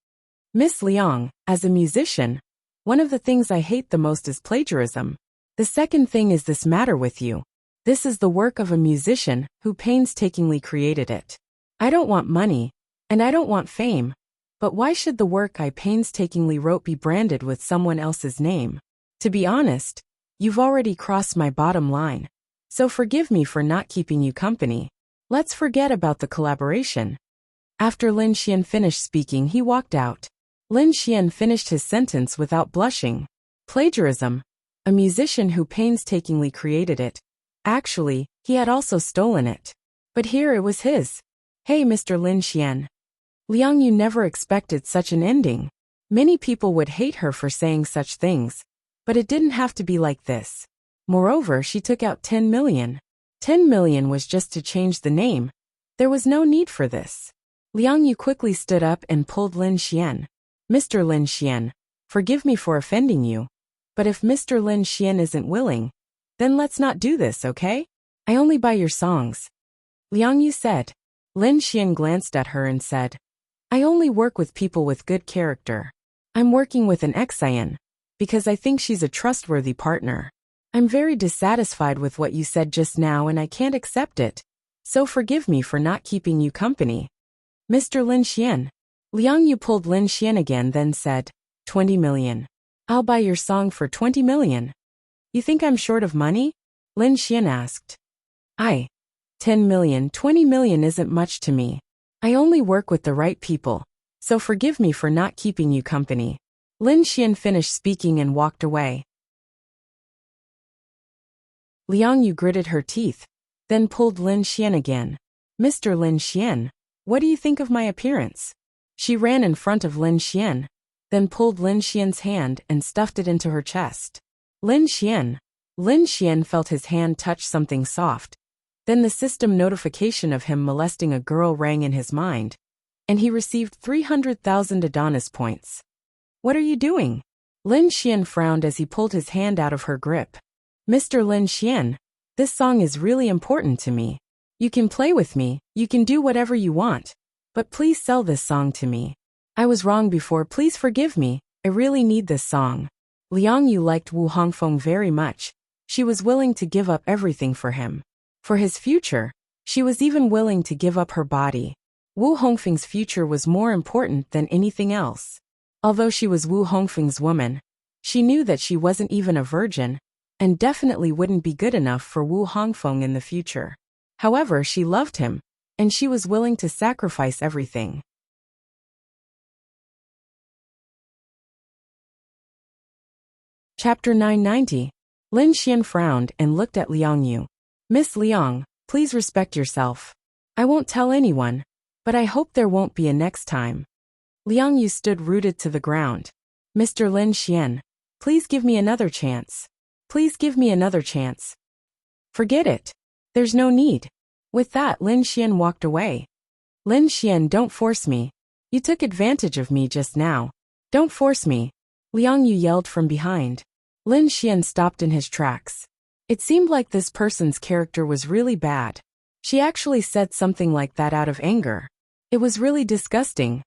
Miss Liang, as a musician, one of the things I hate the most is plagiarism. The second thing is this matter with you. This is the work of a musician who painstakingly created it. I don't want money, and I don't want fame, but why should the work I painstakingly wrote be branded with someone else's name? To be honest, you've already crossed my bottom line, so forgive me for not keeping you company. Let's forget about the collaboration. After Lin Xian finished speaking, he walked out. Lin Xian finished his sentence without blushing. Plagiarism. A musician who painstakingly created it. Actually, he had also stolen it. But here it was his. Hey, Mr. Lin Xian. Liang, you never expected such an ending. Many people would hate her for saying such things, but it didn't have to be like this. Moreover, she took out 10 million. 10 million was just to change the name. There was no need for this. Liang Yu quickly stood up and pulled Lin Xian. Mr. Lin Xian, forgive me for offending you, but if Mr. Lin Xian isn't willing, then let's not do this, okay? I only buy your songs. Liang Yu said. Lin Xian glanced at her and said, I only work with people with good character. I'm working with an Xian, because I think she's a trustworthy partner. I'm very dissatisfied with what you said just now and I can't accept it, so forgive me for not keeping you company. Mr. Lin Xian. Liang Yu pulled Lin Xian again, then said, 20 million. I'll buy your song for 20 million. You think I'm short of money? Lin Xian asked. 10 million, 20 million isn't much to me. I only work with the right people, so forgive me for not keeping you company. Lin Xian finished speaking and walked away. Liang Yu gritted her teeth, then pulled Lin Xian again. Mr. Lin Xian, what do you think of my appearance? She ran in front of Lin Xian, then pulled Lin Xian's hand and stuffed it into her chest. Lin Xian felt his hand touch something soft. Then the system notification of him molesting a girl rang in his mind, and he received 300,000 Adonis points. What are you doing? Lin Xian frowned as he pulled his hand out of her grip. Mr. Lin Xian, this song is really important to me. You can play with me, you can do whatever you want, but please sell this song to me. I was wrong before, please forgive me, I really need this song. Liang Yu liked Wu Hongfeng very much. She was willing to give up everything for him. For his future, she was even willing to give up her body. Wu Hongfeng's future was more important than anything else. Although she was Wu Hongfeng's woman, she knew that she wasn't even a virgin, and definitely wouldn't be good enough for Wu Hongfeng in the future. However, she loved him, and she was willing to sacrifice everything. Chapter 990. Lin Xian frowned and looked at Liang Yu. Miss Liang, please respect yourself. I won't tell anyone, but I hope there won't be a next time. Liang Yu stood rooted to the ground. Mr. Lin Xian, please give me another chance. Please give me another chance. Forget it. There's no need. With that, Lin Xian walked away. Lin Xian, don't force me. You took advantage of me just now. Don't force me. Liang Yu yelled from behind. Lin Xian stopped in his tracks. It seemed like this person's character was really bad. She actually said something like that out of anger. It was really disgusting.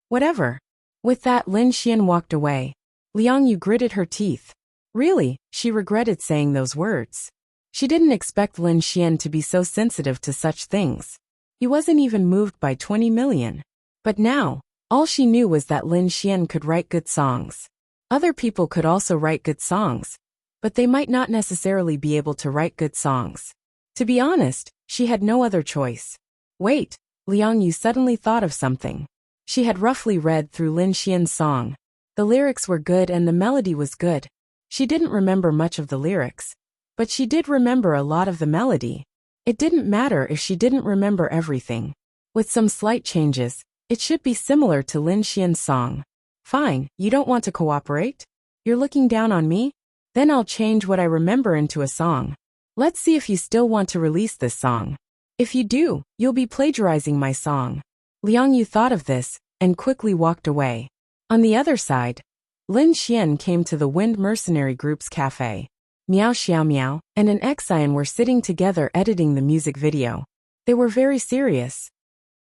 Whatever. With that, Lin Xian walked away. Liang Yu gritted her teeth. Really, she regretted saying those words. She didn't expect Lin Xian to be so sensitive to such things. He wasn't even moved by 20 million. But now, all she knew was that Lin Xian could write good songs. Other people could also write good songs, but they might not necessarily be able to write good songs. To be honest, she had no other choice. Wait, Liang Yu suddenly thought of something. She had roughly read through Lin Xian's song. The lyrics were good and the melody was good. She didn't remember much of the lyrics, but she did remember a lot of the melody. It didn't matter if she didn't remember everything. With some slight changes, it should be similar to Lin Xian's song. Fine, you don't want to cooperate? You're looking down on me? Then I'll change what I remember into a song. Let's see if you still want to release this song. If you do, you'll be plagiarizing my song. Liang Yu thought of this, and quickly walked away. On the other side, Lin Xian came to the Wind Mercenary Group's cafe. Miao Xiao Miao and an Xian were sitting together editing the music video. They were very serious.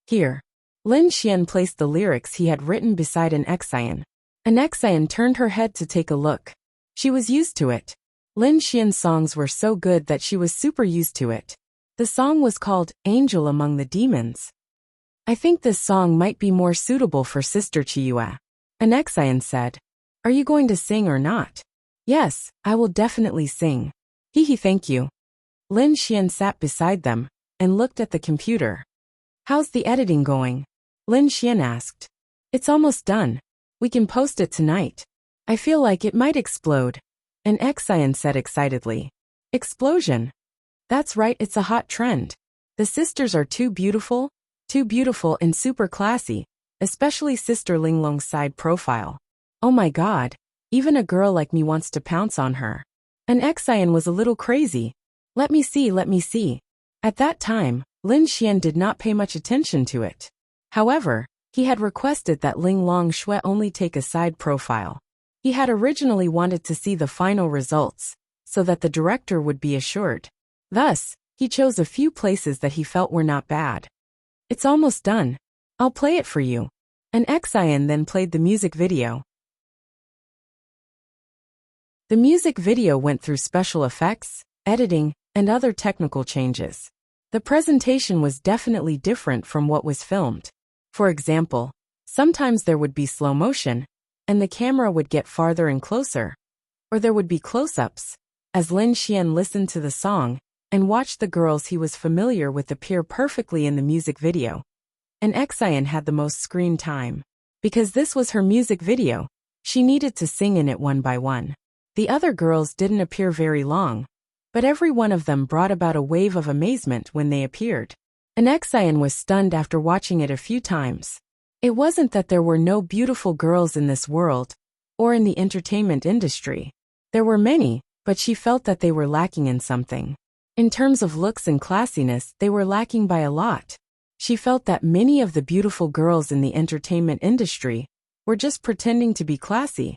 Here. Lin Xian placed the lyrics he had written beside an Xian. An Xian turned her head to take a look. She was used to it. Lin Xian's songs were so good that she was super used to it. The song was called Angel Among the Demons. I think this song might be more suitable for Sister Chiyue. An Xian said. Are you going to sing or not? Yes, I will definitely sing. Thank you. Lin Xian sat beside them and looked at the computer. How's the editing going? Lin Xian asked. It's almost done. We can post it tonight. I feel like it might explode. An Xian said excitedly. Explosion? That's right, it's a hot trend. The sisters are too beautiful and super classy, especially Sister Linglong's side profile. Oh my god, even a girl like me wants to pounce on her. An Xian was a little crazy. Let me see. At that time, Lin Xian did not pay much attention to it. However, he had requested that Linglong Shui only take a side profile. He had originally wanted to see the final results, so that the director would be assured. Thus, he chose a few places that he felt were not bad. It's almost done. I'll play it for you. An Xian then played the music video. The music video went through special effects, editing, and other technical changes. The presentation was definitely different from what was filmed. For example, sometimes there would be slow motion, and the camera would get farther and closer. Or there would be close-ups, as Lin Xian listened to the song and watched the girls he was familiar with appear perfectly in the music video. An Xian had the most screen time. Because this was her music video, she needed to sing in it one by one. The other girls didn't appear very long, but every one of them brought about a wave of amazement when they appeared. An Xian was stunned after watching it a few times. It wasn't that there were no beautiful girls in this world, or in the entertainment industry. There were many, but she felt that they were lacking in something. In terms of looks and classiness, they were lacking by a lot. She felt that many of the beautiful girls in the entertainment industry were just pretending to be classy,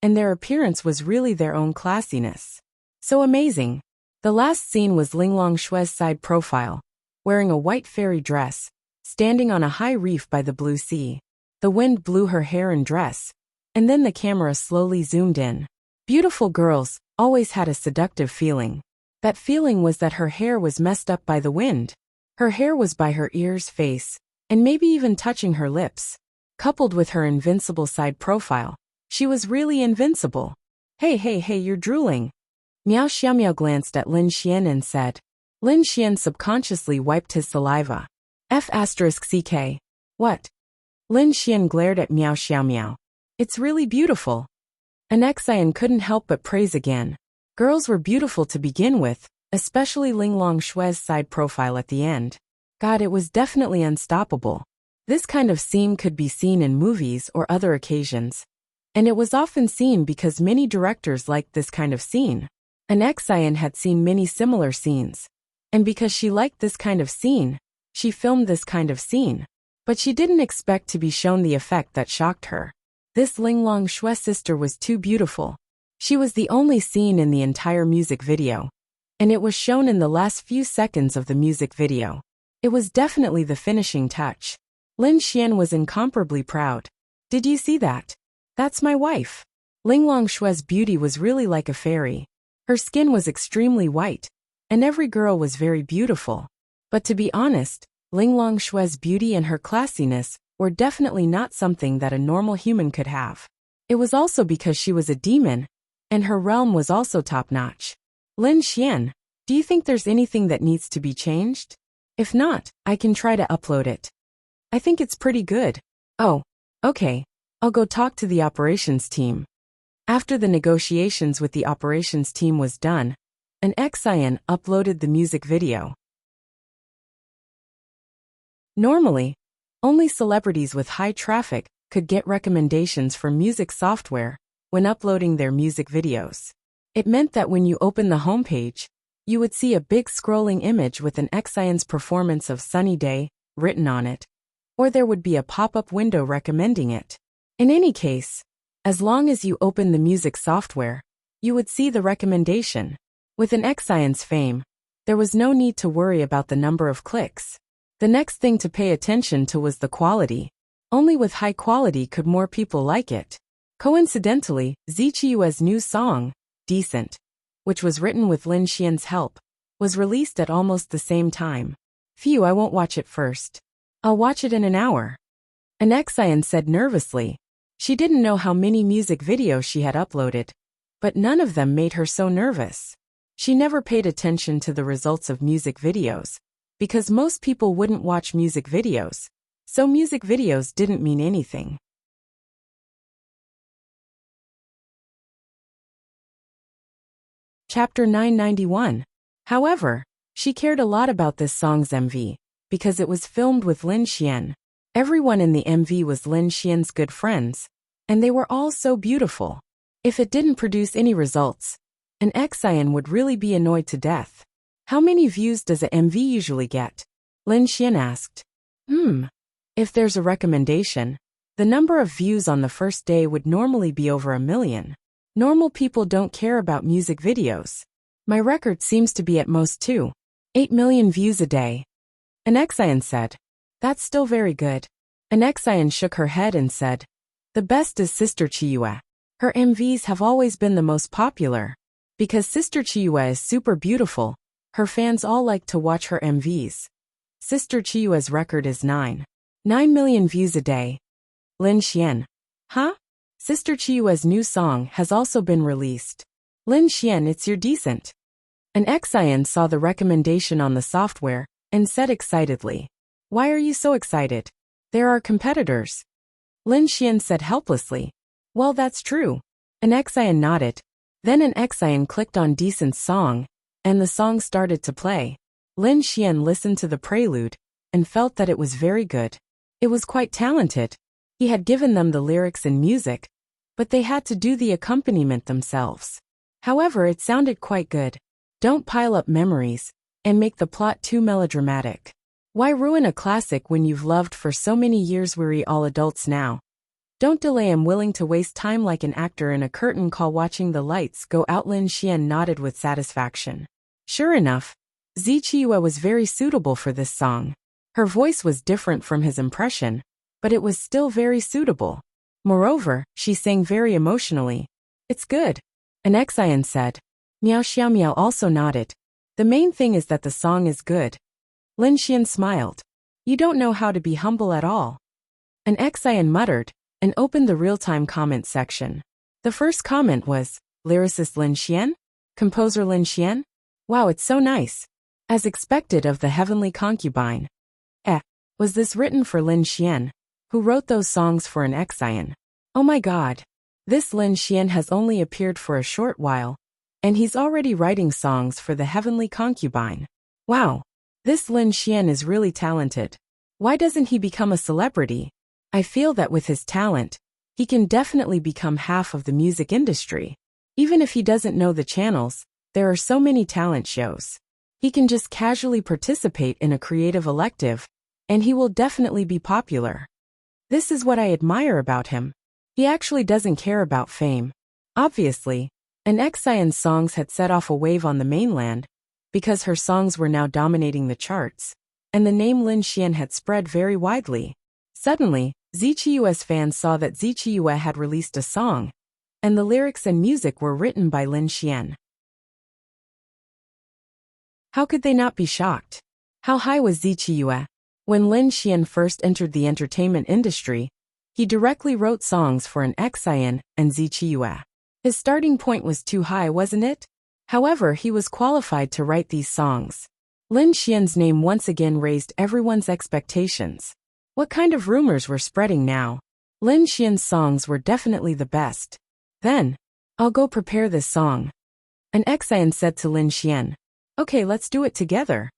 and their appearance was really their own classiness. So amazing. The last scene was Linglong Shui's side profile, wearing a white fairy dress, standing on a high reef by the blue sea. The wind blew her hair and dress, and then the camera slowly zoomed in. Beautiful girls always had a seductive feeling. That feeling was that her hair was messed up by the wind. Her hair was by her ears, face, and maybe even touching her lips. Coupled with her invincible side profile, she was really invincible. Hey, you're drooling. Miao Xiaomiao glanced at Lin Xian and said. Lin Xian subconsciously wiped his saliva. F***CK. What? Lin Xian glared at Miao Xiaomiao. It's really beautiful. An Xian couldn't help but praise again. Girls were beautiful to begin with, especially Linglong Shui's side profile at the end. God, it was definitely unstoppable. This kind of scene could be seen in movies or other occasions. And it was often seen because many directors liked this kind of scene. An Xian had seen many similar scenes. And because she liked this kind of scene, she filmed this kind of scene. But she didn't expect to be shown the effect that shocked her. This Linglong Shui sister was too beautiful. She was the only scene in the entire music video. and it was shown in the last few seconds of the music video. It was definitely the finishing touch. Lin Xian was incomparably proud. Did you see that? That's my wife. Ling Longshue's beauty was really like a fairy. Her skin was extremely white, and every girl was very beautiful. But to be honest, Ling Longshue's beauty and her classiness were definitely not something that a normal human could have. It was also because she was a demon, and her realm was also top-notch. Lin Xian, do you think there's anything that needs to be changed? If not, I can try to upload it. I think it's pretty good. Oh, okay. I'll go talk to the operations team. After the negotiations with the operations team was done, an Xian uploaded the music video. Normally, only celebrities with high traffic could get recommendations for music software when uploading their music videos. It meant that when you open the homepage, you would see a big scrolling image with an Xian's performance of Sunny Day written on it, or there would be a pop-up window recommending it. In any case, as long as you open the music software, you would see the recommendation. With an Xian's fame, there was no need to worry about the number of clicks. The next thing to pay attention to was the quality. Only with high quality could more people like it. Coincidentally, Zichiyue's new song, Decent, which was written with Lin Xian's help, was released at almost the same time. Phew, I won't watch it first. I'll watch it in an hour. An Xian said nervously. She didn't know how many music videos she had uploaded, but none of them made her so nervous. She never paid attention to the results of music videos, because most people wouldn't watch music videos, so music videos didn't mean anything. Chapter 991. However, she cared a lot about this song's MV, because it was filmed with Lin Xian. Everyone in the MV was Lin Xian's good friends, and they were all so beautiful. If it didn't produce any results, an Xian would really be annoyed to death. How many views does a MV usually get? Lin Xian asked. If there's a recommendation, the number of views on the first day would normally be over 1 million. Normal people don't care about music videos. My record seems to be at most 8 million views a day. An Xian said. That's still very good. An Xian shook her head and said, the best is Sister Chiyue. Her MVs have always been the most popular. Because Sister Chiyue is super beautiful, her fans all like to watch her MVs. Sister Chiyue's record is 9 million views a day. Lin Xian. Huh? Sister Chiyue's new song has also been released. Lin Xian, it's your Decent. An Xian saw the recommendation on the software and said excitedly. Why are you so excited? There are competitors. Lin Xian said helplessly. Well, that's true. An Xian nodded. Then an Xian clicked on Decent's song, and the song started to play. Lin Xian listened to the prelude and felt that it was very good. It was quite talented. He had given them the lyrics and music, but they had to do the accompaniment themselves. However, it sounded quite good. Don't pile up memories and make the plot too melodramatic. Why ruin a classic when you've loved for so many years? Weary all adults now. Don't delay. I'm willing to waste time like an actor in a curtain call watching the lights go out. Lin Xian nodded with satisfaction. Sure enough, Zichiyue was very suitable for this song. Her voice was different from his impression, but it was still very suitable. Moreover, she sang very emotionally. It's good. An Xian said. Miao Xiao Miao also nodded. The main thing is that the song is good. Lin Xian smiled. You don't know how to be humble at all. An Xian muttered and opened the real-time comment section. The first comment was, lyricist Lin Xian? Composer Lin Xian? Wow, it's so nice. As expected of the heavenly concubine. Was this written for Lin Xian, who wrote those songs for an Xian? Oh my god. This Lin Xian has only appeared for a short while, and he's already writing songs for the heavenly concubine. Wow. This Lin Xian is really talented. Why doesn't he become a celebrity? I feel that with his talent, he can definitely become half of the music industry. Even if he doesn't know the channels, there are so many talent shows. He can just casually participate in a creative elective, and he will definitely be popular. This is what I admire about him. He actually doesn't care about fame. Obviously, an Xian's songs had set off a wave on the mainland, because her songs were now dominating the charts, and the name Lin Xian had spread very widely. Suddenly, Zichiyue's fans saw that Zichiyue had released a song, and the lyrics and music were written by Lin Xian. How could they not be shocked? How high was Zichiyue? When Lin Xian first entered the entertainment industry, he directly wrote songs for an Xian and Zichiyue. His starting point was too high, wasn't it? However, he was qualified to write these songs. Lin Xian's name once again raised everyone's expectations. What kind of rumors were spreading now? Lin Xian's songs were definitely the best. Then, I'll go prepare this song. An Xian said to Lin Xian. Okay, let's do it together.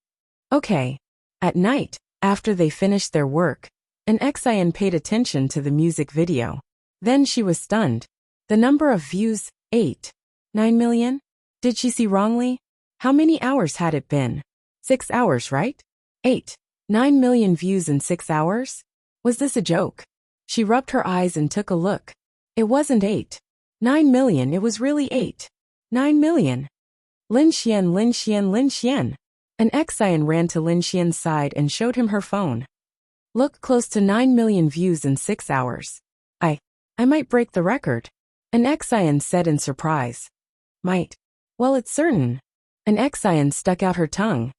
Okay. At night, after they finished their work, an Xian paid attention to the music video. Then she was stunned. The number of views, 9 million? Did she see wrongly? How many hours had it been? 6 hours, right? 9 million views in 6 hours? Was this a joke? She rubbed her eyes and took a look. It wasn't 9 million, it was really 9 million. Lin Xian, Lin Xian, Lin Xian. An Xian ran to Lin Xian's side and showed him her phone. Look, close to 9 million views in 6 hours. I might break the record. An Xian said in surprise. Might? Well, it's certain. An Xian stuck out her tongue.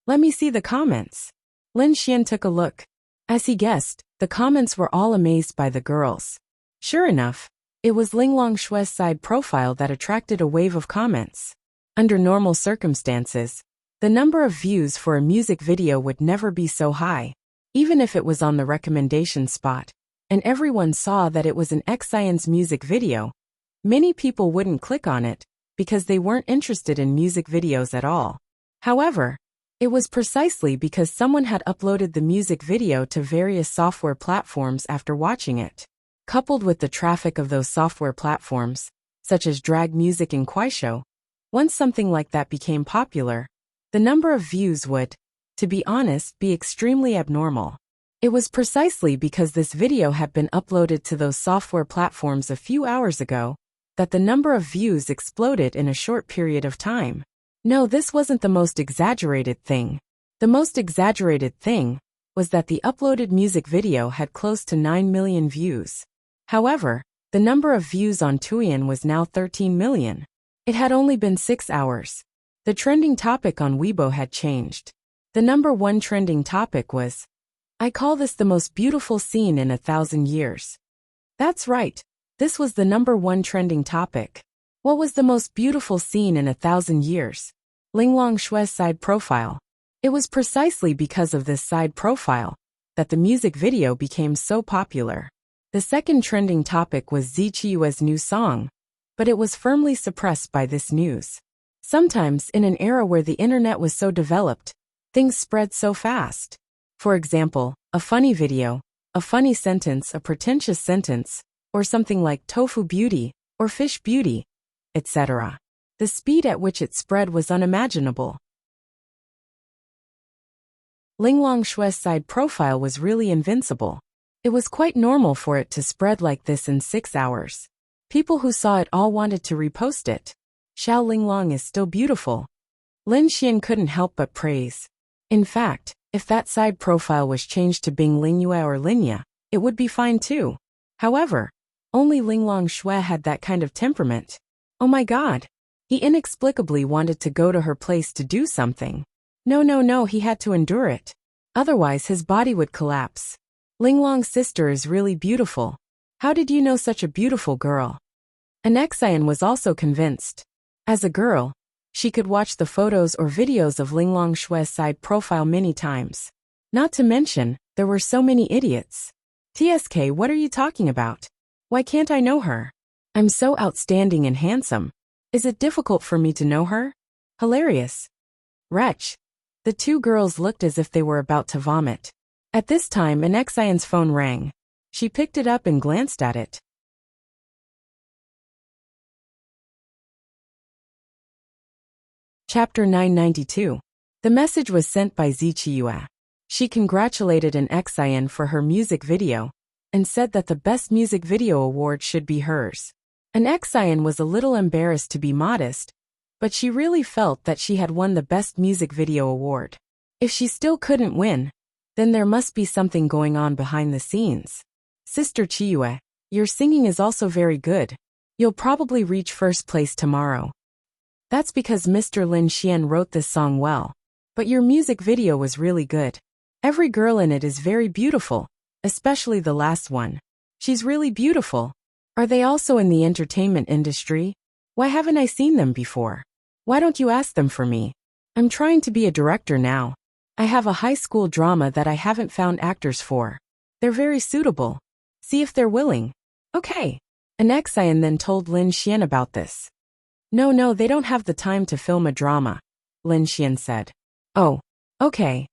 Let me see the comments. Lin Xian took a look. As he guessed, the comments were all amazed by the girls. Sure enough, it was Ling Longshue's side profile that attracted a wave of comments. Under normal circumstances, the number of views for a music video would never be so high, even if it was on the recommendation spot, and everyone saw that it was an Xian's music video. Many people wouldn't click on it, because they weren't interested in music videos at all. However, it was precisely because someone had uploaded the music video to various software platforms after watching it. Coupled with the traffic of those software platforms, such as Drag Music and Kuaishou, once something like that became popular, the number of views would, to be honest, be extremely abnormal. It was precisely because this video had been uploaded to those software platforms a few hours ago that the number of views exploded in a short period of time. No, this wasn't the most exaggerated thing. The most exaggerated thing was that the uploaded music video had close to 9 million views. However, the number of views on Douyin was now 13 million. It had only been 6 hours. The trending topic on Weibo had changed. The number one trending topic was, I call this the most beautiful scene in 1,000 years. That's right. This was the number one trending topic. What was the most beautiful scene in 1,000 years? Ling Longshue's side profile. It was precisely because of this side profile that the music video became so popular. The second trending topic was Zichiyue's new song, but it was firmly suppressed by this news. Sometimes, in an era where the internet was so developed, things spread so fast. For example, a funny video, a funny sentence, a pretentious sentence, or something like tofu beauty, or fish beauty, etc. The speed at which it spread was unimaginable. Ling Longshue's side profile was really invincible. It was quite normal for it to spread like this in 6 hours. People who saw it all wanted to repost it. Xiao Linglong is still beautiful. Lin Xian couldn't help but praise. In fact, if that side profile was changed to Bing Lingyue or Linya, it would be fine too. However, only Ling Longshue had that kind of temperament. Oh my god. He inexplicably wanted to go to her place to do something. No, he had to endure it. Otherwise his body would collapse. Linglong's sister is really beautiful. How did you know such a beautiful girl? An Xian was also convinced. As a girl, she could watch the photos or videos of Ling Longshue's side profile many times. Not to mention, there were so many idiots. TSK, what are you talking about? Why can't I know her? I'm so outstanding and handsome. Is it difficult for me to know her? Hilarious. Wretch. The two girls looked as if they were about to vomit. At this time, an Xian's phone rang. She picked it up and glanced at it. Chapter 992. The message was sent by Zichiyue. She congratulated an Xian for her music video, and said that the Best Music Video award should be hers. An Xian was a little embarrassed to be modest, but she really felt that she had won the Best Music Video award. If she still couldn't win, then there must be something going on behind the scenes. Sister Chiyue, your singing is also very good. You'll probably reach first place tomorrow. That's because Mr. Lin Xian wrote this song well. But your music video was really good. Every girl in it is very beautiful, especially the last one. She's really beautiful. Are they also in the entertainment industry? Why haven't I seen them before? Why don't you ask them for me? I'm trying to be a director now. I have a high school drama that I haven't found actors for. They're very suitable. See if they're willing. Okay. Xian then told Lin Xian about this. No, they don't have the time to film a drama, Lin Xian said. Oh, okay.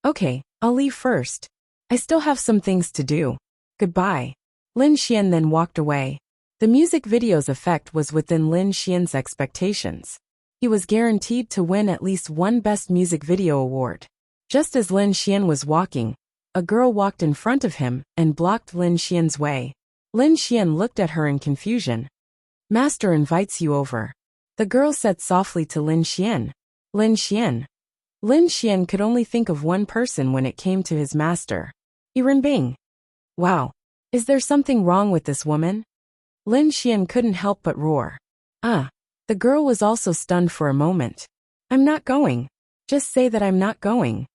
Okay, I'll leave first. I still have some things to do. Goodbye. Lin Xian then walked away. The music video's effect was within Lin Xian's expectations. He was guaranteed to win at least one Best Music Video award. Just as Lin Xian was walking, a girl walked in front of him and blocked Lin Xian's way. Lin Xian looked at her in confusion. Master invites you over, the girl said softly to Lin Xian. Lin Xian. Lin Xian could only think of one person when it came to his master. Earbook. Wow. Is there something wrong with this woman? Lin Xian couldn't help but roar. The girl was also stunned for a moment. I'm not going. Just say that I'm not going.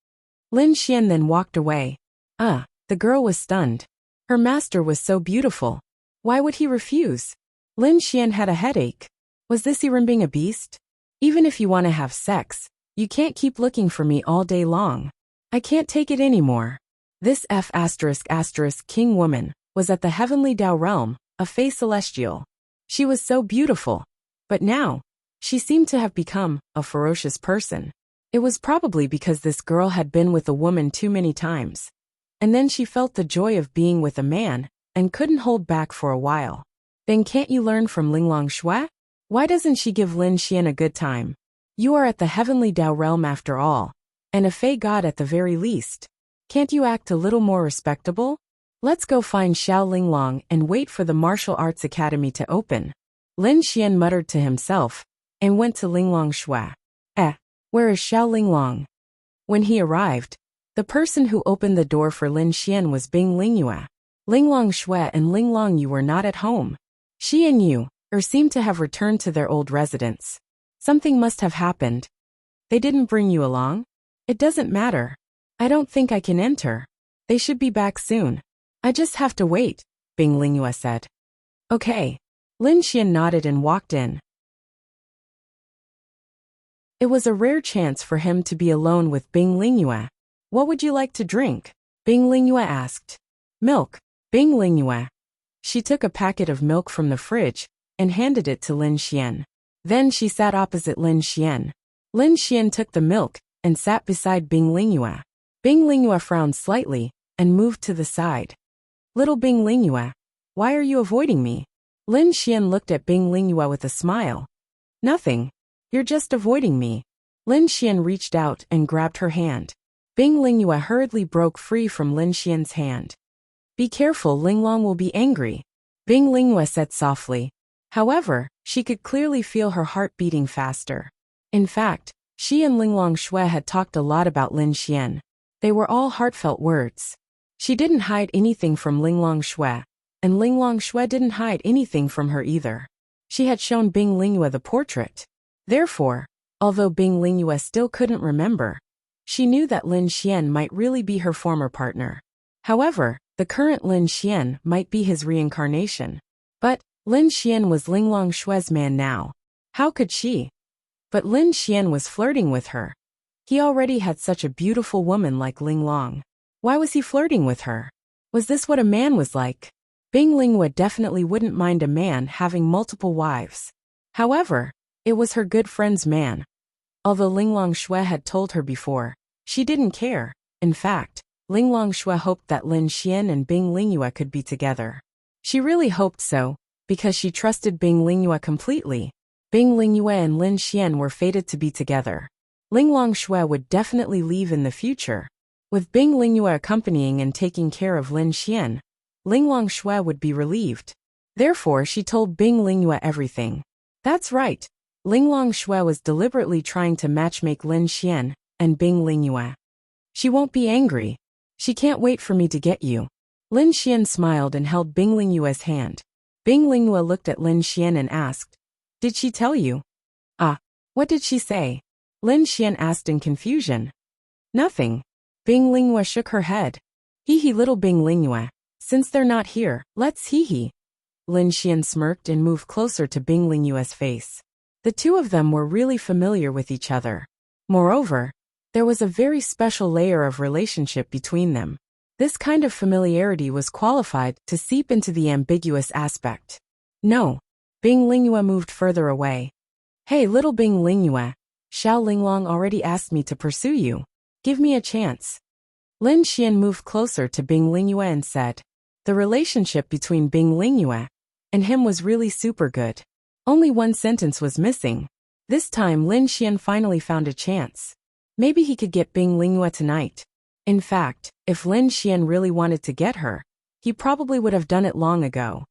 Lin Xian then walked away. The girl was stunned. Her master was so beautiful. Why would he refuse? Lin Xian had a headache. Was this Earbook a beast? Even if you want to have sex, you can't keep looking for me all day long. I can't take it anymore. This King woman was at the heavenly Dao realm, a fey celestial. She was so beautiful. But now, she seemed to have become a ferocious person. It was probably because this girl had been with a woman too many times. And then she felt the joy of being with a man, and couldn't hold back for a while. Then can't you learn from Linglong Shui? Why doesn't she give Lin Xian a good time? You are at the heavenly Dao realm after all, and a fey god at the very least. Can't you act a little more respectable? Let's go find Xiao Linglong and wait for the martial arts academy to open. Lin Xian muttered to himself, and went to Linglong Shui. Where is Xiao Linglong? When he arrived, the person who opened the door for Lin Xian was Bing Lingyue. Linglong Shui and Linglong Yu were not at home. She and Yu seemed to have returned to their old residence. Something must have happened. They didn't bring you along? It doesn't matter. I don't think I can enter. They should be back soon. I just have to wait, Bing Lingyue said. Okay. Lin Xian nodded and walked in. It was a rare chance for him to be alone with Bing Lingyue. What would you like to drink? Bing Lingyue asked. Milk, Bing Lingyue. She took a packet of milk from the fridge and handed it to Lin Xian. Then she sat opposite Lin Xian. Lin Xian took the milk and sat beside Bing Lingyue. Bing Lingyue frowned slightly and moved to the side. Little Bing Lingyue, why are you avoiding me? Lin Xian looked at Bing Lingyue with a smile. Nothing. You're just avoiding me. Lin Xian reached out and grabbed her hand. Bing Lingyue hurriedly broke free from Lin Xian's hand. Be careful, Linglong will be angry, Bing Lingyue said softly. However, she could clearly feel her heart beating faster. In fact, she and Linglong Shui had talked a lot about Lin Xian. They were all heartfelt words. She didn't hide anything from Linglong Shui, and Linglong Shui didn't hide anything from her either. She had shown Bing Lingyue the portrait. Therefore, although Bing Lingyue still couldn't remember, she knew that Lin Xian might really be her former partner. However, the current Lin Xian might be his reincarnation. But Lin Xian was Linglong Shui's man now. How could she? But Lin Xian was flirting with her. He already had such a beautiful woman like Linglong. Why was he flirting with her? Was this what a man was like? Bing Lingyue definitely wouldn't mind a man having multiple wives. However, it was her good friend's man. Although Linglong Shui had told her before, she didn't care. In fact, Linglong Shui hoped that Lin Xian and Bing Lingyue could be together. She really hoped so, because she trusted Bing Lingyue completely. Bing Lingyue and Lin Xian were fated to be together. Linglong Shui would definitely leave in the future. With Bing Lingyue accompanying and taking care of Lin Xian, Linglong Shui would be relieved. Therefore, she told Bing Lingyue everything. That's right. Linglong Shui was deliberately trying to matchmake Lin Xian and Bing Lingyue. She won't be angry. She can't wait for me to get you. Lin Xian smiled and held Bing Lingyue's hand. Bing Lingyue looked at Lin Xian and asked, "Did she tell you?" "Ah, what did she say?" Lin Xian asked in confusion. "Nothing." Bing Lingyue shook her head. "Hee little Bing Lingyue. Since they're not here, let's hee." Lin Xian smirked and moved closer to Bing Lingyue's face. The two of them were really familiar with each other. Moreover, there was a very special layer of relationship between them. This kind of familiarity was qualified to seep into the ambiguous aspect. "No." Bing Lingyue moved further away. "Hey little Bing Lingyue, Xiao Linglong already asked me to pursue you. Give me a chance." Lin Xian moved closer to Bing Lingyue and said. The relationship between Bing Lingyue and him was really super good. Only one sentence was missing. This time Lin Xian finally found a chance. Maybe he could get Bing Lingyue tonight. In fact, if Lin Xian really wanted to get her, he probably would have done it long ago.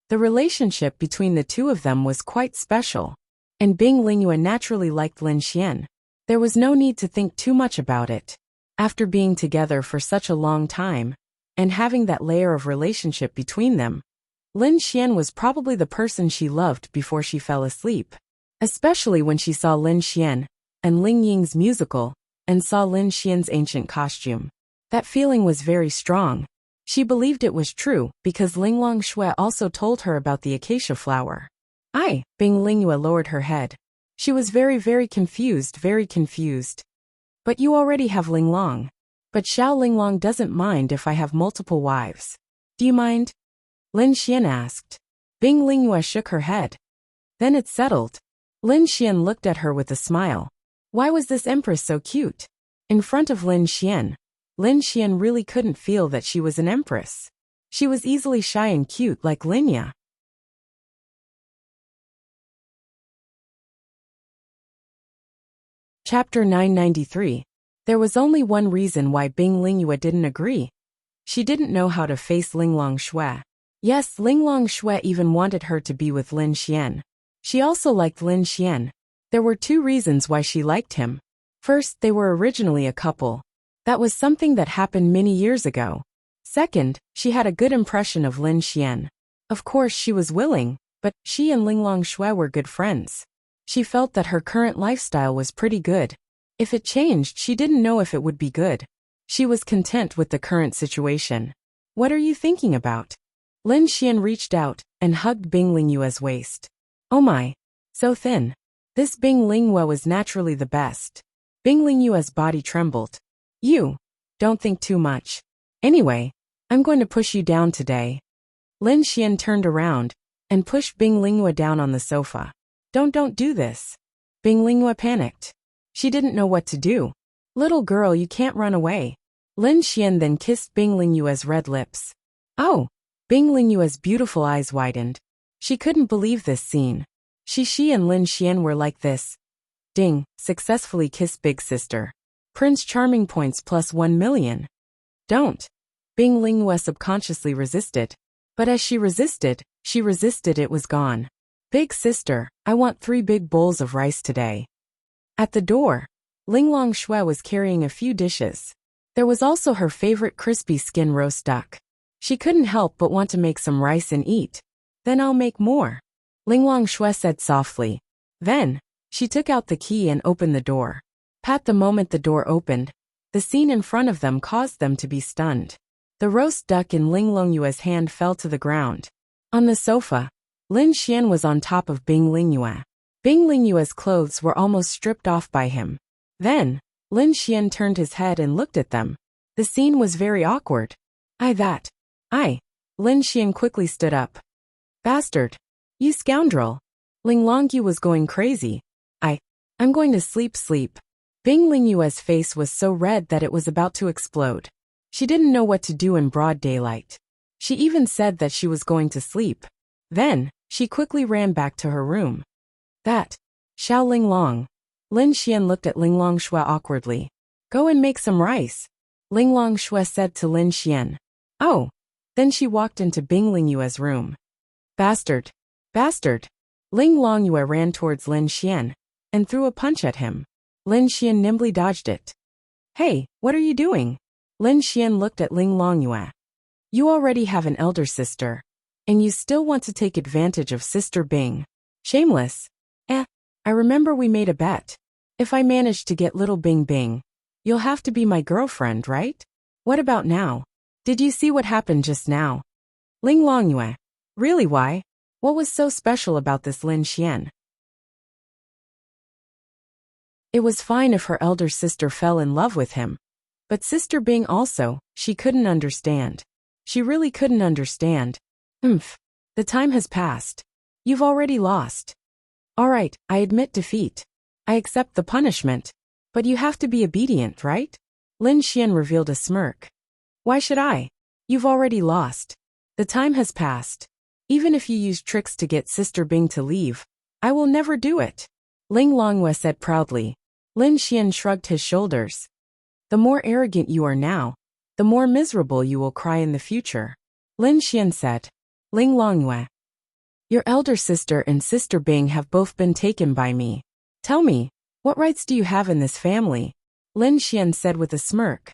The relationship between the two of them was quite special, and Bing Lingyue naturally liked Lin Xian. There was no need to think too much about it. After being together for such a long time, and having that layer of relationship between them, Lin Xian was probably the person she loved before she fell asleep. Especially when she saw Lin Xian and Ling Ying's musical, and saw Lin Xian's ancient costume. That feeling was very strong. She believed it was true because Linglong Shui also told her about the acacia flower. Bing Lingyue lowered her head. She was very confused, But you already have Linglong. But Xiao Linglong doesn't mind if I have multiple wives. Do you mind? Lin Xian asked. Bing Lingyue shook her head. Then it's settled. Lin Xian looked at her with a smile. Why was this empress so cute? In front of Lin Xian really couldn't feel that she was an empress. She was easily shy and cute like Linya. Chapter 993. There was only one reason why Bing Lingyue didn't agree. She didn't know how to face Linglong Shui. Yes, Linglong Shui even wanted her to be with Lin Xian. She also liked Lin Xian. There were two reasons why she liked him. First, they were originally a couple. That was something that happened many years ago. Second, she had a good impression of Lin Xian. Of course she was willing, but she and Linglong Shui were good friends. She felt that her current lifestyle was pretty good. If it changed, she didn't know if it would be good. She was content with the current situation. What are you thinking about? Lin Xian reached out and hugged Bing Lingyue's waist. Oh my, so thin. This Bing Lingyue was naturally the best. Bing Lingyue's body trembled. You don't think too much. Anyway, I'm going to push you down today. Lin Xian turned around and pushed Bing Lingyue down on the sofa. Don't do this. Bing Lingyue panicked. She didn't know what to do. Little girl, you can't run away. Lin Xian then kissed Bing Lingyue's red lips. Oh! Bing Lingyue's beautiful eyes widened. She couldn't believe this scene. She and Lin Xian were like this. Ding, successfully kissed big sister. Prince Charming points plus 1 million. Don't. Bing Lingyue subconsciously resisted. But as she resisted, it was gone. Big sister, I want 3 big bowls of rice today. At the door, Linglong Shui was carrying a few dishes. There was also her favorite crispy skin roast duck. She couldn't help but want to make some rice and eat. Then I'll make more. Linglong Shui said softly. Then, she took out the key and opened the door. At the moment the door opened, the scene in front of them caused them to be stunned. The roast duck in Linglong Yue's hand fell to the ground. On the sofa, Lin Xian was on top of Bing Lingyue. Bing Lingyue's clothes were almost stripped off by him. Then, Lin Xian turned his head and looked at them. The scene was very awkward. Lin Xian quickly stood up. Bastard! You scoundrel! Linglong Yu was going crazy. I'm going to sleep. Bing Lingyue's face was so red that it was about to explode. She didn't know what to do in broad daylight. She even said that she was going to sleep. Then, she quickly ran back to her room. Xiao Linglong. Lin Xian looked at Linglong Shui awkwardly. Go and make some rice. Linglong Shui said to Lin Xian. Oh. Then she walked into Bing Lingyue's room. Bastard. Bastard! Ling Longyue ran towards Lin Xian and threw a punch at him. Lin Xian nimbly dodged it. Hey, what are you doing? Lin Xian looked at Ling Longyue. You already have an elder sister, and you still want to take advantage of Sister Bing. Shameless. I remember we made a bet. If I manage to get little Bing Bing, you'll have to be my girlfriend, right? What about now? Did you see what happened just now? Ling Longyue. Really, why? What was so special about this Lin Xian? It was fine if her elder sister fell in love with him. But Sister Bing also, she couldn't understand. She really couldn't understand. The time has passed. You've already lost. All right, I admit defeat. I accept the punishment. But you have to be obedient, right? Lin Xian revealed a smirk. Why should I? You've already lost. The time has passed. Even if you use tricks to get Sister Bing to leave, I will never do it. Ling Longyue said proudly. Lin Xian shrugged his shoulders. The more arrogant you are now, the more miserable you will cry in the future. Lin Xian said. Ling Longyue. Your elder sister and Sister Bing have both been taken by me. Tell me, what rights do you have in this family? Lin Xian said with a smirk.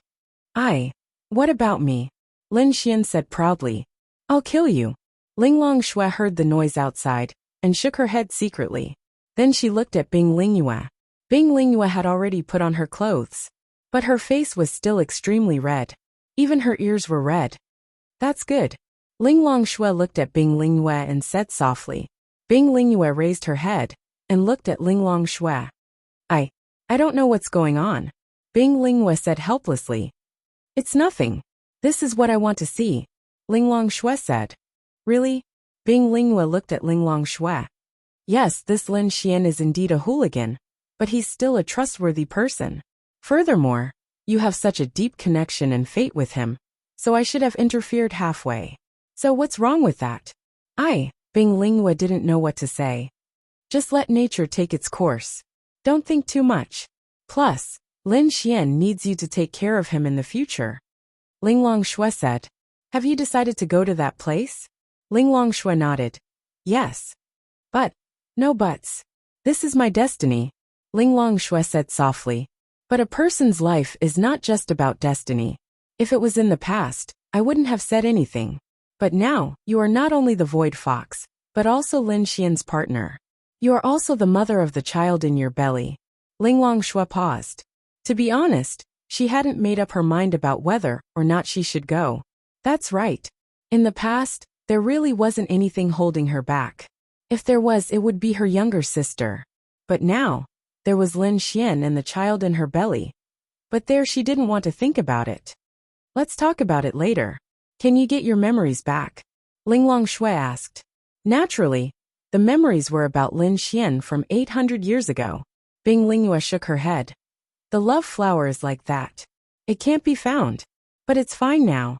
What about me? Lin Xian said proudly. I'll kill you. Ling Longyue heard the noise outside and shook her head secretly. Then she looked at Bing Lingyue. Bing Lingyue had already put on her clothes, but her face was still extremely red. Even her ears were red. That's good. Ling Longyue looked at Bing Lingyue and said softly. Bing Lingyue raised her head and looked at Ling Longyue. I don't know what's going on. Bing Lingyue said helplessly. It's nothing. This is what I want to see. Ling Longyue said. Really? Bing Lingyue looked at Ling Longyue. Yes, this Lin Xian is indeed a hooligan, but he's still a trustworthy person. Furthermore, you have such a deep connection and fate with him, so I should have interfered halfway. So what's wrong with that? Bing Lingyue didn't know what to say. Just let nature take its course. Don't think too much. Plus, Lin Xian needs you to take care of him in the future. Ling Longyue said. Have you decided to go to that place? Ling Longyue nodded. Yes. But, no buts. This is my destiny. Ling Longyue said softly. But a person's life is not just about destiny. If it was in the past, I wouldn't have said anything. But now, you are not only the Void Fox, but also Lin Xian's partner. You are also the mother of the child in your belly. Ling Longyue paused. To be honest, she hadn't made up her mind about whether or not she should go. That's right. In the past, there really wasn't anything holding her back. If there was, it would be her younger sister. But now, there was Lin Xian and the child in her belly. But there she didn't want to think about it. Let's talk about it later. Can you get your memories back? Ling Longyue asked. Naturally. The memories were about Lin Xian from 800 years ago. Bing Lingyue shook her head. The love flower is like that. It can't be found. But it's fine now.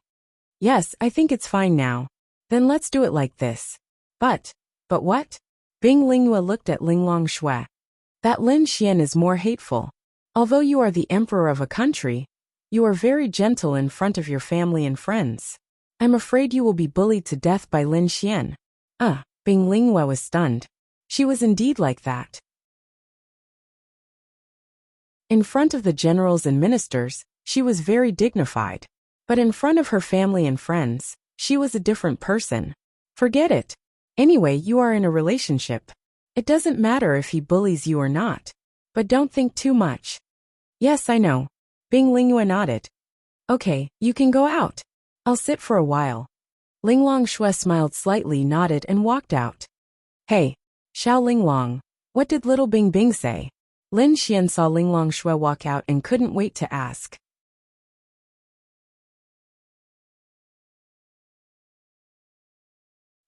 Yes, I think it's fine now. Then let's do it like this. But what? Bing Lingyue looked at Ling Longyue. That Lin Xian is more hateful. Although you are the emperor of a country, you are very gentle in front of your family and friends. I'm afraid you will be bullied to death by Lin Xian. Bing Lingyue was stunned. She was indeed like that. In front of the generals and ministers, she was very dignified. But in front of her family and friends, she was a different person. Forget it. Anyway, you are in a relationship. It doesn't matter if he bullies you or not. But don't think too much. Yes, I know. Bing Lingyue nodded. Okay, you can go out. I'll sit for a while. Ling Longyue smiled slightly, nodded and walked out. Hey, Xiao Linglong, what did little Bing Bing say? Lin Xian saw Ling Longyue walk out and couldn't wait to ask.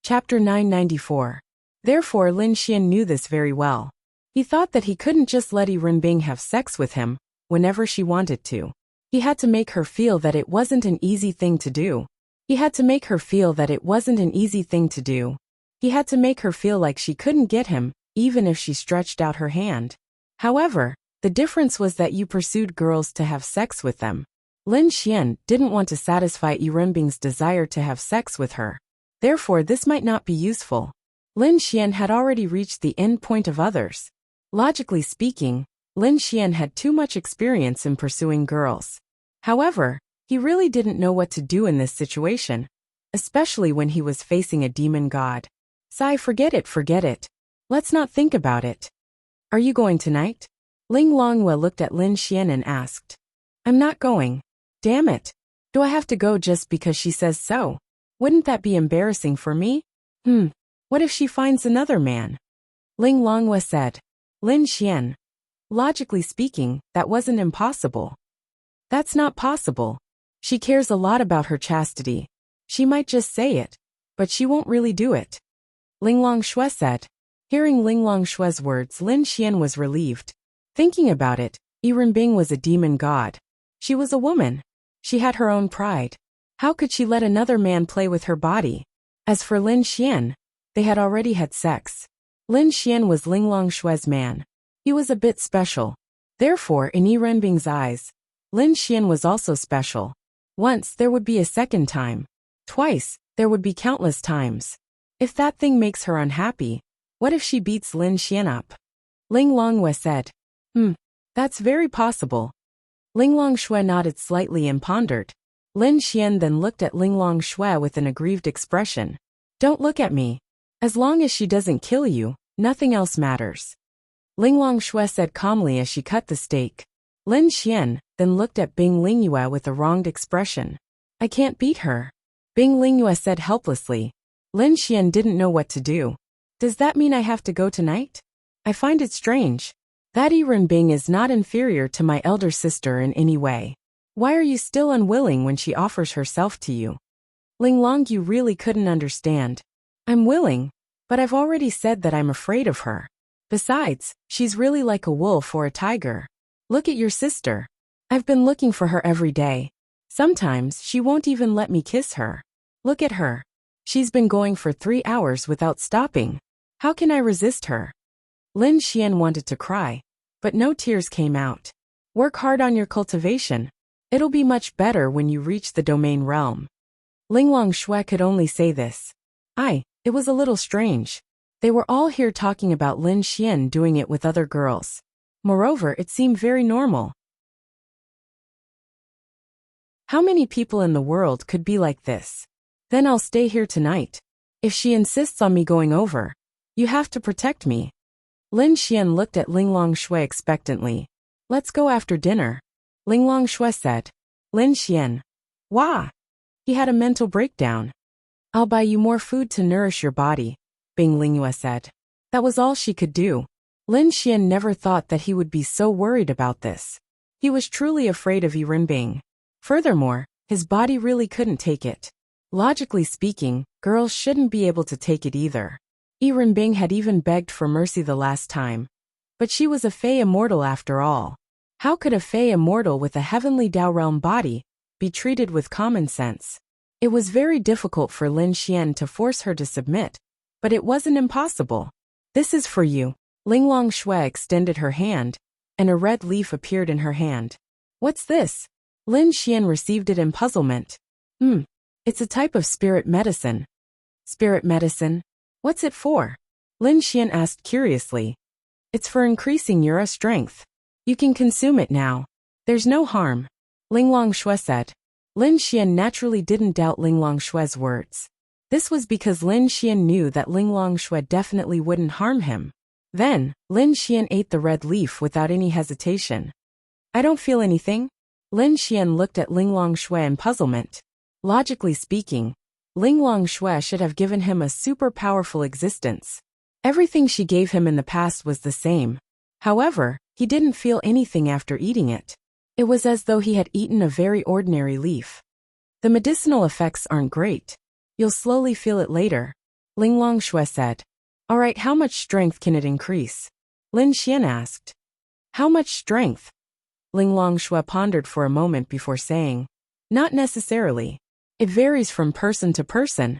Chapter 994. Therefore Lin Xian knew this very well. He thought that he couldn't just let Ren Bing have sex with him whenever she wanted to. He had to make her feel that it wasn't an easy thing to do. He had to make her feel that it wasn't an easy thing to do. He had to make her feel like she couldn't get him, even if she stretched out her hand. However, the difference was that you pursued girls to have sex with them. Lin Xian didn't want to satisfy Ren Bing's desire to have sex with her. Therefore this might not be useful. Lin Xian had already reached the end point of others. Logically speaking, Lin Xian had too much experience in pursuing girls. However, he really didn't know what to do in this situation, especially when he was facing a demon god. Sigh, forget it. Let's not think about it. Are you going tonight? Ling Longhua looked at Lin Xian and asked. I'm not going. Damn it. Do I have to go just because she says so? Wouldn't that be embarrassing for me? What if she finds another man? Ling Longhua said. Lin Xian. Logically speaking, that wasn't impossible. That's not possible. She cares a lot about her chastity. She might just say it, but she won't really do it. Ling Longshui said. Hearing Ling Longshui's words, Lin Xian was relieved. Thinking about it, Earbook was a demon god. She was a woman. She had her own pride. How could she let another man play with her body? As for Lin Xian, they had already had sex. Lin Xian was Ling Longshui's man. He was a bit special. Therefore, in Earbook's eyes, Lin Xian was also special. Once, there would be a second time. Twice, there would be countless times. If that thing makes her unhappy, what if she beats Lin Xian up? Ling Longhua said. That's very possible. Ling Longshui nodded slightly and pondered. Lin Xian then looked at Ling Longshui with an aggrieved expression. Don't look at me. As long as she doesn't kill you, nothing else matters. Ling Longshui said calmly as she cut the steak. Lin Xian then looked at Bing Lingyue with a wronged expression. I can't beat her. Bing Lingyue said helplessly. Lin Xian didn't know what to do. Does that mean I have to go tonight? I find it strange. That Earbook is not inferior to my elder sister in any way. Why are you still unwilling when she offers herself to you? Ling Longyue really couldn't understand. I'm willing, but I've already said that I'm afraid of her. Besides, she's really like a wolf or a tiger. Look at your sister. I've been looking for her every day. Sometimes she won't even let me kiss her. Look at her. She's been going for 3 hours without stopping. How can I resist her? Lin Xian wanted to cry, but no tears came out. Work hard on your cultivation. It'll be much better when you reach the domain realm. Ling Longshui could only say this. It was a little strange. They were all here talking about Lin Xian doing it with other girls. Moreover, it seemed very normal. How many people in the world could be like this? Then I'll stay here tonight. If she insists on me going over, you have to protect me. Lin Xian looked at Ling Longshui expectantly. Let's go after dinner. Ling Longshui said. Lin Xian. Wah! He had a mental breakdown. I'll buy you more food to nourish your body, Bing Lingyue said. That was all she could do. Lin Xian never thought that he would be so worried about this. He was truly afraid of Earbook. Furthermore, his body really couldn't take it. Logically speaking, girls shouldn't be able to take it either. Earbook had even begged for mercy the last time. But she was a Fey immortal after all. How could a Fey immortal with a heavenly Dao realm body be treated with common sense? It was very difficult for Lin Xian to force her to submit, but it wasn't impossible. This is for you. Ling Longshui extended her hand, and a red leaf appeared in her hand. What's this? Lin Xian received it in puzzlement. It's a type of spirit medicine. Spirit medicine? What's it for? Lin Xian asked curiously. It's for increasing your strength. You can consume it now. There's no harm. Ling Longshui said. Lin Xian naturally didn't doubt Ling Longshui's words. This was because Lin Xian knew that Ling Longshui definitely wouldn't harm him. Then, Lin Xian ate the red leaf without any hesitation. I don't feel anything. Lin Xian looked at Ling Longshui in puzzlement. Logically speaking, Ling Longshui should have given him a super powerful existence. Everything she gave him in the past was the same. However, he didn't feel anything after eating it. It was as though he had eaten a very ordinary leaf. The medicinal effects aren't great. You'll slowly feel it later, Ling Longshui said. Alright, how much strength can it increase? Lin Xian asked. How much strength? Ling Longshui pondered for a moment before saying. Not necessarily. It varies from person to person.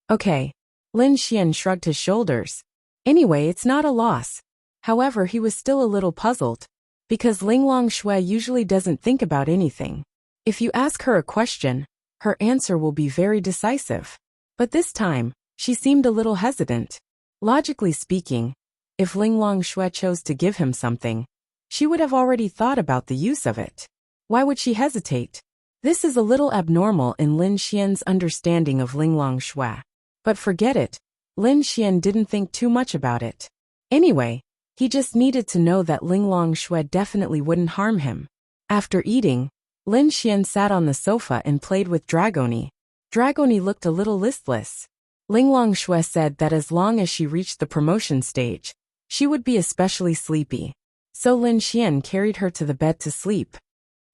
Okay. Lin Xian shrugged his shoulders. Anyway, it's not a loss. However, he was still a little puzzled, because Ling Longshui usually doesn't think about anything. If you ask her a question, her answer will be very decisive. But this time, she seemed a little hesitant. Logically speaking, if Ling Longshui chose to give him something, she would have already thought about the use of it. Why would she hesitate? This is a little abnormal in Lin Xian's understanding of Ling Longshui. But forget it, Lin Xian didn't think too much about it. Anyway, he just needed to know that Ling Longshui definitely wouldn't harm him. After eating, Lin Xian sat on the sofa and played with Dragoni. Dragoni looked a little listless. Ling Longshui said that as long as she reached the promotion stage, she would be especially sleepy. So Lin Xian carried her to the bed to sleep.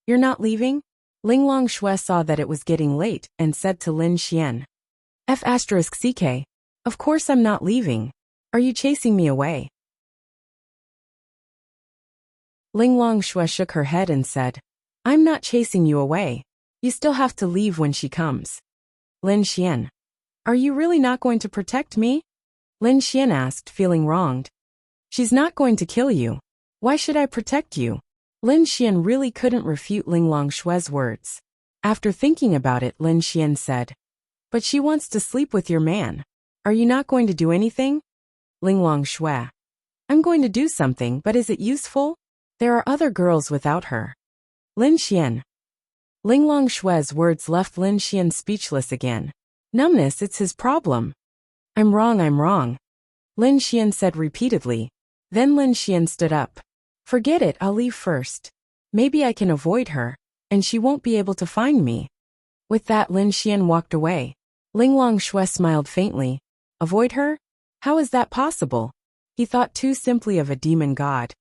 "You're not leaving?" Ling Longshui saw that it was getting late and said to Lin Xian. "F***ck, of course I'm not leaving. Are you chasing me away?" Ling Longshui shook her head and said, "I'm not chasing you away. You still have to leave when she comes." Lin Xian, "Are you really not going to protect me?" Lin Xian asked, feeling wronged. "She's not going to kill you. Why should I protect you?" Lin Xian really couldn't refute Ling Longshui's words. After thinking about it, Lin Xian said, "But she wants to sleep with your man. Are you not going to do anything?" Ling Longshui, "I'm going to do something, but is it useful? There are other girls without her." Lin Xian. Ling Longshui's words left Lin Xian speechless again. Numbness, it's his problem. I'm wrong. Lin Xian said repeatedly. Then Lin Xian stood up. "Forget it, I'll leave first. Maybe I can avoid her, and she won't be able to find me." With that, Lin Xian walked away. Ling Longshui smiled faintly. Avoid her? How is that possible? He thought too simply of a demon god.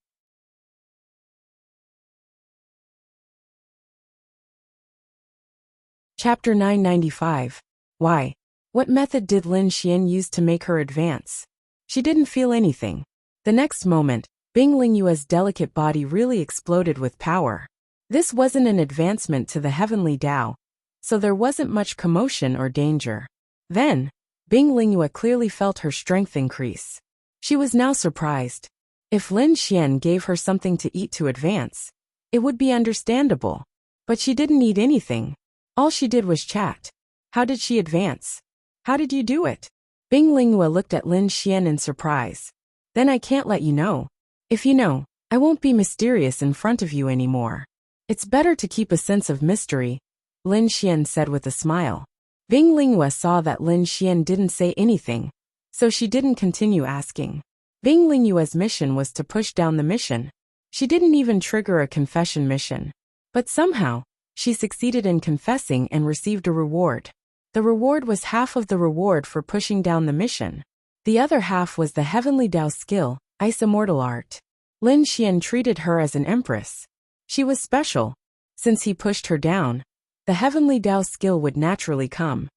Chapter 995. Why? What method did Lin Xian use to make her advance? She didn't feel anything. The next moment, Bing Lingyue's delicate body really exploded with power. This wasn't an advancement to the heavenly Tao, so there wasn't much commotion or danger. Then, Bing Lingyue clearly felt her strength increase. She was now surprised. If Lin Xian gave her something to eat to advance, it would be understandable. But she didn't need anything. All she did was chat. How did she advance? How did you do it? Bing Lingyue looked at Lin Xian in surprise. Then I can't let you know. If you know, I won't be mysterious in front of you anymore. It's better to keep a sense of mystery, Lin Xian said with a smile. Bing Lingyue saw that Lin Xian didn't say anything, so she didn't continue asking. Bing Lingyue's mission was to push down the mission. She didn't even trigger a confession mission. But somehow, she succeeded in confessing and received a reward. The reward was half of the reward for pushing down the mission. The other half was the Heavenly Tao skill, Ice Immortal Art. Lin Xian treated her as an empress. She was special. Since he pushed her down, the Heavenly Tao skill would naturally come.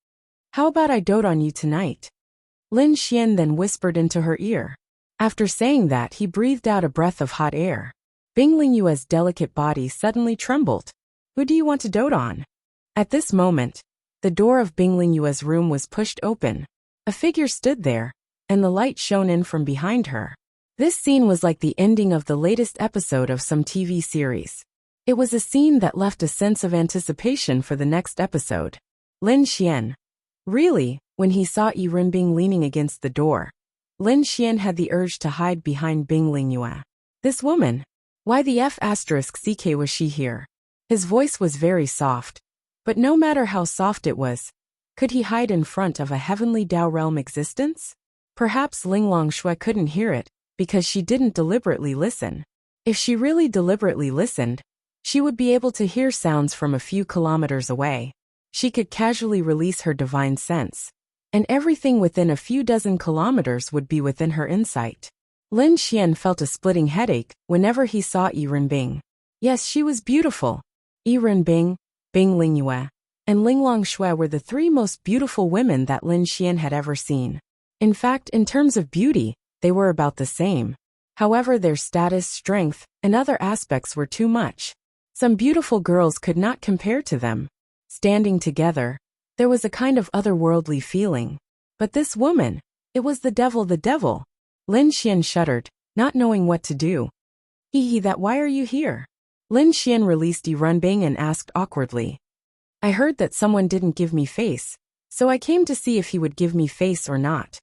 How about I dote on you tonight? Lin Xian then whispered into her ear. After saying that, he breathed out a breath of hot air. Bing Lingyue's delicate body suddenly trembled. Who do you want to dote on? At this moment, the door of Bing Lingyue's room was pushed open. A figure stood there, and the light shone in from behind her. This scene was like the ending of the latest episode of some TV series. It was a scene that left a sense of anticipation for the next episode. Lin Xian. Really, when he saw Yi Renbing leaning against the door, Lin Xian had the urge to hide behind Bing Lingyue. This woman. Why the F***ck was she here? His voice was very soft. But no matter how soft it was, could he hide in front of a heavenly Tao realm existence? Perhaps Ling Longshui couldn't hear it, because she didn't deliberately listen. If she really deliberately listened, she would be able to hear sounds from a few kilometers away. She could casually release her divine sense, and everything within a few dozen kilometers would be within her insight. Lin Xian felt a splitting headache whenever he saw Yi Renbing. Yes, she was beautiful. Yi Renbing, Bing Lingyue, and Ling Longshui were the three most beautiful women that Lin Xian had ever seen. In fact, in terms of beauty, they were about the same. However, their status, strength, and other aspects were too much. Some beautiful girls could not compare to them. Standing together, there was a kind of otherworldly feeling. But this woman, it was the devil. Lin Xian shuddered, not knowing what to do. That why are you here? Lin Xian released Yi Renbing and asked awkwardly. I heard that someone didn't give me face, so I came to see if he would give me face or not.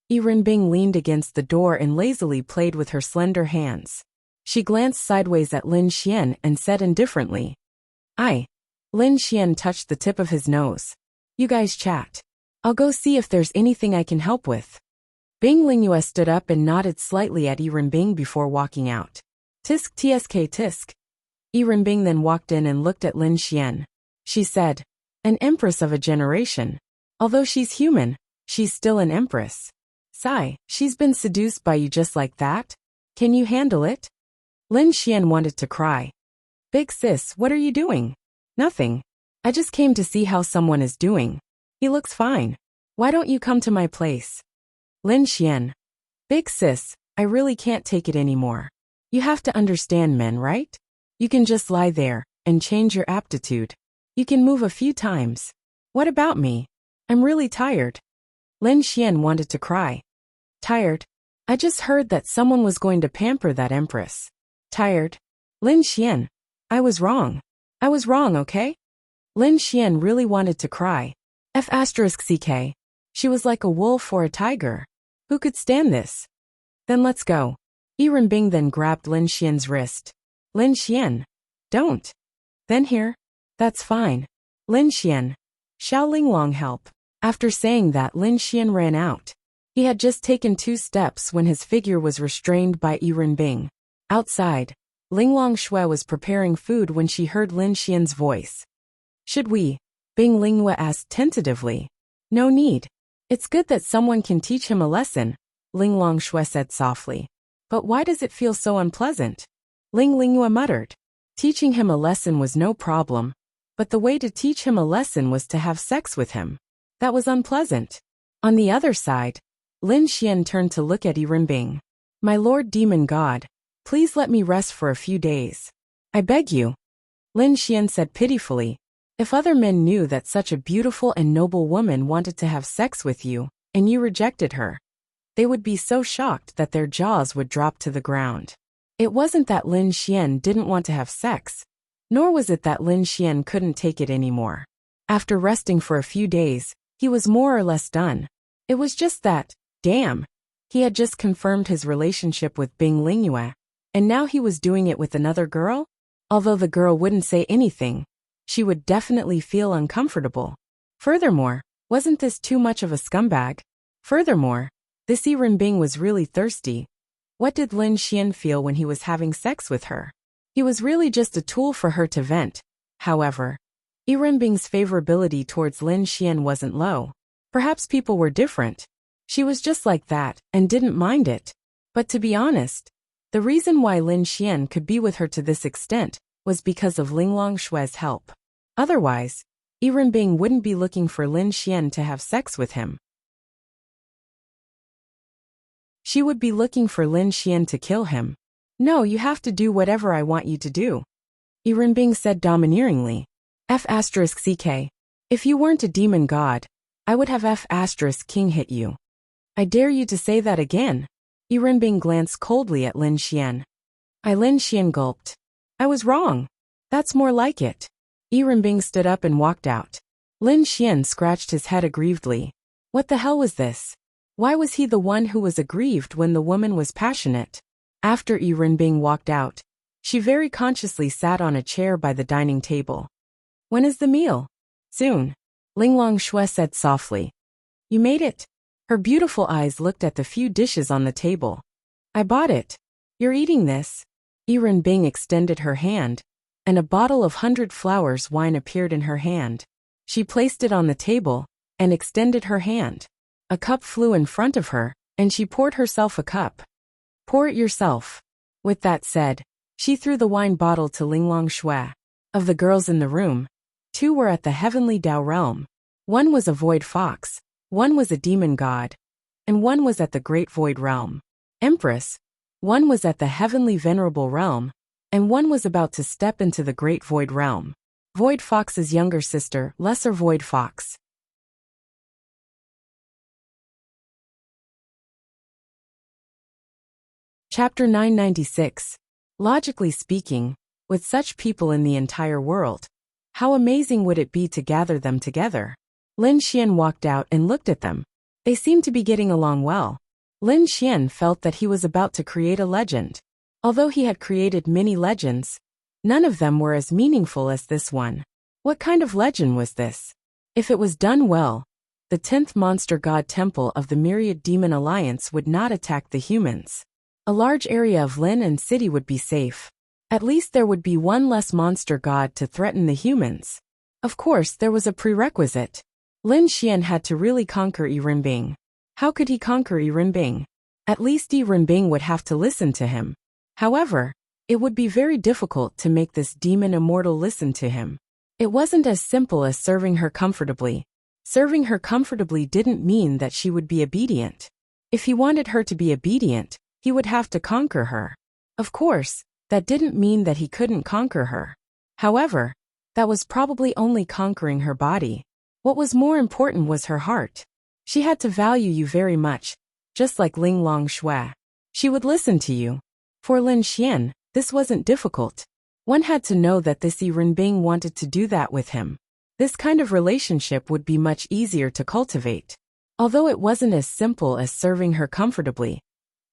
Yi Renbing leaned against the door and lazily played with her slender hands. She glanced sideways at Lin Xian and said indifferently, "I." Lin Xian touched the tip of his nose. "You guys chat. I'll go see if there's anything I can help with." Bing Lingyue stood up and nodded slightly at Yi Renbing before walking out. "Tisk tsk tisk." Yi Renbing then walked in and looked at Lin Xian. She said, "An empress of a generation. Although she's human, she's still an empress. Sigh, she's been seduced by you just like that? Can you handle it?" Lin Xian wanted to cry. "Big sis, what are you doing?" "Nothing. I just came to see how someone is doing. He looks fine. Why don't you come to my place?" Lin Xian. "Big sis, I really can't take it anymore. You have to understand men, right? You can just lie there and change your aptitude. You can move a few times. What about me? I'm really tired." Lin Xian wanted to cry. "Tired? I just heard that someone was going to pamper that empress. Tired? Lin Xian, I was wrong. I was wrong, okay?" Lin Xian really wanted to cry. F*ck. She was like a wolf or a tiger. Who could stand this? "Then let's go." Yi Renbing then grabbed Lin Xian's wrist. "Lin Xian. Don't." "Then here." "That's fine." "Lin Xian. Xiao Linglong help." After saying that, Lin Xian ran out. He had just taken 2 steps when his figure was restrained by Yi Renbing. Outside, Linglong Shui was preparing food when she heard Lin Xian's voice. "Should we?" Bing Lingyue asked tentatively. "No need. It's good that someone can teach him a lesson," Linglong Shui said softly. "But why does it feel so unpleasant?" Ling Lingyue muttered. Teaching him a lesson was no problem, but the way to teach him a lesson was to have sex with him. That was unpleasant. On the other side, Lin Xian turned to look at Yi Renbing. "My lord demon god, please let me rest for a few days. I beg you." Lin Xian said pitifully, "If other men knew that such a beautiful and noble woman wanted to have sex with you, and you rejected her, they would be so shocked that their jaws would drop to the ground." It wasn't that Lin Xian didn't want to have sex, nor was it that Lin Xian couldn't take it anymore. After resting for a few days, he was more or less done. It was just that, damn, he had just confirmed his relationship with Bing Lingyue, and now he was doing it with another girl? Although the girl wouldn't say anything, she would definitely feel uncomfortable. Furthermore, wasn't this too much of a scumbag? Furthermore, this Yi Renbing was really thirsty. What did Lin Xian feel when he was having sex with her? He was really just a tool for her to vent. However, Yi Renbing's favorability towards Lin Xian wasn't low. Perhaps people were different. She was just like that and didn't mind it. But to be honest, the reason why Lin Xian could be with her to this extent was because of Linglong Shui's help. Otherwise, Yi Renbing wouldn't be looking for Lin Xian to have sex with him. She would be looking for Lin Xian to kill him. "No, you have to do whatever I want you to do," Yi Renbing said domineeringly. F*ck. If you weren't a demon god, I would have F*king hit you. "I dare you to say that again." Yi Renbing glanced coldly at Lin Xian. Lin Xian gulped. "I was wrong. That's more like it." Yi Renbing stood up and walked out. Lin Xian scratched his head aggrievedly. What the hell was this? Why was he the one who was aggrieved when the woman was passionate? After Yi Renbing walked out, she very consciously sat on a chair by the dining table. "When is the meal?" "Soon," Linglong Shui said softly. "You made it?" Her beautiful eyes looked at the few dishes on the table. "I bought it. You're eating this?" Yi Renbing extended her hand, and a bottle of 100 Flowers wine appeared in her hand. She placed it on the table and extended her hand. A cup flew in front of her, and she poured herself a cup. "Pour it yourself." With that said, she threw the wine bottle to Linglong Shui. Of the girls in the room, 2 were at the heavenly Dao realm. 1 was a void fox, 1 was a demon god, and 1 was at the great void realm. Empress, 1 was at the heavenly venerable realm, and 1 was about to step into the great void realm. Void Fox's younger sister, Lesser Void Fox. Chapter 996. Logically speaking, with such people in the entire world, how amazing would it be to gather them together? Lin Xian walked out and looked at them. They seemed to be getting along well. Lin Xian felt that he was about to create a legend. Although he had created many legends, none of them were as meaningful as this one. What kind of legend was this? If it was done well, the 10th monster god temple of the Myriad Demon Alliance would not attack the humans. A large area of Lin and city would be safe. At least there would be one less monster god to threaten the humans. Of course, there was a prerequisite. Lin Xian had to really conquer Yi Renbing. How could he conquer Yi Renbing? At least Yi Renbing would have to listen to him. However, it would be very difficult to make this demon immortal listen to him. It wasn't as simple as serving her comfortably. Serving her comfortably didn't mean that she would be obedient. If he wanted her to be obedient, he would have to conquer her. Of course, that didn't mean that he couldn't conquer her. However, that was probably only conquering her body. What was more important was her heart. She had to value you very much, just like Ling Long Shui. She would listen to you. For Lin Xian, this wasn't difficult. One had to know that this Yi Renbing wanted to do that with him. This kind of relationship would be much easier to cultivate. Although it wasn't as simple as serving her comfortably,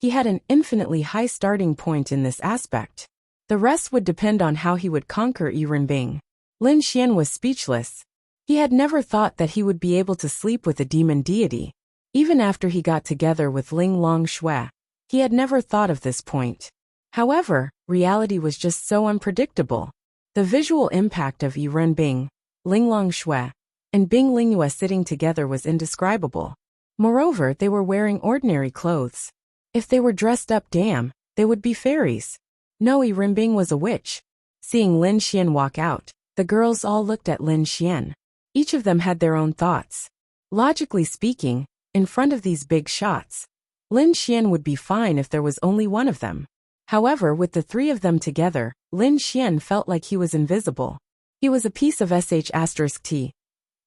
he had an infinitely high starting point in this aspect. The rest would depend on how he would conquer Yi Renbing. Lin Xian was speechless. He had never thought that he would be able to sleep with a demon deity. Even after he got together with Ling Long Shui, he had never thought of this point. However, reality was just so unpredictable. The visual impact of Yi Renbing, Ling Long Shui, and Bing Lingyue sitting together was indescribable. Moreover, they were wearing ordinary clothes. If they were dressed up, damn, they would be fairies. No, Yi Renbing was a witch. Seeing Lin Xian walk out, the girls all looked at Lin Xian. Each of them had their own thoughts. Logically speaking, in front of these big shots, Lin Xian would be fine if there was only one of them. However, with the three of them together, Lin Xian felt like he was invisible. He was a piece of sh*t.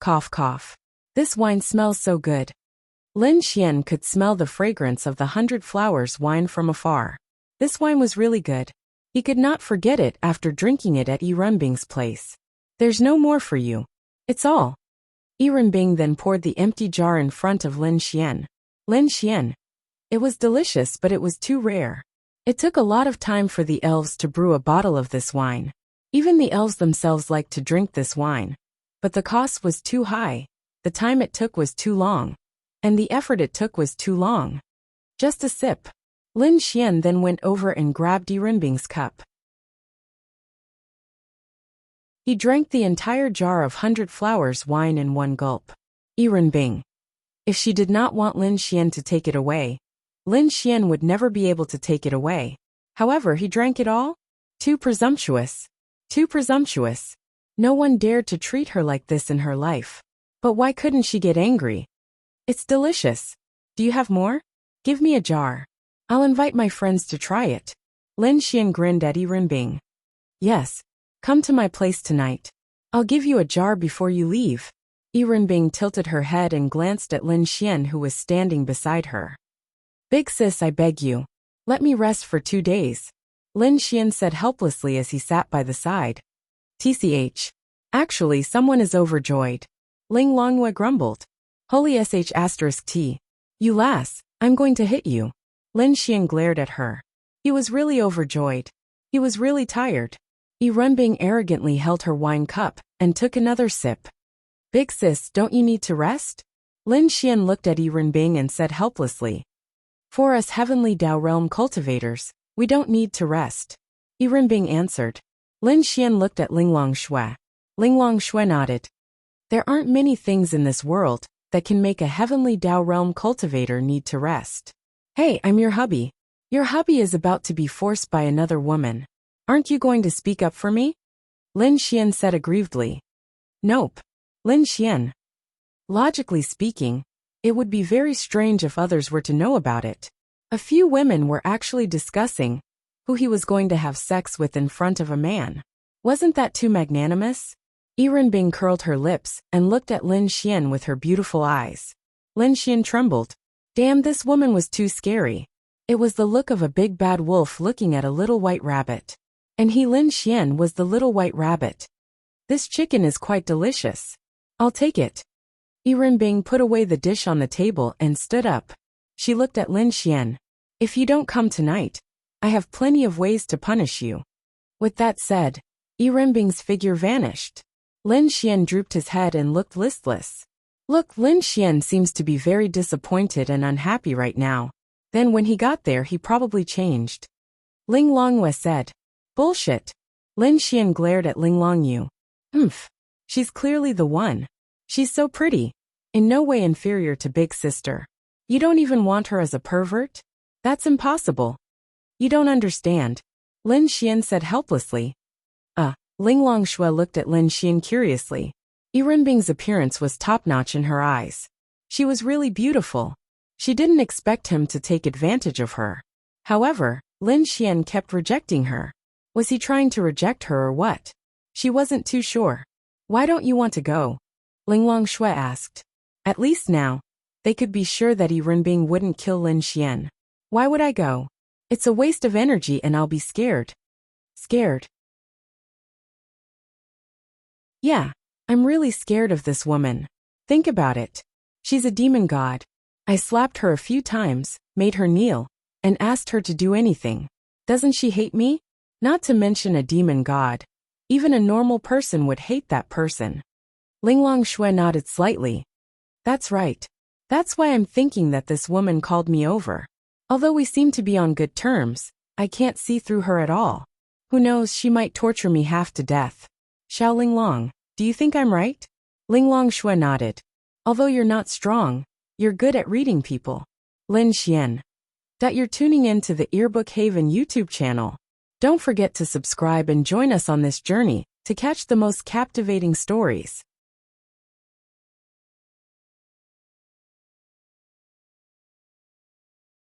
Cough cough. This wine smells so good. Lin Xian could smell the fragrance of the 100 Flowers wine from afar. This wine was really good. He could not forget it after drinking it at Yi Renbing's place. There's no more for you. It's all. Yi Renbing then poured the empty jar in front of Lin Xian. Lin Xian. It was delicious, but it was too rare. It took a lot of time for the elves to brew a bottle of this wine. Even the elves themselves liked to drink this wine. But the cost was too high, the time it took was too long, and the effort it took was too long. Just a sip. Lin Xian then went over and grabbed Yi Renbing's cup. He drank the entire jar of 100 Flowers wine in one gulp. Yi Renbing. If she did not want Lin Xian to take it away, Lin Xian would never be able to take it away. However, he drank it all? Too presumptuous. Too presumptuous. No one dared to treat her like this in her life. But why couldn't she get angry? It's delicious. Do you have more? Give me a jar. I'll invite my friends to try it. Lin Xian grinned at Yi Renbing. Yes. Come to my place tonight. I'll give you a jar before you leave. Yi Renbing tilted her head and glanced at Lin Xian, who was standing beside her. Big sis, I beg you. Let me rest for 2 days. Lin Xian said helplessly as he sat by the side. TCH. Actually, someone is overjoyed. Ling Longyue grumbled. Holy sh*t. You lass, I'm going to hit you. Lin Xian glared at her. He was really overjoyed. He was really tired. Yi Renbing arrogantly held her wine cup and took another sip. Big sis, don't you need to rest? Lin Xian looked at Yi Renbing and said helplessly. For us Heavenly Dao Realm cultivators, we don't need to rest. Yi Renbing answered. Lin Xian looked at Ling Long Shui. Ling Long Shui nodded. There aren't many things in this world that can make a Heavenly Dao Realm cultivator need to rest. Hey, I'm your hubby. Your hubby is about to be forced by another woman. Aren't you going to speak up for me? Lin Xian said aggrievedly. Nope. Lin Xian. Logically speaking, it would be very strange if others were to know about it. A few women were actually discussing who he was going to have sex with in front of a man. Wasn't that too magnanimous? Yi Renbing curled her lips and looked at Lin Xian with her beautiful eyes. Lin Xian trembled. Damn, this woman was too scary. It was the look of a big bad wolf looking at a little white rabbit. And he, Lin Xian, was the little white rabbit. This chicken is quite delicious. I'll take it. Bing put away the dish on the table and stood up. She looked at Lin Xian. If you don't come tonight, I have plenty of ways to punish you. With that said, Bing's figure vanished. Lin Xian drooped his head and looked listless. Look, Lin Xian seems to be very disappointed and unhappy right now. Then when he got there he probably changed. Ling Longwei said. Bullshit. Lin Xian glared at Ling Longyu. She's clearly the one. She's so pretty. In no way inferior to big sister. You don't even want her as a pervert? That's impossible. You don't understand. Lin Xian said helplessly. Ling Longshui looked at Lin Xian curiously. Bing's appearance was top-notch in her eyes. She was really beautiful. She didn't expect him to take advantage of her. However, Lin Xian kept rejecting her. Was he trying to reject her or what? She wasn't too sure. Why don't you want to go? Ling Longshui asked. At least now, they could be sure that Bing wouldn't kill Lin Xian. Why would I go? It's a waste of energy and I'll be scared. Scared? Yeah, I'm really scared of this woman. Think about it. She's a demon god. I slapped her a few times, made her kneel, and asked her to do anything. Doesn't she hate me? Not to mention a demon god. Even a normal person would hate that person. Ling Longshui nodded slightly. That's right. That's why I'm thinking that this woman called me over. Although we seem to be on good terms, I can't see through her at all. Who knows, she might torture me half to death. Xiao Linglong, do you think I'm right? Ling Longshui nodded. Although you're not strong, you're good at reading people. Lin Xian. You're tuning in to the Earbook Haven YouTube channel. Don't forget to subscribe and join us on this journey to catch the most captivating stories.